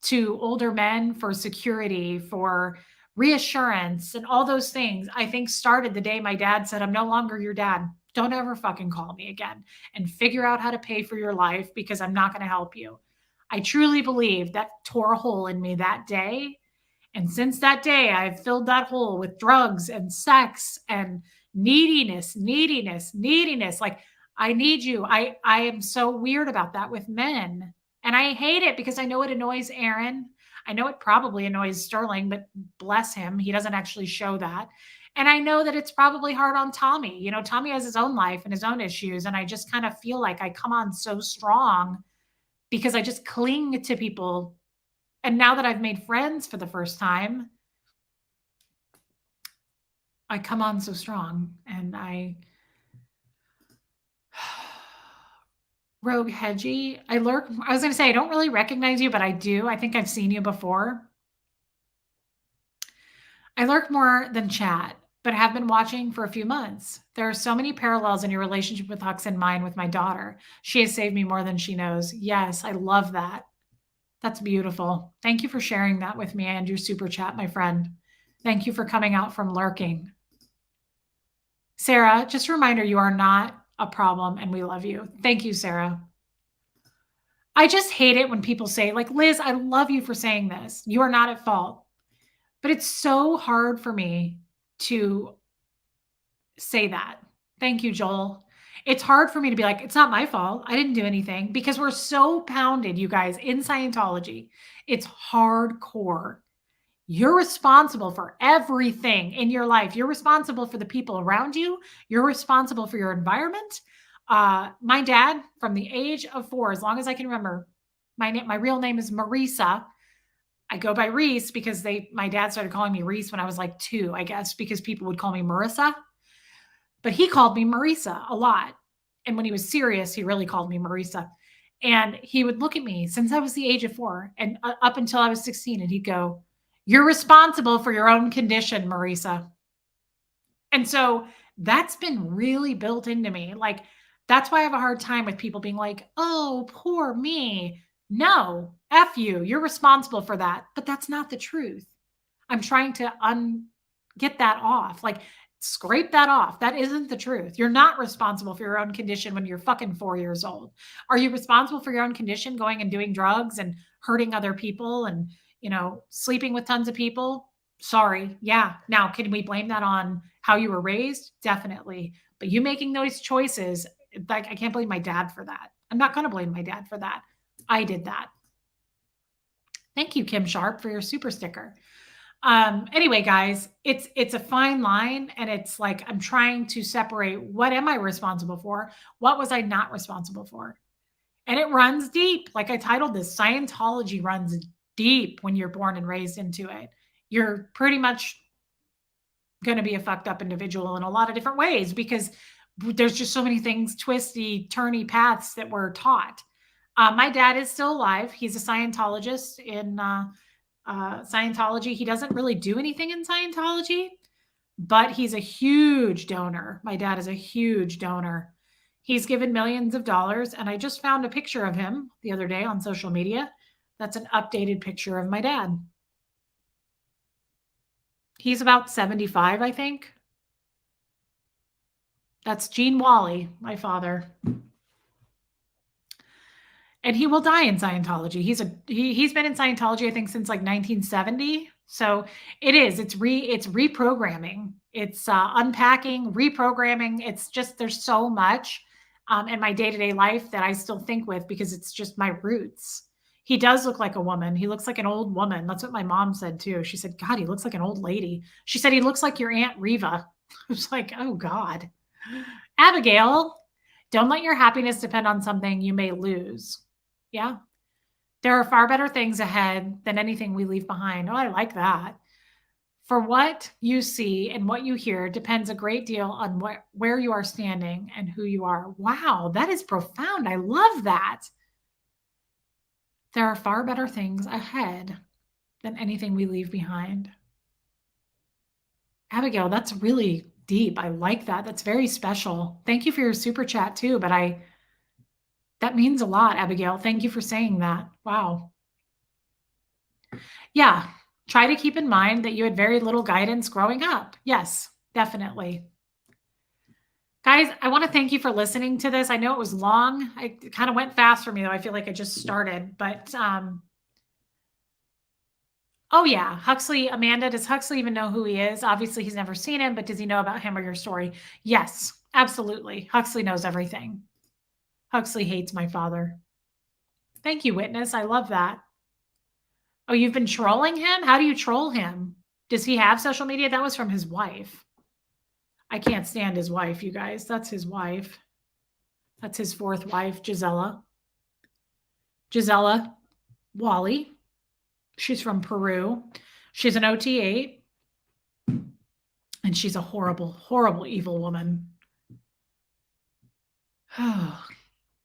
to older men for security, for reassurance and all those things, I think started the day my dad said, I'm no longer your dad. Don't ever fucking call me again and figure out how to pay for your life because I'm not going to help you. I truly believe that tore a hole in me that day. And since that day, I've filled that hole with drugs and sex and neediness. Like, I need you. I am so weird about that with men. And I hate it because I know it annoys Aaron. I know it probably annoys Sterling, but bless him, he doesn't actually show that. And I know that it's probably hard on Tommy. You know, Tommy has his own life and his own issues. And I just kind of feel like I come on so strong because I just cling to people. And now that I've made friends for the first time, I come on so strong. And Rogue Hedgie, I was going to say, I don't really recognize you, but I do. I think I've seen you before. I lurk more than chat, but have been watching for a few months. There are so many parallels in your relationship with Hux and mine with my daughter. She has saved me more than she knows. Yes, I love that. That's beautiful. Thank you for sharing that with me and your super chat, my friend. Thank you for coming out from lurking. Sarah, just a reminder, you are not a problem and we love you. Thank you, Sarah. I just hate it when people say, like, Liz, I love you for saying this. You are not at fault. But it's so hard for me to say that. Thank you, Joel. It's hard for me to be like, it's not my fault. I didn't do anything because we're so pounded, you guys, in Scientology. It's hardcore. You're responsible for everything in your life. You're responsible for the people around you. You're responsible for your environment. My dad, from the age of 4, as long as I can remember, my real name is Marisa. I go by Reese because my dad started calling me Reese when I was like 2, I guess, because people would call me Marissa. But he called me Marisa a lot. And when he was serious, he really called me Marisa. And he would look at me since I was the age of 4 and up until I was 16, and he'd go, "You're responsible for your own condition, Marisa." And so that's been really built into me. Like, that's why I have a hard time with people being like, "Oh, poor me." No, F you. You're responsible for that. But that's not the truth. I'm trying to get that off. Like, scrape that off. That isn't the truth. You're not responsible for your own condition when you're fucking 4 years old. Are you responsible for your own condition going and doing drugs and hurting other people and, sleeping with tons of people? Sorry. Yeah. Now, can we blame that on how you were raised? Definitely. But you making those choices, like, I can't blame my dad for that. I'm not going to blame my dad for that. I did that. Thank you, Kim Sharp, for your super sticker. Anyway, guys, it's a fine line, and it's like I'm trying to separate what am I responsible for? What was I not responsible for? And it runs deep. Like I titled this, Scientology runs deep when you're born and raised into it. You're pretty much going to be a fucked up individual in a lot of different ways because there's just so many things, twisty, turny paths that we're taught. My dad is still alive. He's a Scientologist in Scientology. He doesn't really do anything in Scientology, but he's a huge donor. My dad is a huge donor. He's given millions of dollars, and I just found a picture of him the other day on social media. That's an updated picture of my dad. He's about 75, I think. That's Gene Wally, my father. And he will die in Scientology. He's been in Scientology, I think, since like 1970. So it's reprogramming. It's unpacking, reprogramming. It's just, there's so much in my day-to-day life that I still think with because it's just my roots. He does look like a woman. He looks like an old woman. That's what my mom said too. She said, God, he looks like an old lady. She said, he looks like your Aunt Reva. I was like, oh God. Abigail, don't let your happiness depend on something you may lose. Yeah. There are far better things ahead than anything we leave behind. Oh, I like that. For what you see and what you hear depends a great deal on where you are standing and who you are. Wow, that is profound. I love that. There are far better things ahead than anything we leave behind. Abigail, that's really deep. I like that. That's very special. Thank you for your super chat too, but that means a lot, Abigail. Thank you for saying that. Wow. Yeah. Try to keep in mind that you had very little guidance growing up. Yes, definitely. Guys, I want to thank you for listening to this. I know it was long. It kind of went fast for me, though. I feel like I just started, but oh yeah, Huxley, Amanda, does Huxley even know who he is? Obviously, he's never seen him, but does he know about him or your story? Yes, absolutely. Huxley knows everything. Huxley hates my father. Thank you, witness. I love that. Oh, you've been trolling him? How do you troll him? Does he have social media? That was from his wife. I can't stand his wife, you guys. That's his wife. That's his fourth wife, Gisela. Gisela Wally. She's from Peru. She's an OT8. And she's a horrible, horrible, evil woman.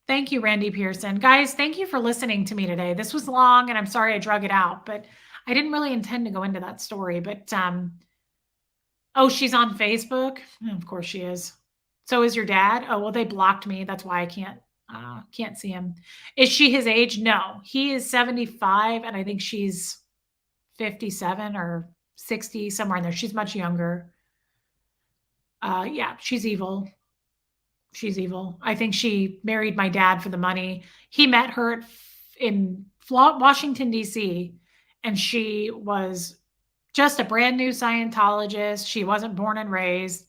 Thank you, Randy Pearson. Guys, thank you for listening to me today. This was long, and I'm sorry I drug it out, but I didn't really intend to go into that story. But oh, she's on Facebook? Of course she is. So is your dad? Oh, well, they blocked me. That's why I can't see him. Is she his age? No. He is 75, and I think she's 57 or 60, somewhere in there. She's much younger. Yeah, she's evil. She's evil. I think she married my dad for the money. He met her in Washington, D.C., and she was just a brand new Scientologist. She wasn't born and raised.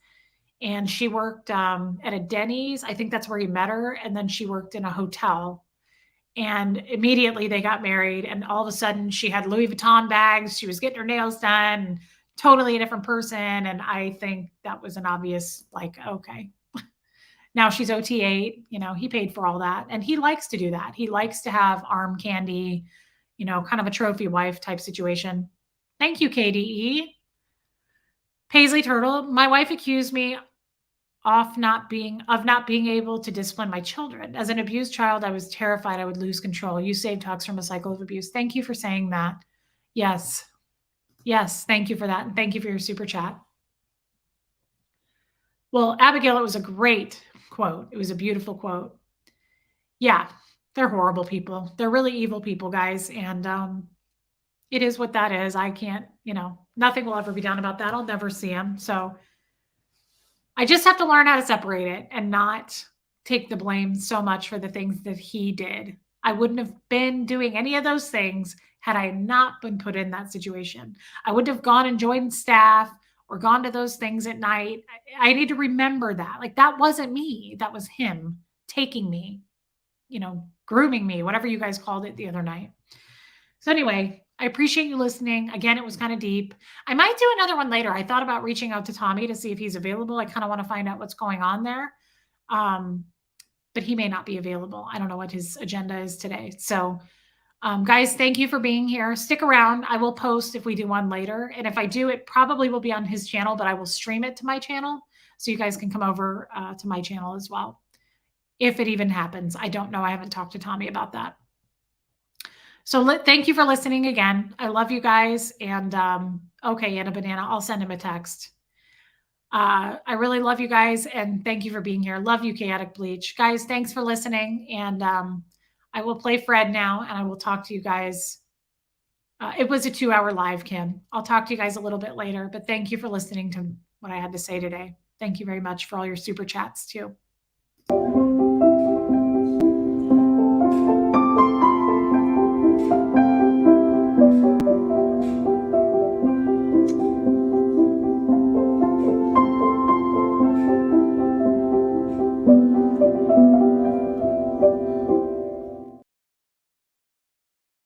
And she worked at a Denny's. I think that's where he met her. And then she worked in a hotel. And immediately they got married. And all of a sudden she had Louis Vuitton bags. She was getting her nails done, totally a different person. And I think that was an obvious, like, okay. Now she's OT8, he paid for all that. And he likes to do that. He likes to have arm candy, kind of a trophy wife type situation. Thank you, KDE. Paisley Turtle, my wife accused me of not being able to discipline my children. As an abused child, I was terrified I would lose control. You saved Hux from a cycle of abuse. Thank you for saying that. Yes. Yes. Thank you for that. And thank you for your super chat. Well, Abigail, it was a great quote. It was a beautiful quote. Yeah, they're horrible people. They're really evil people, guys. And it is what that is. I can't, nothing will ever be done about that. I'll never see him. So I just have to learn how to separate it and not take the blame so much for the things that he did. I wouldn't have been doing any of those things had I not been put in that situation. I wouldn't have gone and joined staff or gone to those things at night. I need to remember that. Like, that wasn't me. That was him taking me, grooming me, whatever you guys called it the other night. So anyway, I appreciate you listening. Again, it was kind of deep. I might do another one later. I thought about reaching out to Tommy to see if he's available. I kind of want to find out what's going on there. But he may not be available. I don't know what his agenda is today. So guys, thank you for being here. Stick around. I will post if we do one later. And if I do, it probably will be on his channel, but I will stream it to my channel. So you guys can come over to my channel as well. If it even happens. I don't know. I haven't talked to Tommy about that. So thank you for listening again. I love you guys. And okay, Anna Banana, I'll send him a text. I really love you guys. And thank you for being here. Love you, Chaotic Bleach. Guys, thanks for listening. And I will play Fred now, and I will talk to you guys. It was a 2-hour live, Kim. I'll talk to you guys a little bit later. But thank you for listening to what I had to say today. Thank you very much for all your super chats, too.